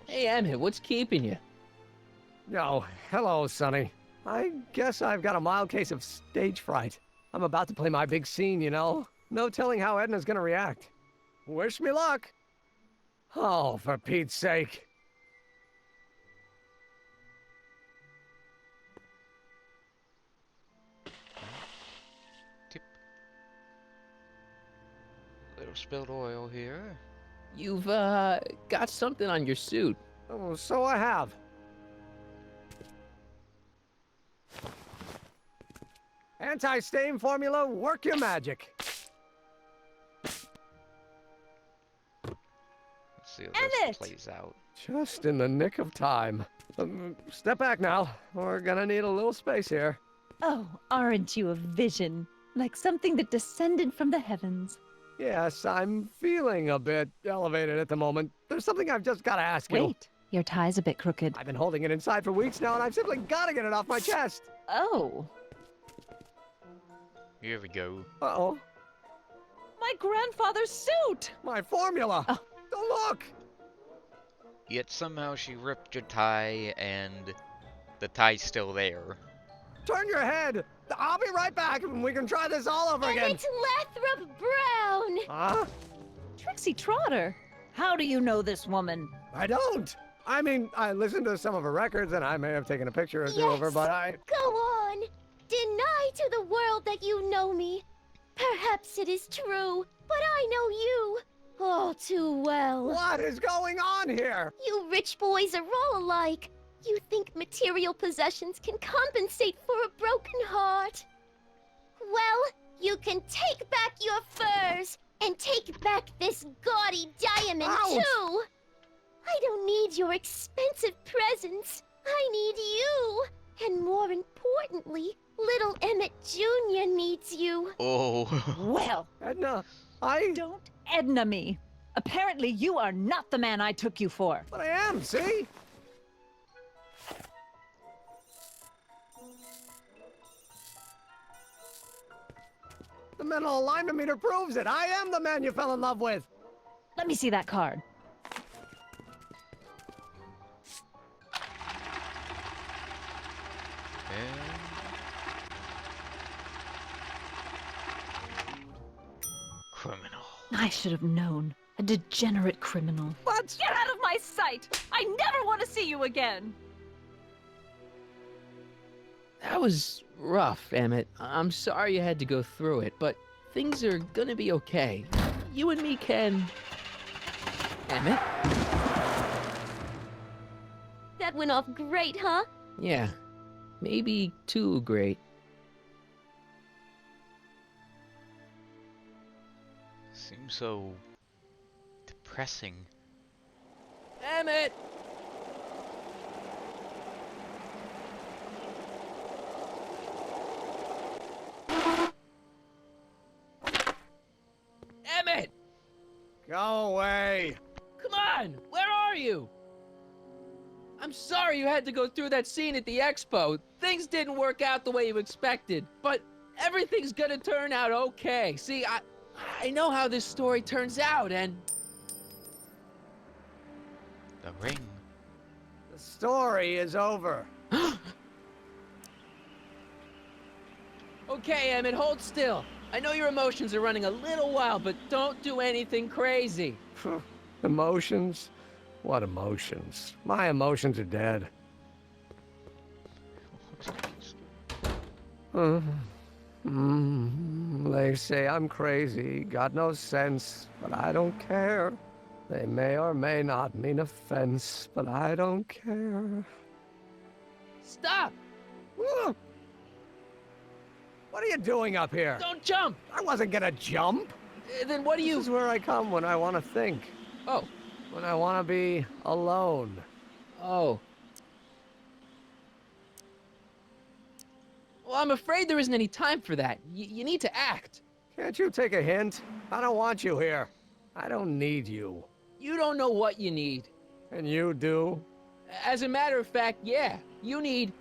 Hey, Emmett, what's keeping you? Oh, hello, Sonny. I guess I've got a mild case of stage fright. I'm about to play my big scene, you know. No telling how Edna's gonna react. Wish me luck. Oh, for Pete's sake. Tip. Little spilled oil here. You've, got something on your suit. Oh, so I have. Anti-stain formula, work your magic. Let's see how this plays out. Just in the nick of time. Step back now. We're gonna need a little space here. Oh, aren't you a vision? Like something that descended from the heavens. Yes, I'm feeling a bit elevated at the moment. There's something I've just gotta ask you. Wait, your tie's a bit crooked. I've been holding it inside for weeks now, and I've simply gotta get it off my chest. Oh. Here we go. Uh-oh. My grandfather's suit! My formula! Oh. Don't look! Yet somehow she ripped your tie, and the tie's still there. Turn your head! I'll be right back, and we can try this all over again. It's Lathrop Brown! Huh? Trixie Trotter! How do you know this woman? I don't! I mean, I listened to some of her records, and I may have taken a picture or two of her, but I... Go on! Deny to the world that you know me. Perhaps it is true, but I know you all too well. What is going on here? You rich boys are all alike. You think material possessions can compensate for a broken heart. Well, you can take back your furs and take back this gaudy diamond, too. I don't need your expensive presents. I need you. And more importantly, little Emmett Jr. needs you. Oh. Well, Edna, don't Edna me. Apparently you are not the man I took you for. But I am, see? The mental alignment meter proves it. I am the man you fell in love with. Let me see that card. Criminal. I should have known. A degenerate criminal. What? Get out of my sight! I never want to see you again! That was rough, Emmett. I'm sorry you had to go through it, but things are gonna be okay. You and me can... Emmett? That went off great, huh? Yeah, maybe too great. Seems so depressing. Emmett! Emmett! Go away. Come on! Where are you? I'm sorry you had to go through that scene at the expo. Things didn't work out the way you expected, but everything's gonna turn out okay. See, I know how this story turns out, and... The ring. The story is over. Okay, Emmett, hold still. I know your emotions are running a little wild, but don't do anything crazy. Emotions? What emotions? My emotions are dead. They say I'm crazy, got no sense, but I don't care. They may or may not mean offense, but I don't care. Stop! What are you doing up here? Don't jump! I wasn't gonna jump. Then what do you... This is where I come when I want to think. Oh. When I want to be alone. Oh. Well, I'm afraid there isn't any time for that. You need to act. Can't you take a hint? I don't want you here. I don't need you. You don't know what you need. And you do? As a matter of fact, yeah. You need...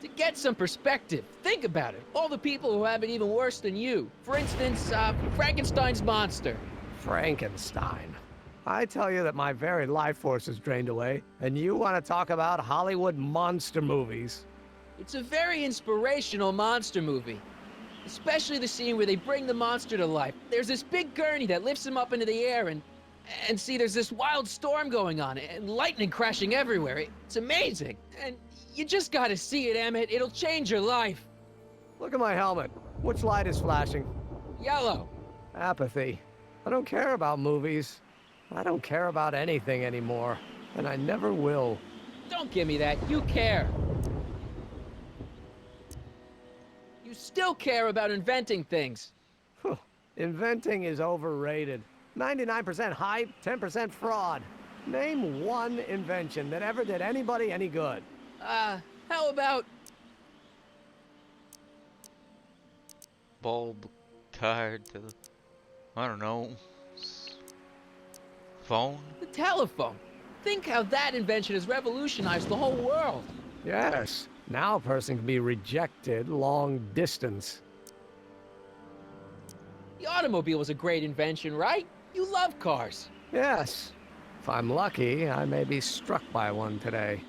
to get some perspective. Think about it. All the people who have it even worse than you. For instance, Frankenstein's monster. Frankenstein. I tell you that my very life force is drained away, and you want to talk about Hollywood monster movies. It's a very inspirational monster movie. Especially the scene where they bring the monster to life. There's this big gurney that lifts him up into the air, and see, there's this wild storm going on, and lightning crashing everywhere. It's amazing. And you just gotta see it, Emmett. It'll change your life. Look at my helmet. Which light is flashing? Yellow. Apathy. I don't care about movies. I don't care about anything anymore. And I never will. Don't give me that. You care. You still care about inventing things. Inventing is overrated. 99% hype, 10% fraud. Name one invention that ever did anybody any good. How about... Bulb, card, I don't know, phone? The telephone. Think how that invention has revolutionized the whole world. Yes. Now a person can be rejected long distance. The automobile was a great invention, right? You love cars. Yes. If I'm lucky, I may be struck by one today.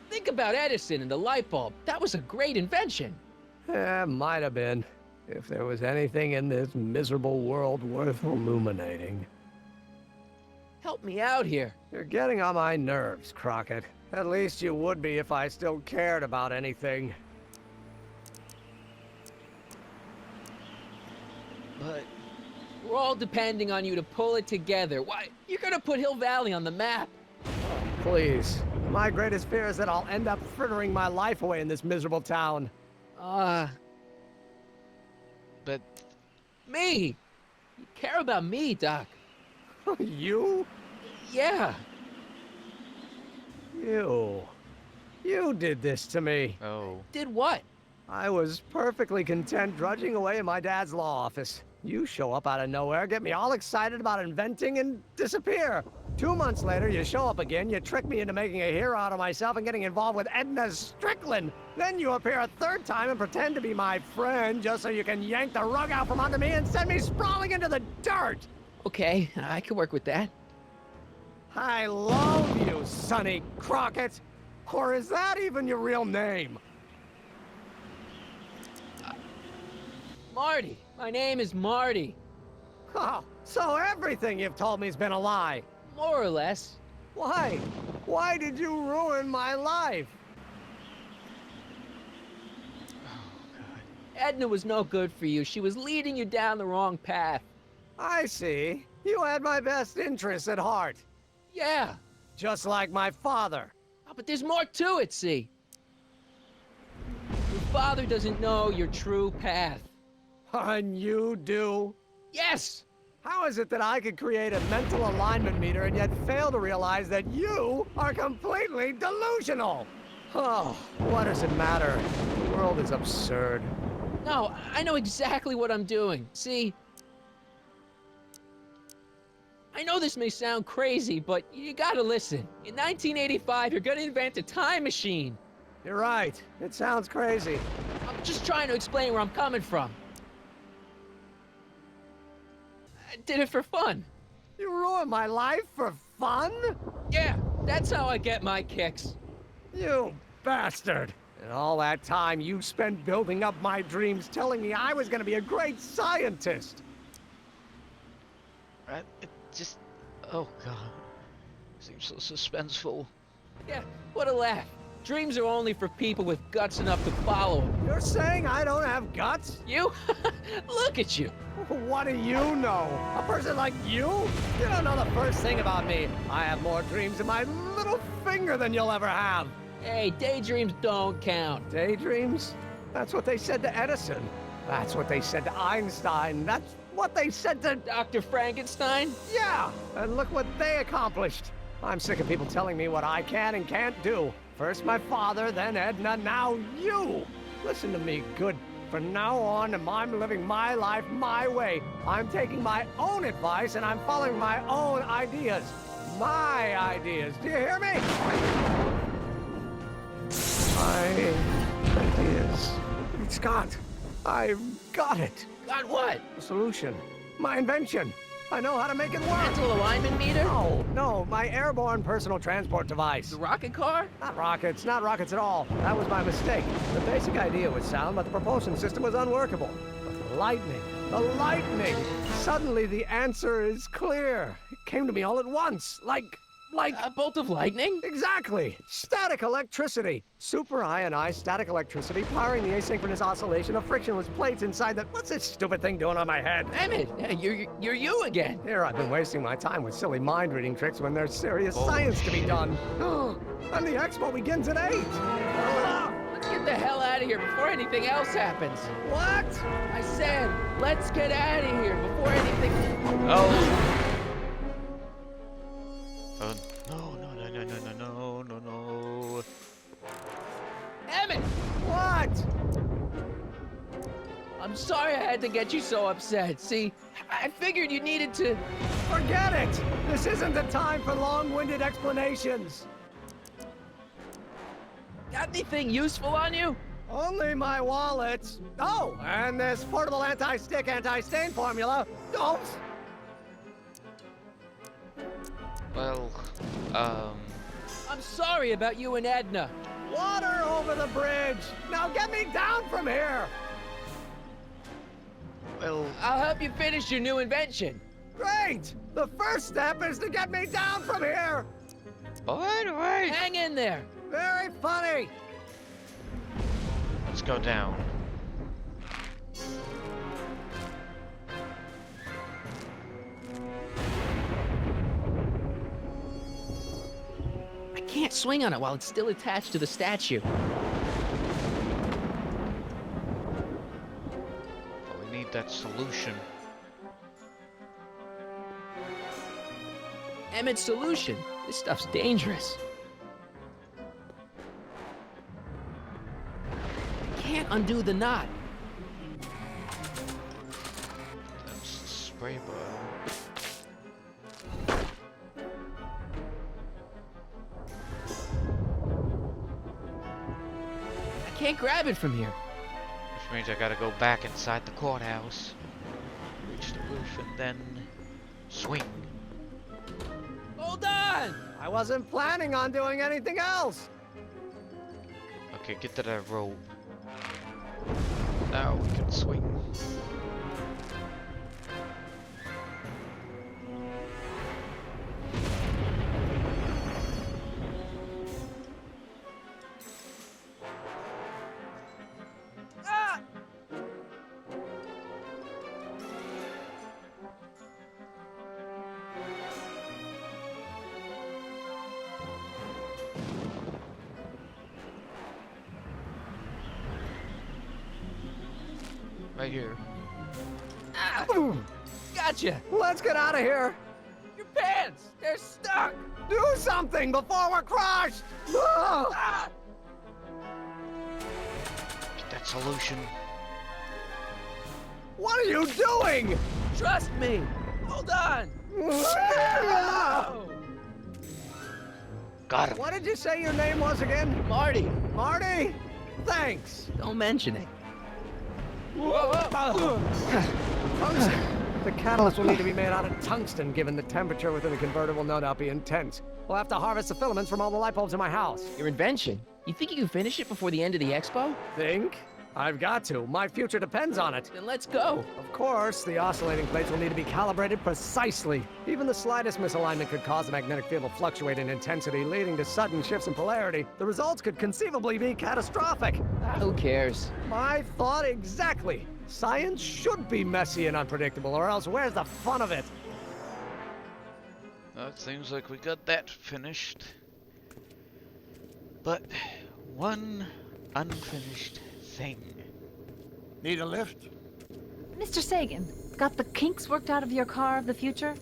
Think about Edison and the light bulb. That was a great invention. Might have been. If there was anything in this miserable world worth illuminating. Help me out here. You're getting on my nerves, Crockett. At least you would be if I still cared about anything. But we're all depending on you to pull it together. Why, you're gonna put Hill Valley on the map. Please. My greatest fear is that I'll end up frittering my life away in this miserable town. But... Me! You care about me, Doc. You? Yeah. You did this to me. Oh. Did what? I was perfectly content drudging away in my dad's law office. You show up out of nowhere, get me all excited about inventing, and disappear. 2 months later, you show up again, you trick me into making a hero out of myself and getting involved with Edna Strickland. Then you appear a third time and pretend to be my friend just so you can yank the rug out from under me and send me sprawling into the dirt. Okay, I can work with that. I love you, Sonny Crockett. Or is that even your real name? Marty. My name is Marty. Oh, so everything you've told me's been a lie. More or less. Why? Why did you ruin my life? Edna was no good for you. She was leading you down the wrong path. I see. You had my best interests at heart. Yeah. Just like my father. Oh, but there's more to it, see? Your father doesn't know your true path. And you do? Yes! How is it that I could create a mental alignment meter and yet fail to realize that you are completely delusional? Oh, what does it matter? The world is absurd. No, I know exactly what I'm doing. See? I know this may sound crazy, but you gotta listen. In 1985, you're gonna invent a time machine. You're right. It sounds crazy. I'm just trying to explain where I'm coming from. I did it for fun. You ruined my life for fun? Yeah, that's how I get my kicks. You bastard. And all that time you spent building up my dreams, telling me I was gonna be a great scientist. It just... oh god. Seems so suspenseful. Yeah, what a laugh. Dreams are only for people with guts enough to follow them. You're saying I don't have guts? You? Look at you. What do you know? A person like you? You don't know the first thing about me. I have more dreams in my little finger than you'll ever have. Hey, daydreams don't count. Daydreams? That's what they said to Edison. That's what they said to Einstein. That's what they said to Dr. Frankenstein? Yeah, and look what they accomplished. I'm sick of people telling me what I can and can't do. First my father, then Edna, now you. Listen to me, good. From now on, I'm living my life my way. I'm taking my own advice and I'm following my own ideas. My ideas. Do you hear me? My ideas. Scott, I've got it. Got what? The solution. My invention. I know how to make it work. Mental alignment meter? No, my airborne personal transport device. The rocket car? Not rockets at all. That was my mistake. The basic idea was sound, but the propulsion system was unworkable. But the lightning. Suddenly the answer is clear. It came to me all at once, like a bolt of lightning? Exactly. Static electricity. Super ionized static electricity powering the asynchronous oscillation of frictionless plates inside the... What's this stupid thing doing on my head? Emmett, you're you again. Here I've been wasting my time with silly mind-reading tricks when there's serious science to be done. And the expo begins at 8. Let's get the hell out of here before anything else happens. What? I said, let's get out of here before anything... Oh. No. Emmett! What? I'm sorry I had to get you so upset. See, I figured you needed to... Forget it! This isn't the time for long-winded explanations. Got anything useful on you? Only my wallet. Oh, and this portable anti-stick, anti-stain formula. Don't! Well, I'm sorry about you and Edna. Water over the bridge! Now get me down from here! Well... I'll help you finish your new invention. Great! The first step is to get me down from here! Alright. Hang in there. Very funny! Let's go down. I can't swing on it while it's still attached to the statue. But we need that solution. Emmett's solution. This stuff's dangerous. I can't undo the knot. That's spray bottle. I can't grab it from here. Which means I gotta go back inside the courthouse, reach the roof, and then swing. Hold on! I wasn't planning on doing anything else. Okay, get to that rope. Now we can swing. Ah! Right here. Ah! Gotcha! Let's get out of here. Your pants! They're stuck! Do something before we're crushed. Ah! Ah! Get that solution. What are you doing? Trust me! Hold on! Got him. What did you say your name was again? Marty! Marty? Thanks. Don't mention it. Tungsten. The catalyst will need to be made out of tungsten, given the temperature within the converter will no doubt be intense. We'll have to harvest the filaments from all the light bulbs in my house. Your invention? You think you can finish it before the end of the expo? Think? I've got to. My future depends on it. Then let's go. Of course, the oscillating plates will need to be calibrated precisely. Even the slightest misalignment could cause the magnetic field to fluctuate in intensity, leading to sudden shifts in polarity. The results could conceivably be catastrophic. Who cares? My thought exactly. Science should be messy and unpredictable, or else where's the fun of it? Well, it seems like we got that finished. But one unfinished thing. Need a lift? Mr. Sagan, got the kinks worked out of your car of the future?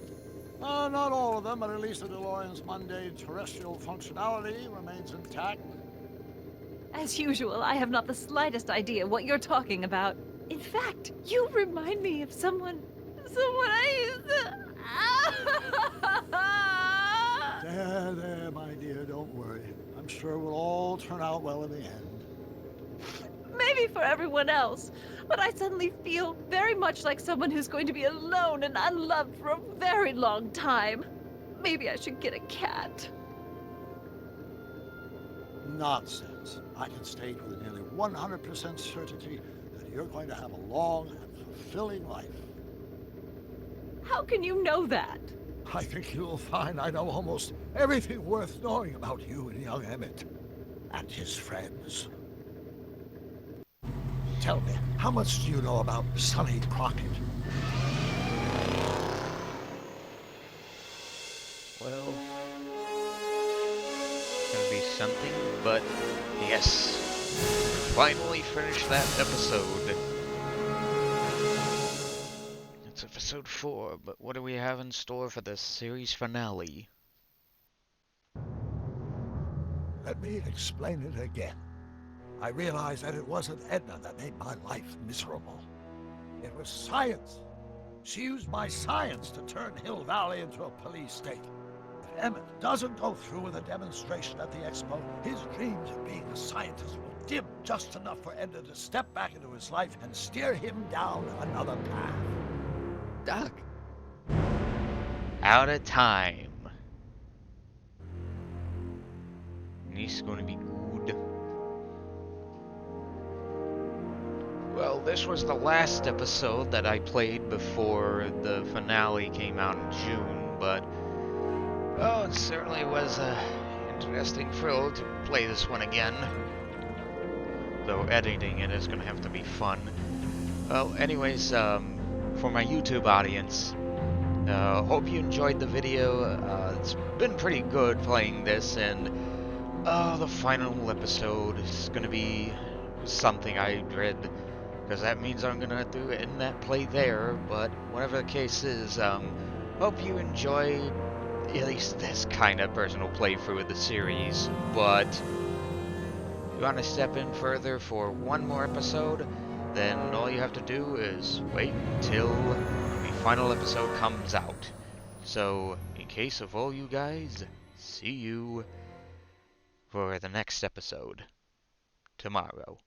Not all of them, but at least the DeLorean's mundane terrestrial functionality remains intact. As usual, I have not the slightest idea what you're talking about. In fact, you remind me of someone I used to... There, my dear, don't worry. I'm sure it will all turn out well in the end. Maybe for everyone else, but I suddenly feel very much like someone who's going to be alone and unloved for a very long time. Maybe I should get a cat. Nonsense. I can state with nearly 100% certainty that you're going to have a long and fulfilling life. How can you know that? I think you'll find I know almost everything worth knowing about you and young Emmett and his friends. Tell me, how much do you know about Sonny Crockett? Well, it's gonna be something, but yes, finally finished that episode. It's episode 4, but what do we have in store for the series finale? Let me explain it again. I realized that it wasn't Edna that made my life miserable. It was science. She used my science to turn Hill Valley into a police state. If Emmett doesn't go through with a demonstration at the expo, his dreams of being a scientist will dim just enough for Edna to step back into his life and steer him down another path. Doc. Out of time. This is gonna be good. Well, this was the last episode that I played before the finale came out in June, but oh, it certainly was an interesting thrill to play this one again. Though editing it is going to have to be fun. Well, anyways, for my YouTube audience, hope you enjoyed the video. It's been pretty good playing this, and the final episode is going to be something I dread. Because that means I'm going to do it in that play there, but whatever the case is, hope you enjoy at least this kind of personal playthrough of the series, but you want to step in further for one more episode, then all you have to do is wait until the final episode comes out. So, in case of all you guys, see you for the next episode tomorrow.